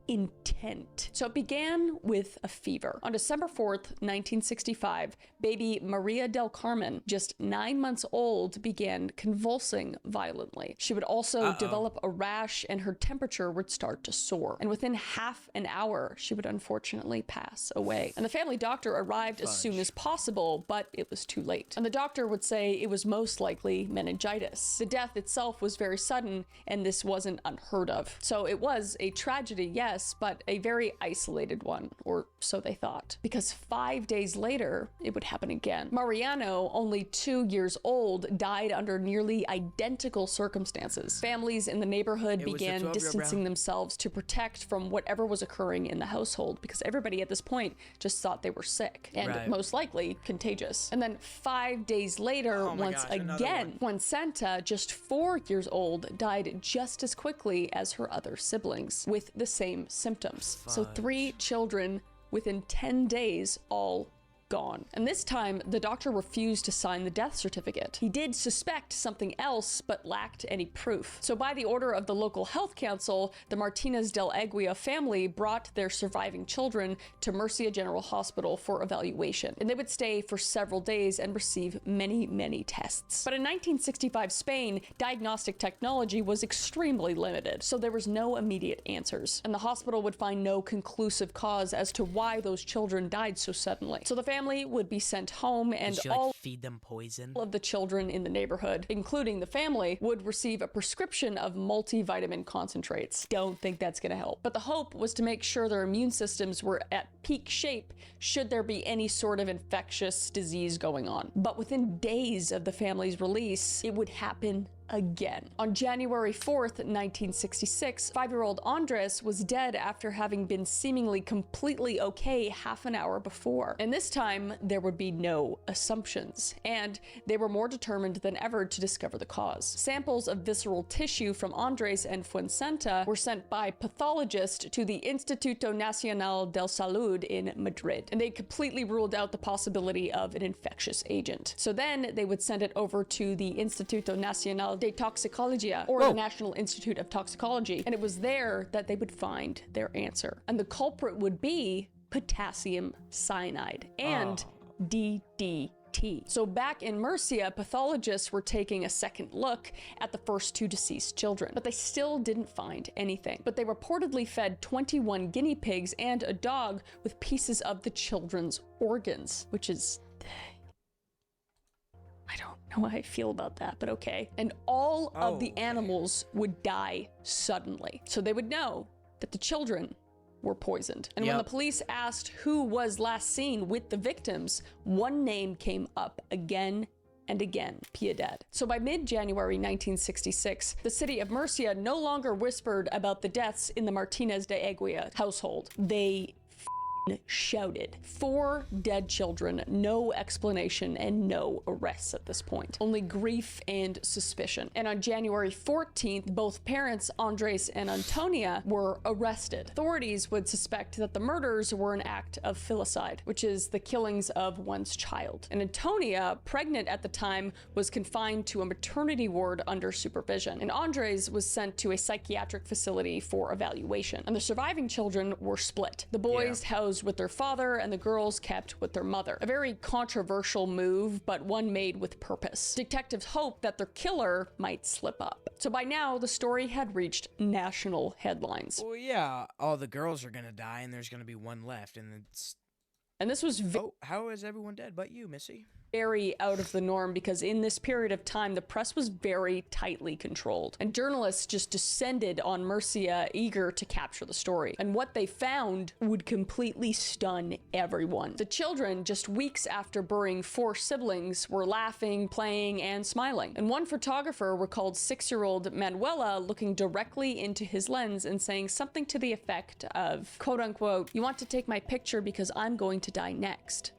intent. So it began with a fever. On December 4th, 1965, baby Maria del Carmen, just 9 months old, began convulsing violently. She would also develop a rash and her temperature would start to soar. And within half an hour, she would unfortunately pass away. And the family doctor arrived as soon as possible, but it was too late. And the doctor would say it was most likely meningitis. The death itself was very sudden, and this wasn't unheard of. So it was a tragedy, yes, but a very isolated one, or so they thought. Because 5 days later, it would happen again. Mariano, only 2 years old, died under nearly identical circumstances. Families in the neighborhood began distancing themselves to protect from whatever was occurring in the household, because everybody at this point just thought they were sick, and most likely contagious. And then 5 days later, once again, Fuensanta, just 4 years old, died just as quickly as her other siblings, with the same symptoms. So 3 children within 10 days, all gone. And this time, the doctor refused to sign the death certificate. He did suspect something else, but lacked any proof. So by the order of the local health council, the Martinez del Aguila family brought their surviving children to Murcia General Hospital for evaluation. And they would stay for several days and receive many, many tests. But in 1965 Spain, diagnostic technology was extremely limited, so there was no immediate answers. And the hospital would find no conclusive cause as to why those children died so suddenly. So the family family would be sent home, and Did she, all feed them poison? of the children in the neighborhood, including the family, would receive a prescription of multivitamin concentrates. Don't think that's gonna help. But the hope was to make sure their immune systems were at peak shape should there be any sort of infectious disease going on. But within days of the family's release, it would happen again. On January 4th, 1966, 5-year-old Andres was dead after having been seemingly completely okay half an hour before. And this time, there would be no assumptions, and they were more determined than ever to discover the cause. Samples of visceral tissue from Andres and Fuensanta were sent by pathologists to the Instituto Nacional del Salud in Madrid, and they completely ruled out the possibility of an infectious agent. So then they would send it over to the Instituto Nacional de Toxicologia, or the National Institute of Toxicology, and it was there that they would find their answer. And the culprit would be potassium cyanide and DDT. So back in Murcia, pathologists were taking a second look at the first 2 deceased children, but they still didn't find anything. But they reportedly fed 21 guinea pigs and a dog with pieces of the children's organs, which is... I don't know how I feel about that, but okay. And all of the animals would die suddenly. So they would know that the children were poisoned. And when the police asked who was last seen with the victims, one name came up again and again: Piedad. So by mid-January 1966, the city of Murcia no longer whispered about the deaths in the Martinez de Aguirre household. They shouted. 4 dead children, no explanation, and no arrests at this point. Only grief and suspicion. And on January 14th, both parents, Andres and Antonia, were arrested. Authorities would suspect that the murders were an act of filicide, which is the killings of one's child. And Antonia, pregnant at the time, was confined to a maternity ward under supervision. And Andres was sent to a psychiatric facility for evaluation. And the surviving children were split. The boys housed with their father and the girls kept with their mother. A very controversial move, but one made with purpose. Detectives hoped that their killer might slip up. So by now, the story had reached national headlines. Well, yeah, all the girls are gonna die and there's gonna be one left, and it's... And this was... how is everyone dead but you, Missy? Very out of the norm, because in this period of time, the press was very tightly controlled, and journalists just descended on Murcia, eager to capture the story. And what they found would completely stun everyone. The children, just weeks after burying 4 siblings, were laughing, playing, and smiling. And one photographer recalled 6-year-old Manuela looking directly into his lens and saying something to the effect of, quote unquote, "You want to take my picture because I'm going to die next."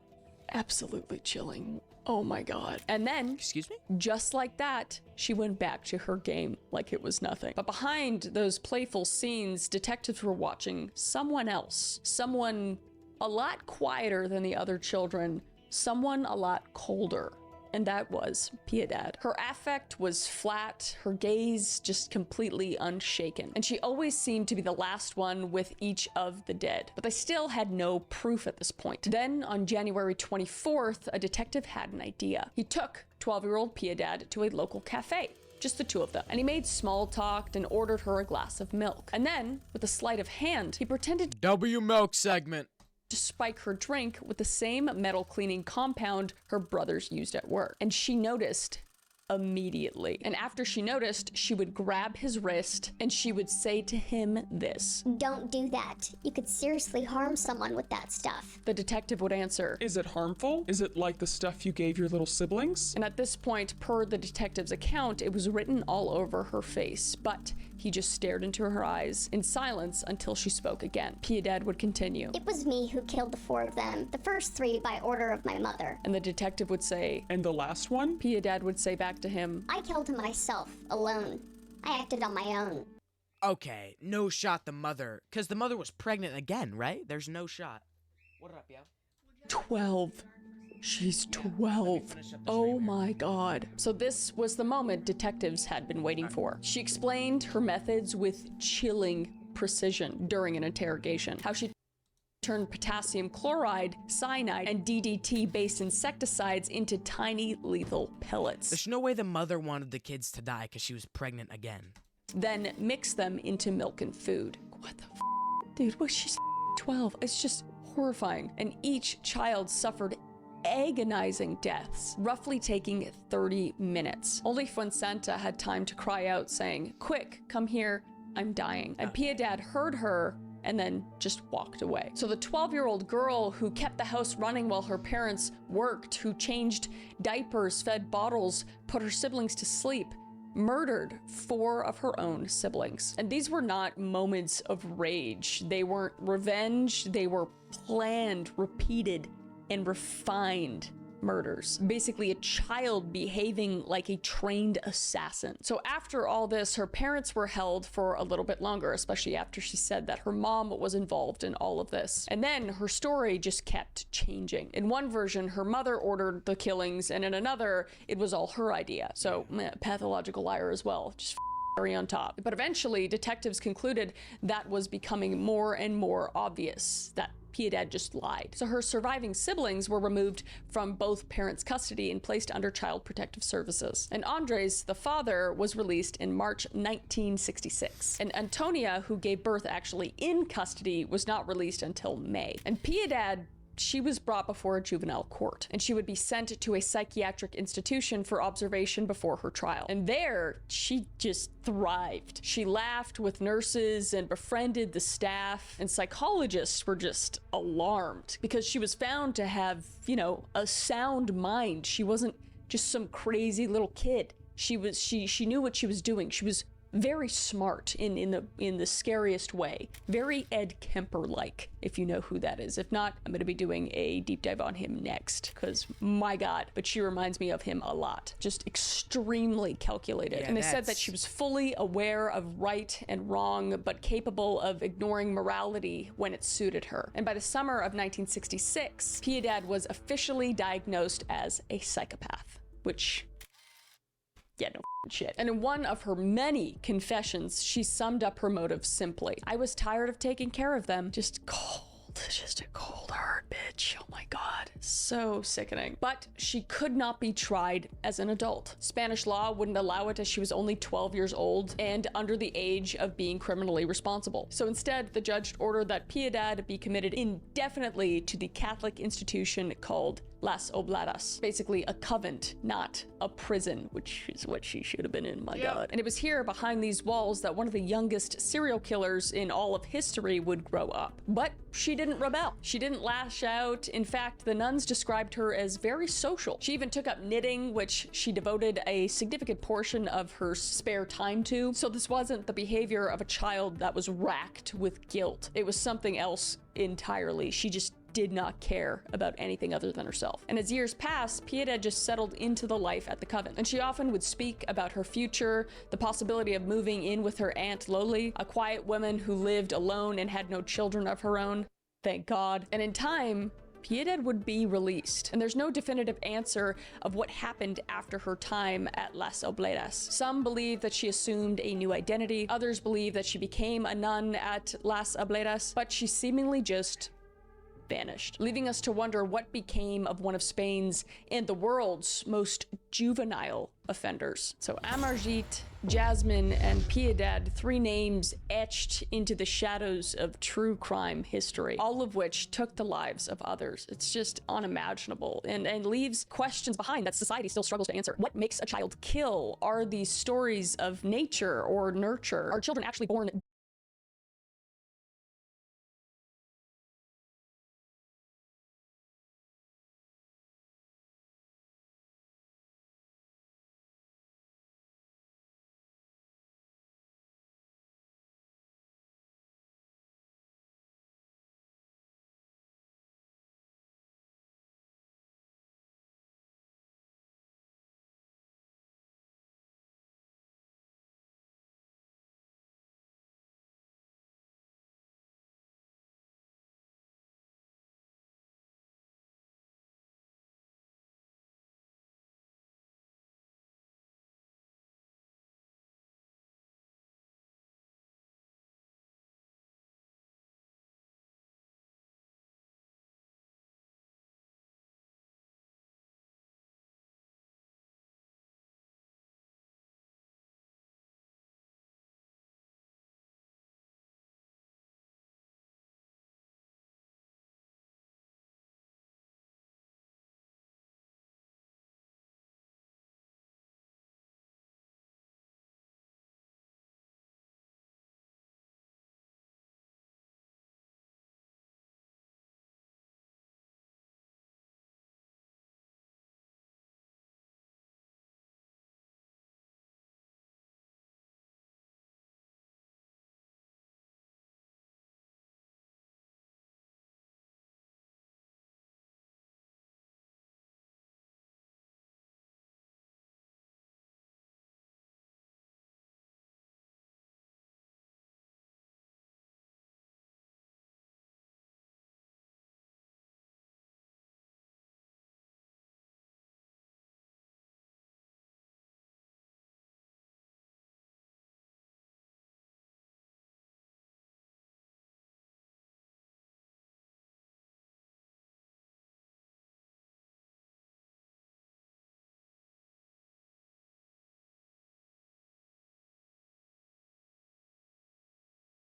Absolutely chilling. Oh my god. And then, excuse me? Just like that, she went back to her game like it was nothing. But behind those playful scenes, detectives were watching someone else. Someone a lot quieter than the other children. Someone a lot colder. And that was Piedad. Her affect was flat, her gaze just completely unshaken. And she always seemed to be the last one with each of the dead. But they still had no proof at this point. Then, on January 24th, a detective had an idea. He took 12-year-old Piedad to a local cafe. Just the 2 of them. And he made small talk and ordered her a glass of milk. And then, with a sleight of hand, he pretended W milk segment to spike her drink with the same metal cleaning compound her brothers used at work. And she noticed immediately. And after she noticed, she would grab his wrist and she would say to him this: "Don't do that. You could seriously harm someone with that stuff." The detective would answer, "Is it harmful? Is it like the stuff you gave your little siblings?" And at this point, per the detective's account, it was written all over her face, but he just stared into her eyes in silence until she spoke again. Piedad would continue, "It was me who killed the 4 of them, the first 3 by order of my mother." And the detective would say, "And the last one?" Piedad would say back to him, "I killed him myself, alone. I acted on my own." Okay, no shot the mother, because the mother was pregnant again, right? There's no shot. What up, yo? 12. She's 12. Oh my god. So this was the moment detectives had been waiting for. She explained her methods with chilling precision during an interrogation. How she turned potassium chloride, cyanide, and DDT-based insecticides into tiny lethal pellets. There's no way the mother wanted the kids to die because she was pregnant again. Then mix them into milk and food. What the f? Dude, was she 12? It's just horrifying. And each child suffered agonizing deaths, roughly taking 30 minutes. Only Fuensanta had time to cry out saying, "Quick, come here, I'm dying." And Piedad heard her and then just walked away. So the 12-year-old girl who kept the house running while her parents worked, who changed diapers, fed bottles, put her siblings to sleep, murdered 4 of her own siblings. And these were not moments of rage. They weren't revenge. They were planned, repeated, and refined murders. Basically a child behaving like a trained assassin. So after all this, her parents were held for a little bit longer, especially after she said that her mom was involved in all of this. And then her story just kept changing. In one version, her mother ordered the killings, and in another, it was all her idea. So, pathological liar as well. Just cherry on top. But eventually, detectives concluded that was becoming more and more obvious, that Piedad just lied. So her surviving siblings were removed from both parents' custody and placed under Child Protective Services. And Andres, the father, was released in March 1966. And Antonia, who gave birth actually in custody, was not released until May. And Piedad, she was brought before a juvenile court, and she would be sent to a psychiatric institution for observation before her trial. And there, she just thrived. She laughed with nurses and befriended the staff, and psychologists were just alarmed because she was found to have, you know, a sound mind. She wasn't just some crazy little kid. She knew what she was doing. She was very smart in the scariest way. Very Ed Kemper-like, if you know who that is. If not, I'm going to be doing a deep dive on him next, because my God, but she reminds me of him a lot. Just extremely calculated. Yeah, and they said that she was fully aware of right and wrong, but capable of ignoring morality when it suited her. And by the summer of 1966, Piedad was officially diagnosed as a psychopath, which, yeah, no shit. And in one of her many confessions, she summed up her motive simply: "I was tired of taking care of them." Just a cold hard bitch. Oh my God, so sickening. But she could not be tried as an adult. Spanish law wouldn't allow it, as she was only 12 years old and under the age of being criminally responsible. So instead, the judge ordered that Piedad be committed indefinitely to the Catholic institution called Las Obladas, basically a convent, not a prison, which is what she should have been in, my God. And it was here behind these walls that one of the youngest serial killers in all of history would grow up. But she didn't rebel. She didn't lash out. In fact, the nuns described her as very social. She even took up knitting, which she devoted a significant portion of her spare time to. So this wasn't the behavior of a child that was racked with guilt. It was something else entirely. She just did not care about anything other than herself. And as years passed, Piedad just settled into the life at the convent. And she often would speak about her future, the possibility of moving in with her Aunt Loli, a quiet woman who lived alone and had no children of her own. Thank God. And in time, Piedad would be released, and there's no definitive answer of what happened after her time at Las Obladas. Some believe that she assumed a new identity, others believe that she became a nun at Las Obladas, but she seemingly just vanished, leaving us to wonder what became of one of Spain's and the world's most juvenile offenders. So Amarjit, Jasmine, and Piedad, 3 names etched into the shadows of true crime history, all of which took the lives of others. It's just unimaginable and leaves questions behind that society still struggles to answer. What makes a child kill? Are these stories of nature or nurture? Are children actually born